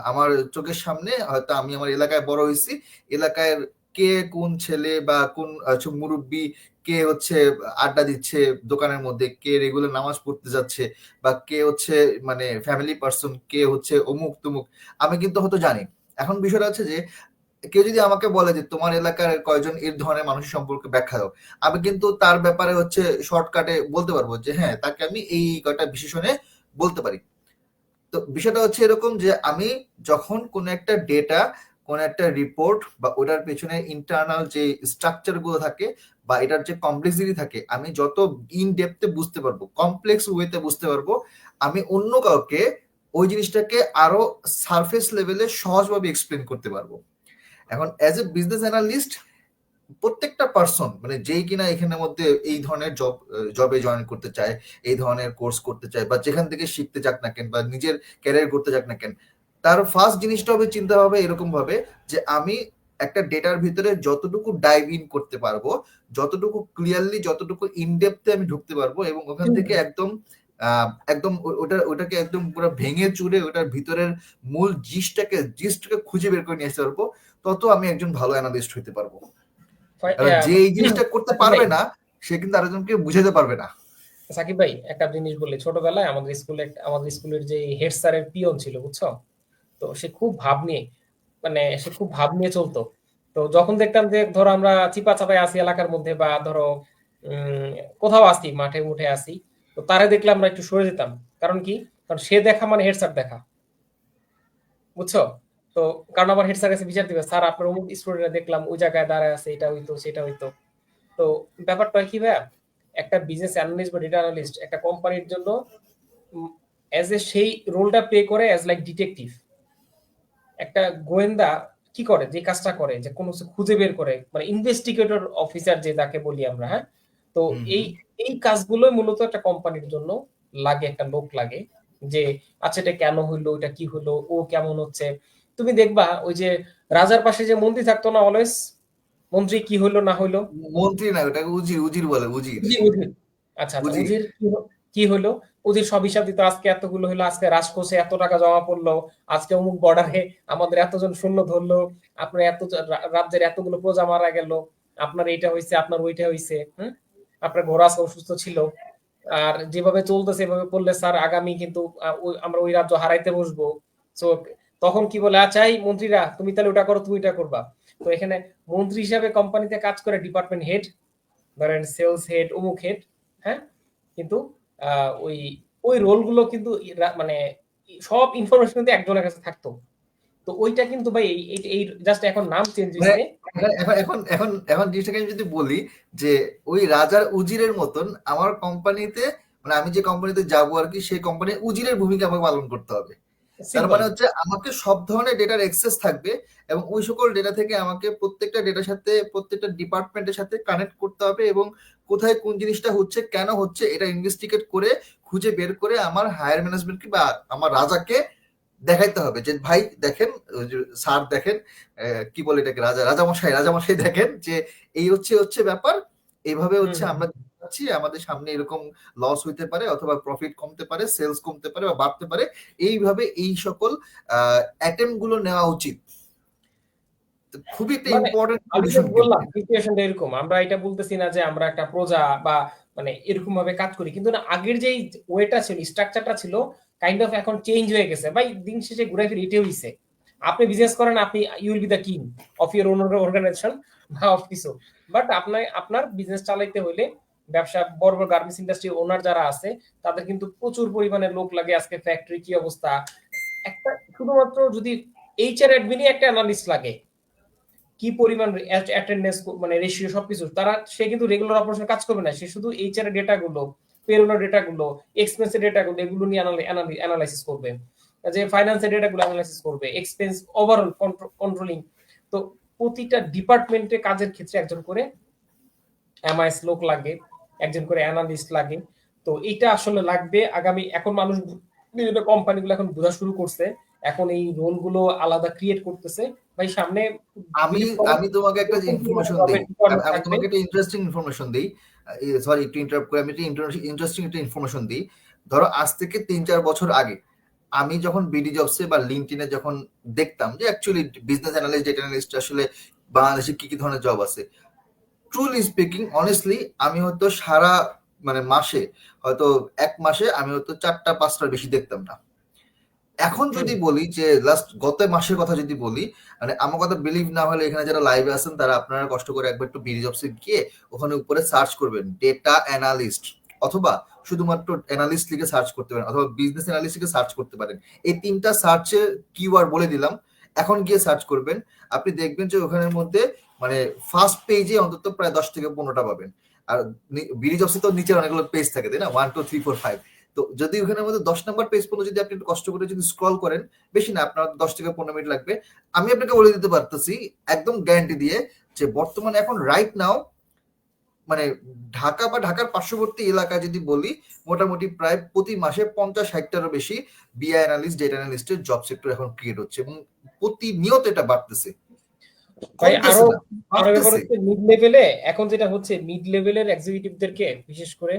আমার চোখের সামনে হয়তো আমি আমার এলাকায় বড় হয়েছি, এলাকায় কে কোন ছেলে বা কোন মুরব্বী কে হচ্ছে আড্ডা দিচ্ছে দোকানের মধ্যে, কে রেগুলার নামাজ পড়তে যাচ্ছে, বা কে হচ্ছে মানে ফ্যামিলি পার্সন, কে হচ্ছে অমুক তমুক, আমি কিন্তু হয়তো জানি। এখন বিষয়টা হচ্ছে যে কেউ যদি আমাকে বলে যে তোমার এলাকার কয়জন এই ধরনের মানুষের সম্পর্কে ব্যাখ্যা দাও, আমি কিন্তু তার ব্যাপারে হচ্ছে শর্টকাটে বলতে পারবো যে হ্যাঁ তাকে আমি এই কয়টা বিশেষণে বলতে পারি। তো বিষয়টা হচ্ছে এরকম যে আমি যখন কোন একটা ডেটা, কোন একটা রিপোর্ট বা ওটার পেছনে ইন্টারনাল যে স্ট্রাকচার গুলো থাকে বা এটার যে কমপ্লেক্সিটি থাকে, আমি যত ইন ডেপথে বুঝতে পারবো, কমপ্লেক্স ওয়েতে বুঝতে পারবো, আমি অন্য কাউকে ওই জিনিসটাকে আরো সারফেস লেভেলে সহজভাবে এক্সপ্লেন করতে পারবো। এখন অ্যাজ এ বিজনেস অ্যানালিস্ট প্রত্যেকটা পার্সন মানে যেই কিনা এখানের মধ্যে এই ধরনের জবে জয়েন করতে চায়, এই ধরনের কোর্স করতে চায়, বা যেখান থেকে শিখতে যাক না কেন বা নিজের ক্যারিয়ার করতে যাক না কেন, তার ফার্স্ট জিনিসটা হবে, চিন্তা হবে এরকম ভাবে যে আমি একটা ডেটার ভিতরে যতটুকু ডাইভ ইন করতে পারবো, যতটুকু ক্লিয়ারলি, যতটুকু ইনডেপথে আমি ঢুকতে পারবো, এবং ওখান থেকে একদম একদম ওটাকে একদম পুরো ভেঙে চুরে ওটার ভিতরের মূল জিসটাকে খুঁজে বের করে নিয়ে আসতে পারবো, তত আমি একজন ভালো অ্যানালিস্ট হইতে পারবো। কারণ যে এই জিনিসটা করতে সাকিব পারবে ভাই, না, সে কিন্তু আরেকজনকে বুঝাতে পারবে না। সাকিব ভাই একটা জিনিস বলি, ছোটবেলায় আমাদের স্কুলের যে হেড স্যারের পিয়ন ছিল বুঝছো, তো সে খুব ভাব নিয়ে চলতো। তো যখন দেখতাম যে ধরো আমরা চিপা চাপায় আসি এলাকার মধ্যে, বা ধরো উম কোথাও আসি, মাঠে মুঠে আসি, তো তারে দেখলে আমরা একটু সরে যেতাম। কারণ কি? কারণ সে দেখা মানে হেড স্যার দেখা, বুঝছো? তো কারণ আমার হেড স্যার কাছে বিচার দিবে, স্যার আপনার অমুক স্টুডেন্ট দেখলাম ওই জায়গায় দাঁড়ায় আছে, এটা হইতো সেটা হইতো। তো ব্যাপারটা কি ভাইয়া, একটা বিজনেস অ্যানালিস্ট বা ডেটা অ্যানালিস্ট একটা কোম্পানির জন্য অ্যাজ এ সেই রোলটা প্লে করে অ্যাজ লাইক ডিটেকটিভ। একটা গোয়েন্দা কি করে, যে কাজটা করে, যে কোনো কিছু খুঁজে বের করে, মানে ইনভেস্টিগেটর অফিসার যে যাকে বলি আমরা, হ্যাঁ। তো হুম এই হুম। এই কাজগুলো মূলত একটা কোম্পানির জন্য লাগে, একটা লোক লাগে, যে আচ্ছা এটা কেন হইলো, এটা কি হলো, ও কেমন হচ্ছে। তুমি দেখবা ওই যে রাজার পাশে যে মন্ত্রী থাকতো না অলওয়েজ, মন্ত্রী কি হইলো না হইলো, মন্ত্রী না, ওটাকে উজির, উজির বলে, উজির। উজির উজির। আচ্ছা আচ্ছা, উজির। উজির কি হলো, উজির সব হিসাব দিত, আজকে এতগুলো হলো, আজকে রাজকোষে এত টাকা জমা পড়লো, আজকে অমুক বর্ডারে আমাদের এতজন সৈন্য ধরলো, আপনার রাজ্যের এতগুলো প্রজা মারা গেল, আপনার এইটা হয়েছে, আপনার ওইটা হয়েছে, আপনার ঘোড়া আজকে অসুস্থ ছিল। আর যেভাবে চলতেছে এভাবে করলে স্যার আগামী কিন্তু আমরা ওই রাজ্য হারাইতে বসবো। তো তখন কি বলে, আচ্ছা এই মন্ত্রীরা তুমি তাহলে ওটা করো, তুমি এটা করবা। তো এখানে মন্ত্রী হিসাবে কোম্পানিতে কাজ করে ডিপার্টমেন্ট হেড, ধরেন সেলস হেড, অমুক হেড, হ্যাঁ। কিন্তু ওই ওই রোলগুলো কিন্তু মানে সব ইনফরমেশন কিন্তু একজনের কাছে থাকতো। তো ওইটা কিন্তু ভাই এই জাস্ট এখন নাম চেঞ্জ মানে হয়েছে। এখন এখন এখন এখন জিনিসটাকে আমি যদি বলি যে ওই রাজার উজিরের মতন আমার কোম্পানিতে, মানে আমি যে কোম্পানিতে যাবো আর কি, সেই কোম্পানির উজিরের ভূমিকা আমাকে পালন করতে হবে। তার সিম্পল। মানে হচ্ছে আমাকে সব ধরনের ডেটার অ্যাক্সেস থাকবে, এবং ওই সকল ডেটা থেকে আমাকে প্রত্যেকটা ডেটার সাথে, প্রত্যেকটা ডিপার্টমেন্টের সাথে কানেক্ট করতে হবে, এবং কোথায় কোন জিনিসটা হচ্ছে, কেন হচ্ছে, এটা ইনভেস্টিগেট করে খুঁজে বের করে আমার হায়ার ম্যানেজমেন্টকে বা আমার রাজাকে দেখাইতে হবে যে ভাই দেখেন, স্যার দেখেন, কি বলে এটাকে, রাজামশাই, রাজামশাই দেখেন যে এই হচ্ছে হচ্ছে ব্যাপার, এইভাবে হুম হচ্ছে হুম আমরা হুম। যাচ্ছি, আমাদের সামনে এরকম লস হইতে পারে, অথবা প্রফিট কমতে পারে, সেলস কমতে পারে বা বাড়তে পারে, এইভাবে এই সকল অ্যাটেম্প গুলো নেওয়া উচিত। তো খুবই একটা মানে ইম্পর্টেন্ট আমি যে পজিশন কিন্তু বললাম সিচুয়েশনটা এরকম, আমরা এটা বলতেছি না যে আমরা একটা প্রজা বা মানে এরকম ভাবে কাজ করি, কিন্তু না আগের যেই ওয়েটা ছিল, স্ট্রাকচারটা ছিল, কাইন্ড অফ এখন চেঞ্জ হয়ে গেছে ভাই। দিন শেষে ঘুরে ফিরে এটাই হইছে, আপনি বিজনেস করেন, আপনি you will be the king of your own organisation বা অফ কিছু। বাট আপনার বিজনেস চালাইতে হইলে, ব্যবসা বড় বড় গার্মেন্টস ইন্ডাস্ট্রি ওনার যারা আছে, তাদের কিন্তু প্রচুর পরিমাণে লোক লাগে। আজকে ফ্যাক্টরি কি অবস্থা, একটা শুধুমাত্র যদি এইচআর অ্যাডমিনই একটা অ্যানালিস্ট লাগে, কি পরিমাণ অ্যাটেন্ডেন্স মানে রেশিও সবকিছু, সে কিন্তু রেগুলার অপারেশন কাজ করবে না, সে শুধু এইচআর এর ডেটা গুলো, পেরোনোর ডেটা গুলো, এক্সপেন্স এর ডেটা গুলো, এগুলো নিয়ে অ্যানালাইসিস করবে, যে ফাইন্যান্সের ডেটা গুলো অ্যানালাইসিস করবে, এক্সপেন্স ওভারঅল কন্ট্রোলিং। তো প্রতিটা ডিপার্টমেন্টে কাজের ক্ষেত্রে একজন করে এমআইএস লোক লাগে, একজন করে অ্যানালিস্ট লাগে। তো এটা আসলে লাগবে আগামী, এখন মানুষ বিভিন্ন কোম্পানিগুলো এখন বোঝা শুরু করছে, এখন এই রোল গুলো আলাদা ক্রিয়েট করতেছে। ভাই সামনে আমি বিলিভ করেন আমি তোমাকে একটা প্রচুর পরিমাণে ইনফরমেশন দেই, জবের রিকোয়ারমেন্ট আমি থাকবে। তোমাকে একটা ইন্টারেস্টিং ইনফরমেশন দিই, সরি একটু ইন্টারাপ্ট করে, আমি একটা ইন্টারেস্টিং একটা ইনফরমেশন দিই। ধরো আজ থেকে 3-4 বছর আগে আমি যখন বিডি জবসে বা লিঙ্কডইনে যখন দেখতাম যে actually business analyst, data analyst আসলে বাংলাদেশে কি কি ধরনের জব আছে, ট্রুলি স্পিকিং অনেস্টলি, আমি হয়তো সারা মানে মাসে, হয়তো এক মাসে আমি হয়তো 4টা 5টার বেশি দেখতাম না। এখন হুম যদি বলি যে লাস্ট গত মাসের কথা যদি বলি, মানে আমার কথা বিলিভ না হলে এখানে যারা লাইভে আছেন তারা আপনারা কষ্ট করে একবার একটু বিডি জবসে গিয়ে ওখানে উপরে সার্চ করবেন ডেটা অ্যানালিস্ট, অথবা শুধুমাত্র অ্যানালিস্ট লিখে সার্চ করতে পারেন, অথবা বিজনেস অ্যানালিস্ট লিখে সার্চ করতে পারেন। এই 3টা সার্চের কিওয়ার্ড বলে দিলাম, এখন গিয়ে সার্চ করবেন, আপনি দেখবেন যে ওখানের মধ্যে মানে ফার্স্ট পেজে অন্তত প্রায় 10 থেকে 15টা পাবেন। আর বিডি জবসে তো নিচে অনেকগুলো পেজ থাকে, তাই না, 1 2 3 4 5। তো যদি ওখানের মধ্যে 10 নম্বর পেজ পর্যন্ত যদি আপনি একটু কষ্ট করে যদি স্ক্রল করেন, বেশি না, আপনার 10 থেকে 15 মিনিট লাগবে, আমি আপনাকে বলে দিতে পারতেছি একদম গ্যারান্টি দিয়ে যে বর্তমানে এখন রাইট নাও মানে ঢাকা বা ঢাকার পার্শ্ববর্তী এলাকায় যদি বলি, মোটামুটি প্রায় প্রতি মাসে 50-60টারও বেশি বিআই অ্যানালিস্ট, ডেটা অ্যানালিস্টের জব সেক্টর এখন ক্রিয়েট হচ্ছে এবং প্রতিনিয়ত এটা বাড়তেছে, ভাই কমতেছে আরো না, আরো ব্যাপার বাড়তেছে। হচ্ছে মিড লেভেলে এখন যেটা হচ্ছে, মিড লেভেলের এক্সিকিউটিভদেরকে বিশেষ করে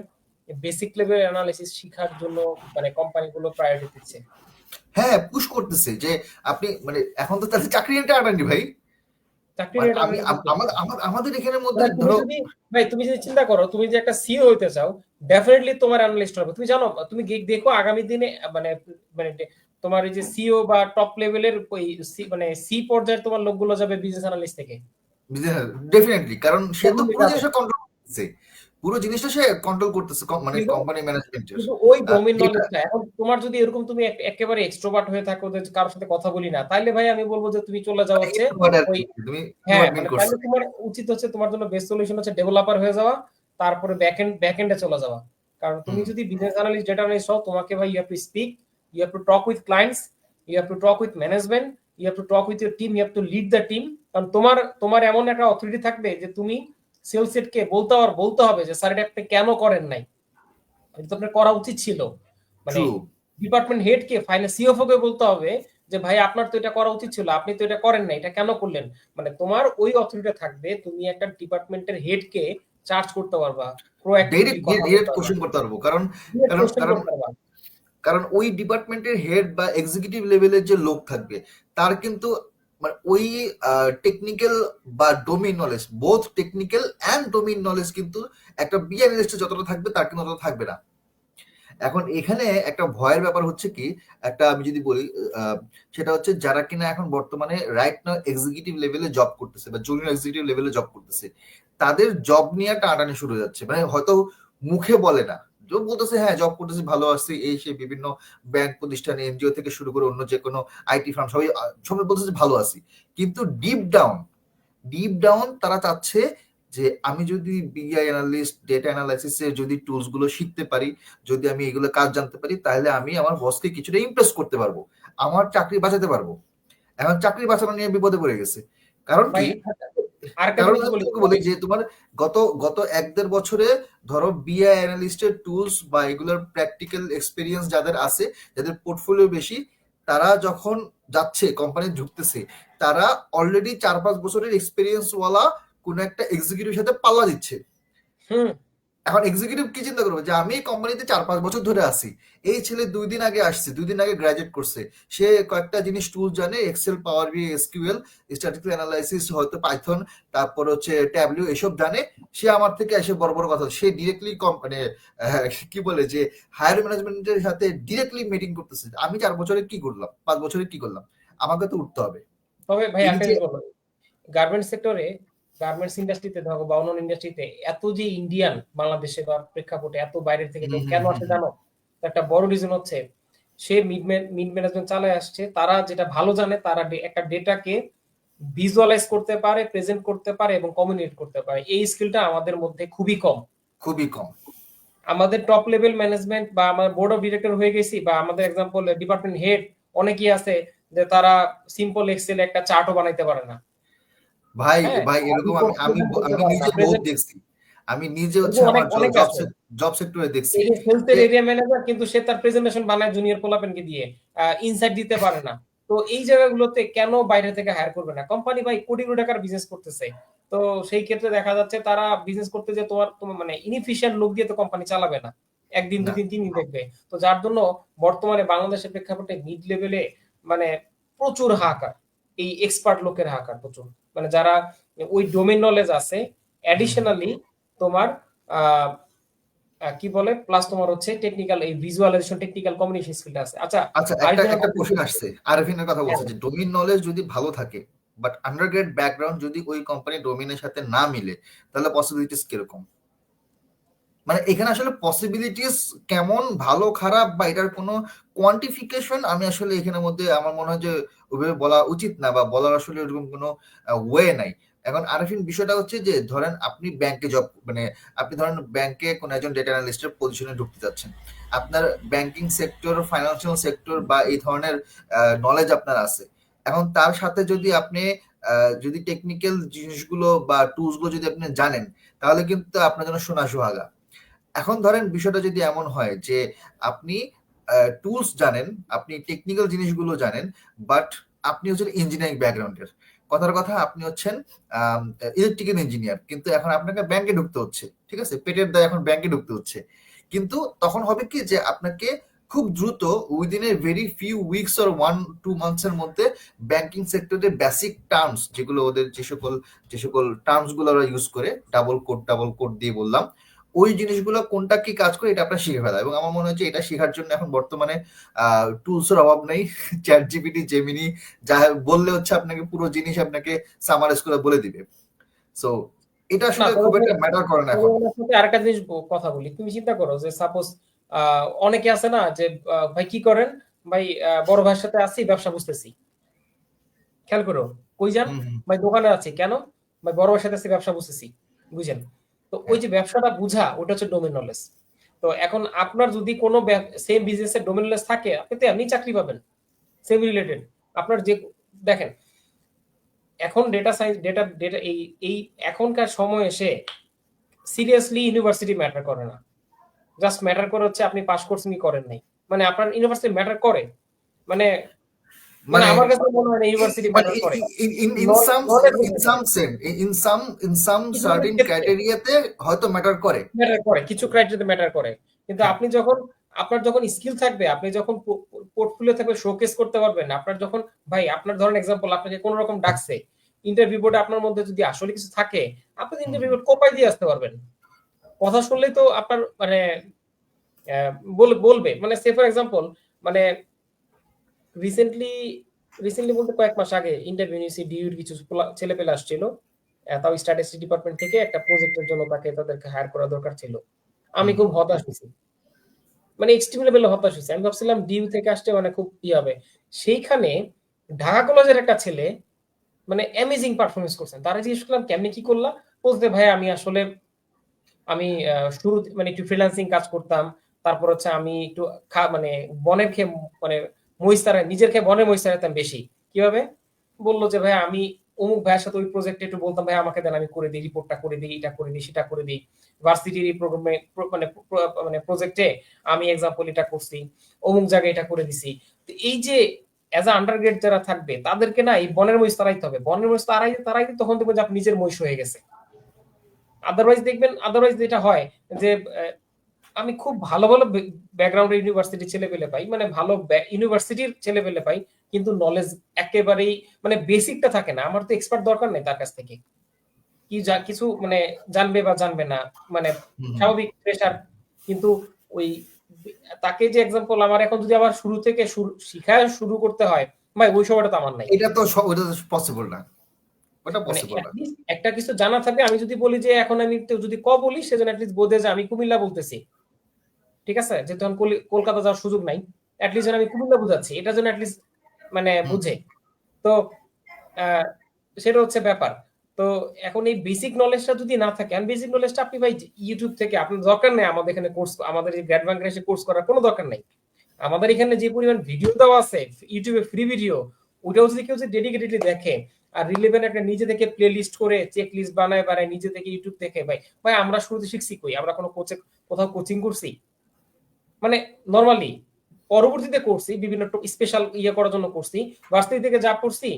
বেসিক লেভেল অ্যানালিসিস শেখার জন্য মানে কোম্পানিগুলো প্রায়োরিটি দিচ্ছে। হ্যাঁ, পুশ করতেছে যে আপনি মানে এখন তো তাদের চাকরি নিতে আটানি ভাই। চাকরির মানে এটা আমি আমাদের এখানের মধ্যে মানে তুমি ধরো যদি ভাই তুমি যদি চিন্তা করো, তুমি যে একটা সিও হইতে চাও, ডেফিনেটলি তোমার অ্যানালিস্ট হবে। তুমি জানো, তুমি দেখো আগামী দিনে মানে মানে তোমার এই যে সিও বা টপ লেভেলের ওই মানে সি পর্যায়ের তোমার লোকগুলো যাবে বিজনেস অ্যানালিস্ট থেকে, ডেফিনেটলি, কারণ সে তো Definitely পুরো যাবে। জিনিসটা কন্ট্রোল করতেছে, পুরো জিনিসটা সে কন্ট্রোল করতেছে মানে কিন্তু কোম্পানি ম্যানেজমেন্টের কিন্তু ওই ডোমেইন ডেটা। নলেজটা এখন তোমার যদি এরকম তুমি একেবারে এক্সট্রোভার্ট হয়ে থাকো যে কারোর সাথে কথা বলি না, তাইলে ভাই আমি বলবো যে তুমি চলে যাও মানে হচ্ছে ইন্ট্রোভার্ট আর ওই, কি, তুমি হ্যাঁ ইন্ট্রোভার্ট মিন মানে করছো। তাহলে তোমার উচিত হচ্ছে, তোমার জন্য বেস্ট সলিউশন হচ্ছে ডেভেলপার হয়ে যাওয়া, তারপরে ব্যাকএন্ডে চলে যাওয়া। কারণ তুমি হুম, যদি বিজনেস অ্যানালিস্ট, ডেটা অ্যানালিস্ট হও, তোমাকে ভাই you have to speak, you have to talk with clients, you have to talk with management, you have to talk with your team, you have to lead the team. কারণ তোমার তোমার এমন একটা authority থাকবে যে তুমি সেলস কে বলতে হবে যে স্যার এটা আপনি কেন করেন নাই, এটা তো আপনার করা উচিত ছিল। মানে ট্রু। ডিপার্টমেন্ট হেড কে ফাইনাল সিএফও কে বলতে হবে যে ভাই আপনার তো এটা করা উচিত ছিল, আপনি তো এটা করেন না, এটা কেন করলেন। মানে তোমার ওই অথরিটি থাকবে, তুমি একটা ডিপার্টমেন্টের হেড কে চার্জ করতে পারবা, প্রোঅ্যাক্টিভলি ডিরেক্ট কথা বলতে ডিরেক্ট পারবা, কোশ্চেন করতে পারবো, কারণ ডিরেক্ট কারণ কোশ্চেন কারণ করতে পারবা। কারণ ওই ডিপার্টমেন্টের হেড বা এক্সিকিউটিভ লেভেলের যে লোক থাকবে, তার কিন্তু মানে ওই টেকনিক্যাল বা domain knowledge, both technical and domain knowledge কিন্তু একটা বিএ অ্যানালিস্টের যতটা থাকবে তার কিন্তু ততটা থাকবে না। এখন এখানে একটা ভয়ের ব্যাপার হচ্ছে কি, একটা আমি যদি বলি আহ, সেটা হচ্ছে যারা কিনা এখন বর্তমানে রাইট নাও এক্সিকিউটিভ লেভেলে জব করতেছে বা জুনিয়র এক্সিকিউটিভ লেভেলে জব করতেছে, তাদের জব নিয়ে টানাটানি শুরু হয়ে যাচ্ছে। মানে হয়তো মুখে বলে না, জব বলতেছে হ্যাঁ জব করতেছি, ভালো আছি, এই সেই বিভিন্ন ব্যাংক প্রতিষ্ঠানে, এনজিও থেকে শুরু করে অন্য যে কোনো আইটি ফার্ম, সবাই সবাই বলতেছে ভালো আছি, কিন্তু ডিপ ডাউন তারা চাচ্ছে যে আমি যদি বিআই অ্যানালিস্ট, ডেটা অ্যানালাইসিস এর যদি টুলস গুলো শিখতে পারি, যদি আমি এগুলো কাজ জানতে পারি, তাহলে আমি আমার বসকে কিছুটা ইমপ্রেস করতে পারবো, আমার চাকরি বাঁচাতে পারবো। এখন চাকরি বাঁচানো নিয়ে বিপদে পড়ে গেছে। কারণ ভাই কি? আরেকটা কারণ জিনিস আমি বলি তোমাকে বলি তোমাকে। যে তোমার গত গত 1-1.5 বছরে ধরো বিআই অ্যানালিস্টের টুলস বা এগুলোর প্র্যাকটিক্যাল এক্সপিরিয়েন্স যাদের আছে, যাদের পোর্টফোলিও বেশি, তারা যখন যাচ্ছে কোম্পানি ঢুকতেছে, তারা অলরেডি 4-5 বছরের এক্সপিরিয়েন্স ওয়ালা কোন একটা এক্সিকিউটিভ সাথে পাল্লা দিচ্ছে। হুম। এখন এক্সিকিউটিভ কি চিন্তা করবে যে আমি কোম্পানিতে 4-5 বছর ধরে আছি, এই ছেলে 2 দিন আগে আসছে, 2 দিন আগে গ্রাজুয়েট করছে, সে কয়েকটা জিনিস টুল জানে, Excel, power B, SQL, statistical analysis, হয়তো পাইথন, তারপর হচ্ছে ট্যাবলিউ, এসব জানে। সে আমার থেকে এসে বড় বড় কথা, সে ডিরেক্টলি মানে কি বলে যে হায়ার ম্যানেজমেন্টের সাথে ডিরেক্টলি মিটিং করতেছে, আমি 4 বছরে কি করলাম, 5 বছরে কি করলাম, আমাকে তো উঠতে হবে। তবে ভাই এই একটা যে জিনিস বলবো, গার্মেন্টস সেক্টরে, গার্মেন্টস ইন্ডাস্ট্রিতে দেখো বা অন্য ইন্ডাস্ট্রিতে এত যে ইন্ডিয়ান বাংলাদেশে বা প্রেক্ষাপটে এত বাইরের থেকে হুম লোক হুম কেন হুম আসে হুম। জানো? একটা বড় রিজন হচ্ছে সে মিড ম্যানেজমেন্ট চালায় আসছে, তারা যেটা ভালো জানে, তারা একটা ডেটাকে ভিজুয়ালাইজ করতে পারে, প্রেজেন্ট করতে পারে এবং কমিউনিকেট করতে পারে। এই স্কিলটা আমাদের মধ্যে খুবই কম। খুবই কম। আমাদের টপ লেভেল ম্যানেজমেন্ট বা আমার বোর্ড অফ ডিরেক্টর হয়ে গেছি, বা আমাদের এক্সাম্পল ডিপার্টমেন্ট হেড অনেকেই আছে যে তারা সিম্পল এক্সেল একটা চার্টও বানাইতে পারে না। ভাই হ্যাঁ, ভাই এরকম আমি রিপোর্ট আমি প্রেজেন্ট করতে আমি পারে না, নিজে বহুত প্রেজেন্ট দেখছি, আমি নিজে হচ্ছে এরকম অনেক আমার অনেক আছে। জব সেক্টরে দেখছি এই যে সেলস এর যে এরিয়া ম্যানেজার, কিন্তু সে তার প্রেজেন্টেশন বানায় জুনিয়র পোলাপেনকে দিয়ে, ইনসাইট দিতে পারে না। তো এই জায়গাগুলোতে কেন বাইরে থেকে হায়ার করবে না কোম্পানি? ভাই কোটি কোটি টাকার বিজনেস করতেছে। তো সেই ক্ষেত্রে দেখা যাচ্ছে তারা বিজনেস করতে যে তোমার তোমার মানে ইনএফিশিয়েন্ট লোক দিয়ে তো কোম্পানি চালাবে না, একদিন না। দুদিন 3 দিন দেখবে। তো যার জন্য বর্তমানে বাংলাদেশের প্রেক্ষাপটে মিড লেভেলে মানে প্রচুর হাহাকার, এই এক্সপার্ট লোকের হাহাকার প্রচুর। মানে যারা ওই ডোমেইন নলেজ আছে, হুম হুম। অ্যাডিশনালি তোমার আহ কি বলে প্লাস তোমার হচ্ছে টেকনিক্যাল এই ভিজুয়ালাইজেশন, টেকনিক্যাল কমিউনিকেশন স্কিলটা আছে। আচ্ছা আচ্ছা, একটা আরেকজনের একটা কথা কোশ্চেন বলছি। আসছে, আরফিনের কথা হ্যাঁ বলছে যে ডোমেইন নলেজ যদি ভালো থাকে বাট আন্ডারগ্রেড ব্যাকগ্রাউন্ড যদি ওই কোম্পানি ডোমেইনের সাথে না মিলে, তাহলে পসিবিলিটিস কিরকম? মানে এখানে আসলে পসিবিলিটিস কেমন, ভালো খারাপ বা এটার কোনো কোয়ান্টিফিকেশন আমি আসলে এখানের মধ্যে আমার মনে হয় যে ওইভাবে বলা উচিত না, বা বলার আসলে ওরকম কোনো ওয়ে নাই। এখন আরেফিন, বিষয়টা হচ্ছে যে ধরেন আপনি ব্যাংকে জব, মানে আপনি ধরেন ব্যাংকে কোন একজন ডেটা অ্যানালিস্টের পজিশনে ঢুকতে যাচ্ছেন, আপনার ব্যাংকিং সেক্টর, ফাইন্যান্সিয়াল সেক্টর বা এই ধরনের নলেজ আপনার আছে। এখন তার সাথে যদি আপনি যদি টেকনিক্যাল জিনিসগুলো বা টুলস গুলো যদি আপনি জানেন, তাহলে কিন্তু আপনার জন্য সোনা সোহাগা। এখন ধরেন বিষয়টা যদি এমন হয় যে আপনি টুলস জানেন, আপনি টেকনিক্যাল জিনিসগুলো জানেন, বাট আপনি হচ্ছেন ইঞ্জিনিয়ারিং ব্যাকগ্রাউন্ডের, কথার কথা আপনি হচ্ছেন ইলেকট্রিক্যাল ইঞ্জিনিয়ার, কিন্তু এখন আপনাকে ব্যাংকে ঢুকতে হচ্ছে, ঠিক আছে, পেটের দায় এখন ব্যাংকে ঢুকতে হচ্ছে। কিন্তু তখন হবে কি যে আপনাকে খুব দ্রুত within a very few weeks or 1-2 months এর মধ্যে ব্যাংকিং সেক্টরের বেসিক টার্মস, যেগুলো ওদের যে সকল টার্মস গুলো ওরা ইউজ করে, ডাবল কোড দিয়ে বললাম, ওই জিনিসগুলো কোনটা কি কাজ করে এটা আপনার শিখে ফেলা। এবং আমার মনে হচ্ছে এটা শেখার জন্য এখন বর্তমানে টুলস এর অভাব নেই। চ্যাট জিপিটি, জেমিনি যা বললে হচ্ছে আপনাকে পুরো জিনিস আপনাকে সামারাইজ করে বলে দিবে। সো এটা না, আসলে তবে খুব একটা ম্যাটার করে না তবে এখন। ওনার সাথে আরেকটা জিনিস কথা বলি। তুমি চিন্তা করো যে সাপোজ অনেকে আছে না যে ভাই কি করেন, ভাই বড় ভাইয়ের সাথে আছি, ব্যবসা বুঝতেছি। খেয়াল করো, কই যান, হুম, হুম। ভাই দোকানে আছি। কেন? ভাই বড় ভাইয়ের সাথে আছি, ব্যবসা বুঝতেছি। বুঝেন? তো ওই হ্যাঁ। যে ব্যবসাটা বুঝা, ওটা হচ্ছে ডোমেন নলেজ। তো এখন আপনার যদি কোনো সেম বিজনেসের ডোমেন নলেজ থাকে, আপনি তো এমনি চাকরি পাবেন সেম রিলেটেড। আপনার যে দেখেন, এখন ডেটা সায়েন্স, ডেটা ডেটা এই এই এখনকার সময় এসে সিরিয়াসলি ইউনিভার্সিটি ম্যাটার করে না। জাস্ট ম্যাটার করে হচ্ছে আপনি পাস করছেন কি করেন নাই। মানে আপনার ইউনিভার্সিটি ম্যাটার করে, মানে মানে মানে আমার কাছে মনে হয় না ইউনিভার্সিটি মানে ম্যাটার করে। In some knowledge in matter some করে সেন ইন সাম কিছু কিছু সার্টেন ক্ষেত্রে, ক্রাইটেরিয়াতে হয়তো ম্যাটার করে। ম্যাটার করে কিছু ক্রাইটেরিয়াতে ম্যাটার করে। কিন্তু হ্যাঁ। আপনি যখন, আপনার যখন স্কিল থাকবে, আপনি যখন পোর্টফোলিও থাকবে, শোকেস করতে পারবেন, আপনার যখন, ভাই আপনার ধরেন এক্সাম্পল, আপনাকে কোন রকম ডাকছে ইন্টারভিউ বোর্ডে, আপনার মধ্যে যদি আসলে কিছু থাকে, আপনি হুম, ইন্টারভিউ বোর্ড কোপাই দিয়ে আসতে পারবেন। কথা শুনলেই তো আপনার মানে বলবে, মানে সে ফর এক্সাম্পল, মানে রিসেন্টলি রিসেন্টলি বলতে কয়েক মাস আগে ইন্টারভিউ নিয়েছি, ডিউর কিছু ছেলে পেলে আসছিল, তাও স্ট্যাটিস্টিক ডিপার্টমেন্ট থেকে একটা প্রজেক্টের জন্য তাদেরকে হায়ার করা দরকার ছিল। আমি হুম। খুব হতাশ হয়েছি, মানে এক্সট্রিম লেভেলে হতাশ হয়েছি। আমি ভাবছিলাম ডিউ থেকে আসছে মানে খুব ই হবে। সেইখানে ঢাকা কলেজের একটা ছেলে মানে অ্যামেজিং পারফরমেন্স করছেন। তারা জিজ্ঞেস করলাম কেমনি কি করলা, বলতে ভাই আমি আসলে আমি শুরু মানে একটু ফ্রিল্যান্সিং কাজ করতাম, তারপর হচ্ছে আমি একটু মানে বনের খেয়ে, মানে মহিষ নিজের খেয়ে বনের মহিষ তাড়াতাম বেশি। কিভাবে? বললো যে ভাই আমি অমুক ভাইয়ের সাথে ওই প্রজেক্টে একটু বলতাম, ভাই আমাকে দেন, আমি করে দিই, রিপোর্টটা করে দিই, এটা করে দিই, সেটা করে দিই। ভার্সিটির এই প্রোগ্রামে মানে মানে প্রজেক্টে আমি এক্সাম্পল এটা করছি, অমুক জায়গায় এটা করে দিছি। তো এই যে অ্যাজ আ আন্ডারগ্রেড যারা থাকবে, তাদেরকে না এই বনের মহিষ তাড়াইতে হবে। বনের মহিষ তাড়াইতে তখন দেখবেন যে আপনি নিজের মহিষ হয়ে গেছে। আদারওয়াইজ দেখবেন, আদারওয়াইজ যেটা হয় যে আমি খুব ভালো ভালো ব্যাকগ্রাউন্ডের ইউনিভার্সিটির ছেলে পেলে পাই, মানে ভালো ইউনিভার্সিটির ছেলে পেলে পাই, কিন্তু নলেজ একেবারেই মানে বেসিকটা থাকে না। আমার তো এক্সপার্ট দরকার নেই তার কাছ থেকে, কি কিছু মানে জানবে বা জানবে না, মানে হুম, হুম। স্বাভাবিক প্রেশার। কিন্তু ওই তাকে যে এক্সাম্পল আমার এখন যদি আবার শুরু থেকে শিখায় শুরু করতে হয়, ভাই ওই সময়টা তো আমার নাই। ওটা তো পসিবল না, ওটা মানে পসিবল না। অ্যাটলিস্ট একটা কিছু জানা থাকবে। আমি যদি বলি যে এখন আমি যদি বলি, সেজন্য অ্যাটলিস্ট বোঝে যে আমি কুমিল্লা বলতেছি, ঠিক আছে, যে তখন কলকাতা যাওয়ার সুযোগ নাই, অ্যাটলিস্ট আমি কুমিল্লা বুঝাচ্ছি, এটা যেন অ্যাটলিস্ট মানে হুম। বুঝে। তো আহ, সেটা হচ্ছে ব্যাপার। তো এখন এই বেসিক নলেজটা যদি না থাকে, আমি বেসিক নলেজটা আপনি ভাই ইউটিউব থেকে, আপনার দরকার নেই আমাদের এখানে কোর্স, আমাদের এই গ্র্যাড ব্যাংকে এসে কোর্স করার কোনো দরকার নেই। আমাদের এখানে যে পরিমাণ ভিডিও দেওয়া আছে ইউটিউবে, ফ্রি ভিডিও, ওটাও যদি কেউ ডেডিকেটেডলি দেখে, আর রিলেভেন্ট একটা নিজে থেকে প্লে লিস্ট করে চেক লিস্ট বানায় নিজে থেকে ইউটিউব দেখে, ভাই ভাই আমরা শুরুতে শিখছি কই? আমরা কোনো কোথাও কোচিং করছি? মানে নরমালি পরবর্তীতে করছি, বিভিন্ন স্পেশাল ইয়ে করার জন্য করছি, ভার্সিটি থেকে যা পড়ছি,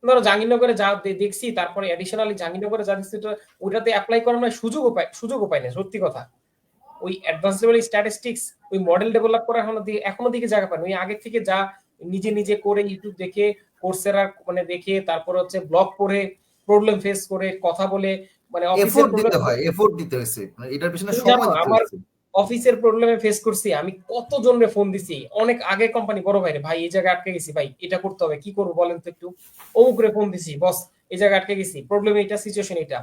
ধরো জাহাঙ্গীরনগরে যা দেখছি, তারপরে এডিশনালি জাহাঙ্গীরনগরে যা দেখছি, ওটাতে অ্যাপ্লাই করার সুযোগও পাই না, সত্যি কথা। ওই অ্যাডভান্স লেভেল স্ট্যাটিস্টিক্স, ওই মডেল ডেভেলপ করা এখনো দিকে জায়গা পায় না। ওই আগে থেকে যা নিজে নিজে করে ইউটিউব দেখে, কোর্সেরা মানে দেখে, তারপর হচ্ছে ব্লগ পড়ে, প্রবলেম ফেস করে, কথা বলে, মানে অফিসের এফোর্ট প্রবলেম। দিতে হয়, এফোর্ট দিতে হয়েছে, মানে এটার পিছনে তুমি জানো সময় দিতে আমার হয়েছে। অফিসের প্রবলেমে ফেস করছি, আমি কতজনরে ফোন দিছি অনেক আগে কোম্পানি, বড় ভাইরে, ভাই এই জায়গায় আটকে গেছি, ভাই এটা করতে হবে, কি করবো বলেন তো একটু। অমুক রে ফোন দিছি, বস এই জায়গায় আটকে গেছি, প্রবলেম এটা, সিচুয়েশন এটা।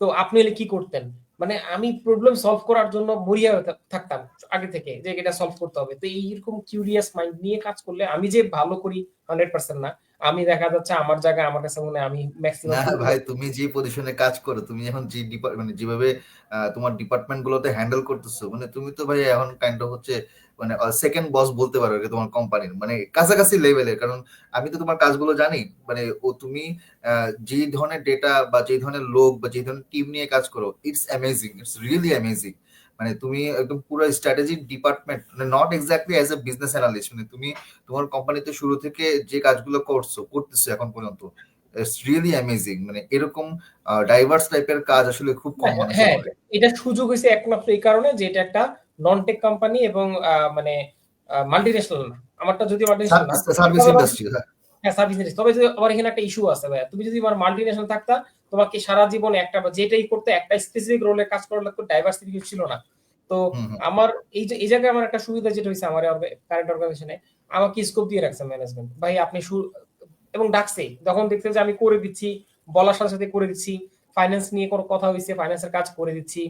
তো আপনি হলে কি করতেন? মানে আমি প্রবলেম সলভ করার জন্য মরিয়া হয়ে থাকতাম আগে থেকে, যে এটা সলভ করতে হবে। তো এইরকম কিউরিয়াস মাইন্ড নিয়ে কাজ করলে, আমি যে ভালো করি 100% না, আমি দেখা যাচ্ছে আমার জায়গায়, আমার কাছে মনে হয় আমি ম্যাক্সিমাম না শুরু করে। ভাই, তুমি যে পজিশনে কাজ করো, তুমি এখন যে মানে যেভাবে তোমার ডিপার্টমেন্ট গুলোতে হ্যান্ডেল করতেছো, মানে তুমি তো ভাই এখন কাইন্ড অফ হচ্ছে মানে সেকেন্ড বস বলতে পারো আর কি তোমার কোম্পানির, মানে কাছাকাছি লেভেলের। কারণ আমি তো তোমার কাজগুলো জানি, মানে তুমি যে ধরনের ডেটা বা যে ধরনের লোক বা যে ধরনের টিম নিয়ে কাজ করো, it's amazing, it's really amazing. মানে তুমি একদম পুরো স্ট্র্যাটেজি ডিপার্টমেন্ট, মানে not exactly as a business analyst, মানে তুমি তোমার কোম্পানিতে শুরু থেকে যে কাজগুলো করতেছো এখন পর্যন্ত, ইটস রিয়েলি অ্যামেজিং। মানে এরকম ডাইভার্স টাইপের কাজ আসলে খুব কম মানুষে হ্যাঁ, করে। এটা সুযোগ হয়েছে একমাত্র এই কারণে যে এটা একটা নন টেক কোম্পানি এবং মানে মাল্টিনেশনাল না। আমারটা যদি মাল্টিনেশনাল না, সার্ভিস তবে ইন্ডাস্ট্রি। হ্যাঁ সার্ভিস ইন্ডাস্ট্রি, তবে যদি আবার এখানে একটা ইস্যু আছে ভাইয়া, তুমি যদি আমার মাল্টিনেশনাল থাকতা, তোমাকে সারা জীবন একটা বা যেটাই করতে একটা স্পেসিফিক রোলে কাজ করা লাগতো, ডাইভার্সিটি কিছু ছিল না। তো হুম হুম। আমার এই জায়গায় আমার একটা সুবিধা যেটা হয়েছে আমার কারেন্ট অর্গানাইজেশনে, আমাকে স্কোপ দিয়ে রাখছে ম্যানেজমেন্ট, ভাই আপনি এবং ডাকছে যখন দেখছে যে আমি করে দিচ্ছি, বলার সাথে সাথে করে দিচ্ছি, ফাইন্যান্স নিয়ে কোনো কথা হয়েছে ফাইন্যান্সের কাজ করে দিচ্ছি,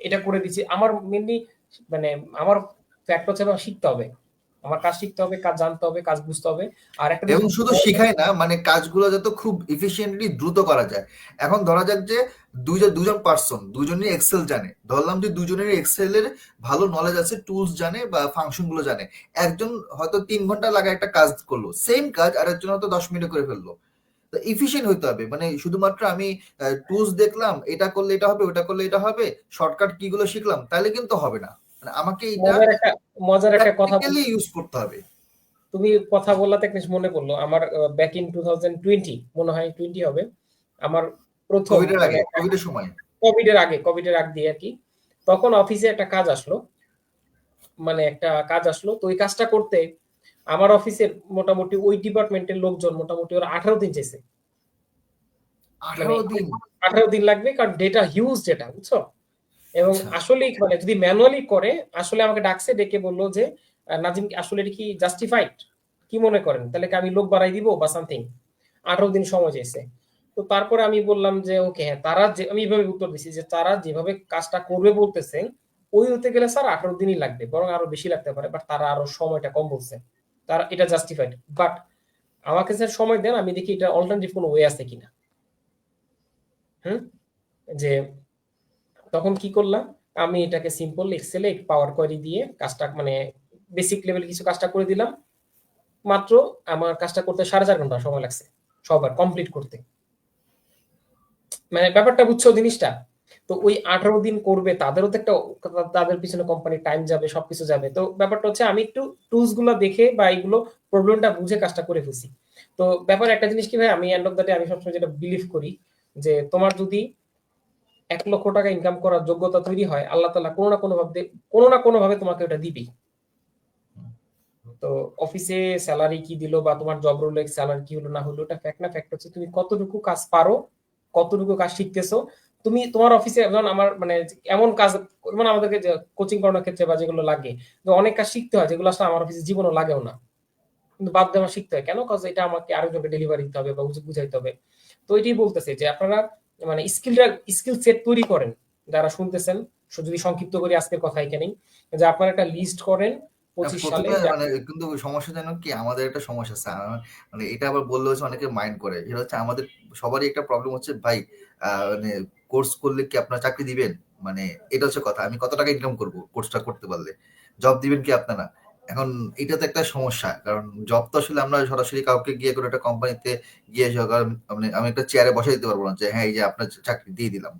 এটা করে দিচ্ছি। আমার মেনলি মানে আমার ফ্যাক্ট হচ্ছে আমার শিখতে হবে, আমার কাজ শিখতে হবে, কাজ জানতে হবে, কাজ বুঝতে হবে। আর একটা এবং জিনিস শুধু শিখাই না, মানে কাজগুলো যাতে খুব ইফিসিয়েন্টলি দ্রুত করা যায়। এখন ধরা যাক যে দুজন পার্সন দুজনেই এক্সেল জানে, ধরলাম যে দুজনের এক্সেল এর ভালো নলেজ আছে, টুলস জানে বা ফাংশন গুলো জানে। একজন হয়তো 3 ঘন্টা লাগে একটা কাজ করলো, সেম কাজ আর একজন হয়তো 10 মিনিটে করে ফেললো। তো ইফিসিয়েন্ট হইতে হবে, মানে শুধুমাত্র আমি টুলস দেখলাম, এটা করলে এটা হবে, ওটা করলে এটা হবে, শর্টকাট কি গুলো শিখলাম, তাহলে কিন্তু হবে না। মানে আমাকে এটা মজার একটা মজার একটা কথা প্র্যাকটিক্যালি ইউজ করতে হবে। তুমি কথা বললাতে একটা জিনিস মনে পড়লো আমার। ব্যাক ইন 2020 মনে হয় 20 হবে আমার প্রথম কোভিড এর মানে আগে, কোভিড এর সময়। কোভিডের আগ দিয়ে আর কি। তখন অফিসে একটা কাজ আসলো, মানে একটা কাজ আসলো, তো ওই কাজটা করতে আমার অফিসের মোটামুটি ওই ডিপার্টমেন্টের লোকজন মোটামুটি ওরা 18 দিন চাইছে। মানে 18 দিন? 18 দিন লাগবে, কারণ ডেটা হিউজ, ডেটা বুঝছো। এবং আচ্ছা। আসলে মানে যদি ম্যানুয়ালি করে, আসলে আমাকে ডাকছে, ডেকে বললো যে নাজিম আসলে এটা কি জাস্টিফাইড, কি মনে করেন, তাহলে কি আমি লোক বাড়াই দিব বা সামথিং। 18 দিন সময় চাইছে। তো তারপরে আমি বললাম যে ওকে, হ্যাঁ তারা যে, আমি এইভাবে উত্তর দিচ্ছি যে তারা যেভাবে কাজটা করবে বলতেছেন, ওই হতে গেলে স্যার 18 দিনই লাগবে, বরং আরো বেশি লাগতে পারে, বাট তারা আরো সময়টা কম বলছে, তারা এটা জাস্টিফাইড। বাট আমাকে স্যার সময় দেন, আমি দেখি এটা অল্টারনেটিভ কোনো ওয়ে আছে কিনা। হুম। যে তখন কি করলাম, আমি এটাকে সিম্পল এক্সেলে পাওয়ার কোয়েরি দিয়ে কাজটা মানে বেসিক লেভেল কিছু কাজটা করে দিলাম। মাত্র আমার কাজটা করতে 4.5 ঘন্টা সময় লাগছে, সবার কমপ্লিট করতে। মানে ব্যাপারটা বুঝছো জিনিসটা। তো ওই 18 দিন করবে, তাদেরও তো একটা, তাদের পিছনে কোম্পানির টাইম যাবে, সবকিছু যাবে। তো ব্যাপারটা হচ্ছে আমি একটু টুলস গুলো দেখে বা এইগুলো প্রবলেমটা বুঝে কাজটা করে ফেলছি। তো ব্যাপার একটা জিনিস কি ভাই, আমি এন্ড অফ দ্য ডে আমি সবসময় যেটা বিলিভ করি, যে তোমার যদি 1 লক্ষ টাকা ইনকাম করার যোগ্যতা তৈরি হয়, আল্লাহ তাআলা কোনো না কোনো ভাবে তোমাকে ওটা দিবেই। তো অফিসে স্যালারি কি দিল বা তোমার জব রোলে স্যালারি কি হলো না হলো, ওটা ফ্যাক্ট না, ফ্যাক্ট হচ্ছে তুমি কতটুকু কাজ পারো, কতটুকু কাজ শিখতেছো। তুমি তোমার অফিসে, যেমন আমার মানে এমন কাজ, মানে আমাদেরকে কোচিং করানোর ক্ষেত্রে বা যেগুলো লাগে, যে অনেক কাজ শিখতে হয় যেগুলো আসলে আমার অফিসে জীবনও লাগেও না, কিন্তু বাদ দিয়ে আমার শিখতে হয় কেন, কাজ এটা আমাকে আরেকজনকে ডেলিভারি দিতে হবে বা বুঝাইতে হবে। তো এটাই বলতেছে যে আপনারা মানে স্কিল সেট তৈরি করেন, যারা শুনতেছেন। যদি সংক্ষিপ্ত করি আজকের কথা এখানেই, যে আপনারা একটা লিস্ট করেন 25 সালে, প্রথমে মানে কিন্তু সমস্যা যেন কি, আমাদের একটা সমস্যা আছে, মানে এটা আবার বললে হচ্ছে অনেকে মাইন্ড করে, এটা হচ্ছে আমাদের সবারই একটা প্রবলেম হচ্ছে ভাই, মানে কোর্স করলে কি আপনারা চাকরি দিবেন? মানে এটা হচ্ছে কথা, আমি কত টাকা ইনকাম করব কোর্সটা করতে পারলে, জব দিবেন কি আপনারা? এখন এটা তো একটা সমস্যা, কারণ জব তো আসলে আমরা সরাসরি কাউকে গিয়ে করে একটা কোম্পানিতে গিয়ে মানে আমি একটা চেয়ারে বসাই দিতে পারবো না যে হ্যাঁ এই যে আপনার চাকরি দিয়ে দিলাম।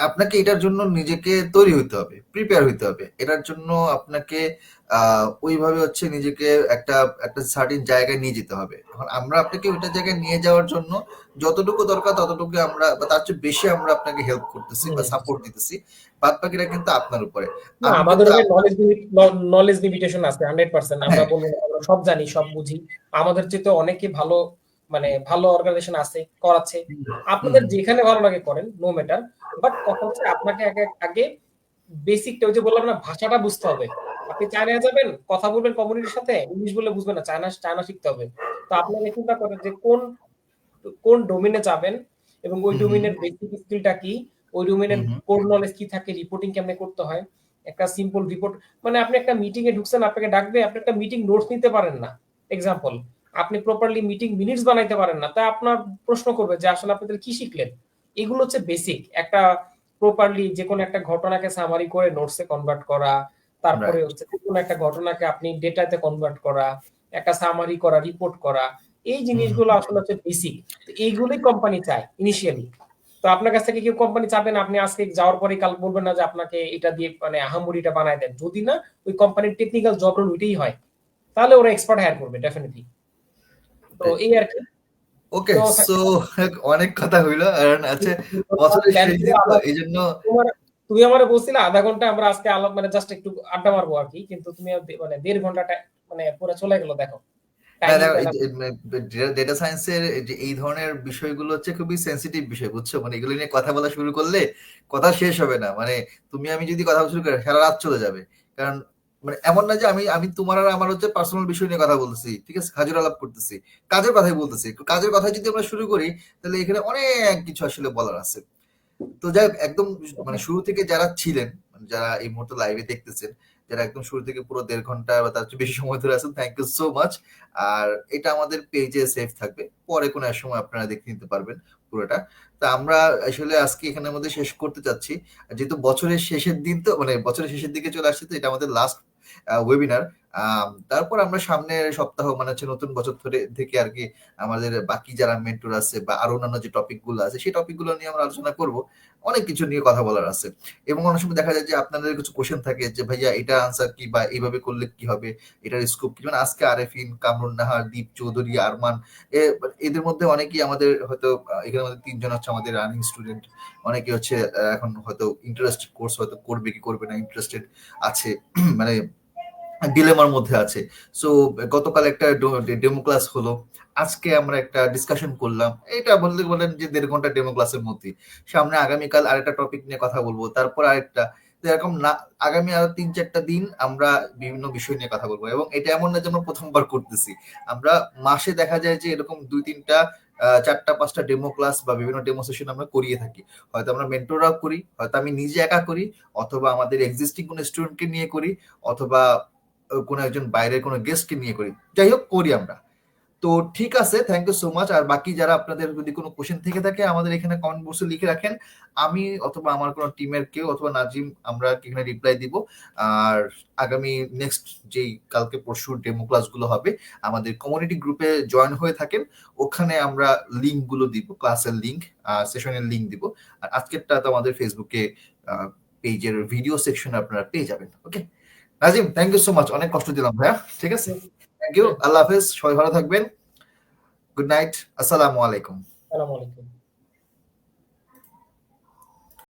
আপনাকে এটার জন্য নিজেকে তৈরি হইতে হবে, প্রিপেয়ার হইতে হবে। এটার জন্য আপনাকে ওইভাবে হচ্ছে নিজেকে একটা একটা সার্টিন জায়গায় নিয়ে যেতে হবে। এখন আমরা আপনাকে ওইটা জায়গায় নিয়ে যাওয়ার জন্য যতটুকু দরকার ততটুকু আমরা, বা তার চেয়ে বেশি আমরা আপনাকে হেল্প করতেছি বা সাপোর্ট দিতেছি। বাদ বাকিটা কিন্তু আপনার উপরে। না আমি আমাদের কিন্তু নলেজ লিমিটেশন আছে 100%। আমরা হ্যাঁ। বলবো না আমরা সব জানি সব বুঝি, আমাদের চেয়ে তো অনেকে ভালো, মানে ভালো অর্গানাইজেশন আছে করাচ্ছে। হুম আপনাদের হুম যেখানে ভালো লাগে করেন, নো ম্যাটার। বাট কথা হচ্ছে আপনাকে আগে আগে বেসিকটা, ওই যে বললাম না, ভাষাটা বুঝতে হবে। আপনি চায়না যাবেন, কথা বলবেন কমিউনিটির সাথে, ইংলিশ বললে বুঝবেন না, চায়না চায়না শিখতে হবে। তো আপনাকে চিন্তা করেন যে কোন কোন ডোমেনে যাবেন, এবং ওই হুম হুম ডোমেনের বেসিক স্কিলটা কি, ওই ডোমেনের হুম হুম কোর নলেজ কি থাকে, রিপোর্টিং কেমনে করতে হয়, একটা সিম্পল রিপোর্ট। মানে আপনি একটা মিটিং এ ঢুকছেন, আপনাকে ডাকবে, আপনি একটা মিটিং নোটস নিতে পারেন না, এক্সাম্পল, আপনি প্রপারলি মিটিং মিনিটস বানাইতে পারেন না, তা আপনার প্রশ্ন করবে যে আসলে আপনি তাহলে কি শিখলেন। এগুলো হচ্ছে বেসিক একটা প্রপারলি যে কোনো একটা ঘটনাকে সামারি করে নোটসে কনভার্ট করা, তারপরে রাইট। হচ্ছে কোনো একটা ঘটনাকে আপনি ডেটাতে কনভার্ট করা, একটা সামারি করা, রিপোর্ট করা। এই জিনিসগুলো আসলে হচ্ছে বেসিক। তো এইগুলোই কোম্পানি চায় ইনিশিয়ালি। তো আপনার কাছ থেকে কেউ কোম্পানি চাবে না, আপনি আজকে যাওয়ার পরেই কাল বলবেন না যে আপনাকে এটা দিয়ে মানে আহামরিটা বানায় দেন। যদি না ওই কোম্পানির টেকনিক্যাল জব রোল ওইটাই হয়, তাহলে ওরা এক্সপার্ট হায়ার করবে ডেফিনিটলি। তো এই আরকি। ওকে, তো সো অনেক কথা হইলো। আর আচ্ছা, বছরের শেষ দিন তো এইজন্য তুমি আমারে বলছিলে ০.৫ ঘন্টা আমরা আজকে মানে জাস্ট একটু আড্ডা মারবো আরকি। কিন্তু তুমি মানে ১.৫ ঘন্টাটা মানে পুরো চলে গেল দেখো। না, টাইমিংটা না। ডেটা সায়েন্সের যে এই ধরনের বিষয়গুলো হচ্ছে খুবই সেন্সিটিভ বিষয়, বুঝছো? মানে এগুলো নিয়ে কথা বলা শুরু করলে কথা শেষ হবে না। মানে তুমি আমি যদি কথা বলা শুরু করি সারা রাত চলে যাবে। কারণ মানে এমন না যে আমি আমি তোমার আর আমার হচ্ছে পার্সোনাল বিষয় নিয়ে কথা বলতেছি, ঠিক আছে, হাজির আলাপ করতেছি, কাজের কথাই বলতেছি। কাজের কথা যদি আমরা শুরু করি তাহলে এখানে অনেক কিছু আসলে বলার আছে। তো যাই হোক, একদম মানে শুরু থেকে যারা ছিলেন, মানে যারা এই মুহূর্তে লাইভে দেখতেছেন, যারা একদম শুরু থেকে পুরো ১.৫ ঘন্টা বা তার চেয়ে বেশি সময় ধরে আছেন, থ্যাংক ইউ সো মাচ। আর এটা আমাদের পেজে সেভ থাকবে, পরে কোনো এক সময় আপনারা দেখে নিতে পারবেন পুরোটা। তা আমরা আসলে আজকে এখানের মধ্যে শেষ করতে চাচ্ছি, যেহেতু বছরের শেষের দিন, তো মানে বছরের শেষের দিকে চলে আসছে, তো এটা আমাদের লাস্ট ওয়েবিনার। তারপর আমরা সামনের সপ্তাহ মানে হচ্ছে নতুন বছর ধরে থেকে আর কি আমাদের বাকি যারা মেন্টর আছে বা আরো অন্যান্য যে টপিক গুলো আছে সেই টপিক গুলো নিয়ে আমরা আলোচনা করব। অনেক কিছু নিয়ে কথা বলার আছে, এবং অনেক সময় দেখা যায় যে আপনাদের কিছু কোশ্চেন থাকে যে ভাইয়া এটা আনসার কি, বা এইভাবে করলে কি হবে, এটার স্কোপ কি। মানে আজকে আরেফিন, কামরুন নাহার, দীপ চৌধুরী, আরমান, এদের মধ্যে অনেকেই আমাদের হয়তো এখানে আমাদের ৩ জন হচ্ছে আমাদের রানিং স্টুডেন্ট। অনেকে হচ্ছে এখন হয়তো ইন্টারেস্টেড, কোর্স হয়তো করবে কি করবে না ইন্টারেস্টেড আছে, মানে ডিলেমার মধ্যে আছে। সো গতকাল একটা ডেমো ক্লাস হলো, আজকে আমরা একটা ডিসকাশন করলাম, এটা বলতে বলেন যে ১.৫ ঘন্টা ডেমো ক্লাসের মধ্যে। সামনে আগামীকাল আরেকটা টপিক নিয়ে কথা বলবো, তারপর আরেকটা। তো এরকম না, আগামী আরো ৩-৪টা দিন আমরা বিভিন্ন বিষয় নিয়ে কথা বলবো। এবং এটা এমন না যে আমরা প্রথমবার করতেছি, আমরা মাসে দেখা যায় যে এরকম ২-৩টা ৪টা-৫টা ডেমো ক্লাস বা বিভিন্ন ডেমো সেশন আমরা করিয়ে থাকি। হয়তো আমরা মেন্টররাও করি, হয়তো আমি নিজে একা করি, অথবা আমাদের এক্সিস্টিং কোনো স্টুডেন্টকে নিয়ে করি, অথবা কোনো একজন বাইরের কোনো গেস্টকে নিয়ে করি। যাই হোক, করি আমরা। তো ঠিক আছে, থ্যাংক ইউ সো মাচ। আর বাকি যারা আপনাদের যদি কোনো কোশ্চেন থেকে থাকে আমাদের এখানে কমেন্ট বক্সে লিখে রাখেন, আমি অথবা আমার কোনো টিমের কেউ অথবা নাজিম আমরা এখানে রিপ্লাই দিব। আর আগামী নেক্সট যেই কালকে পরশুর ডেমো ক্লাসগুলো হবে আমাদের কমিউনিটি গ্রুপে জয়েন হয়ে থাকেন, ওখানে আমরা লিঙ্ক গুলো দিব, ক্লাসের লিঙ্ক, সেশনের লিঙ্ক দিব। আর আজকেরটা তো আমাদের ফেসবুকে পেজের ভিডিও সেকশনে আপনারা পেয়ে যাবেন। Okay Nazim, thank you so much, অনেক কষ্ট দিলাম ভাইয়া, ঠিক আছে, থ্যাংক ইউ, আল্লাহ হাফেজ, সবাই ভালো থাকবেন, গুড নাইট, আসসালামু আলাইকুম। আসসালামু আলাইকুম।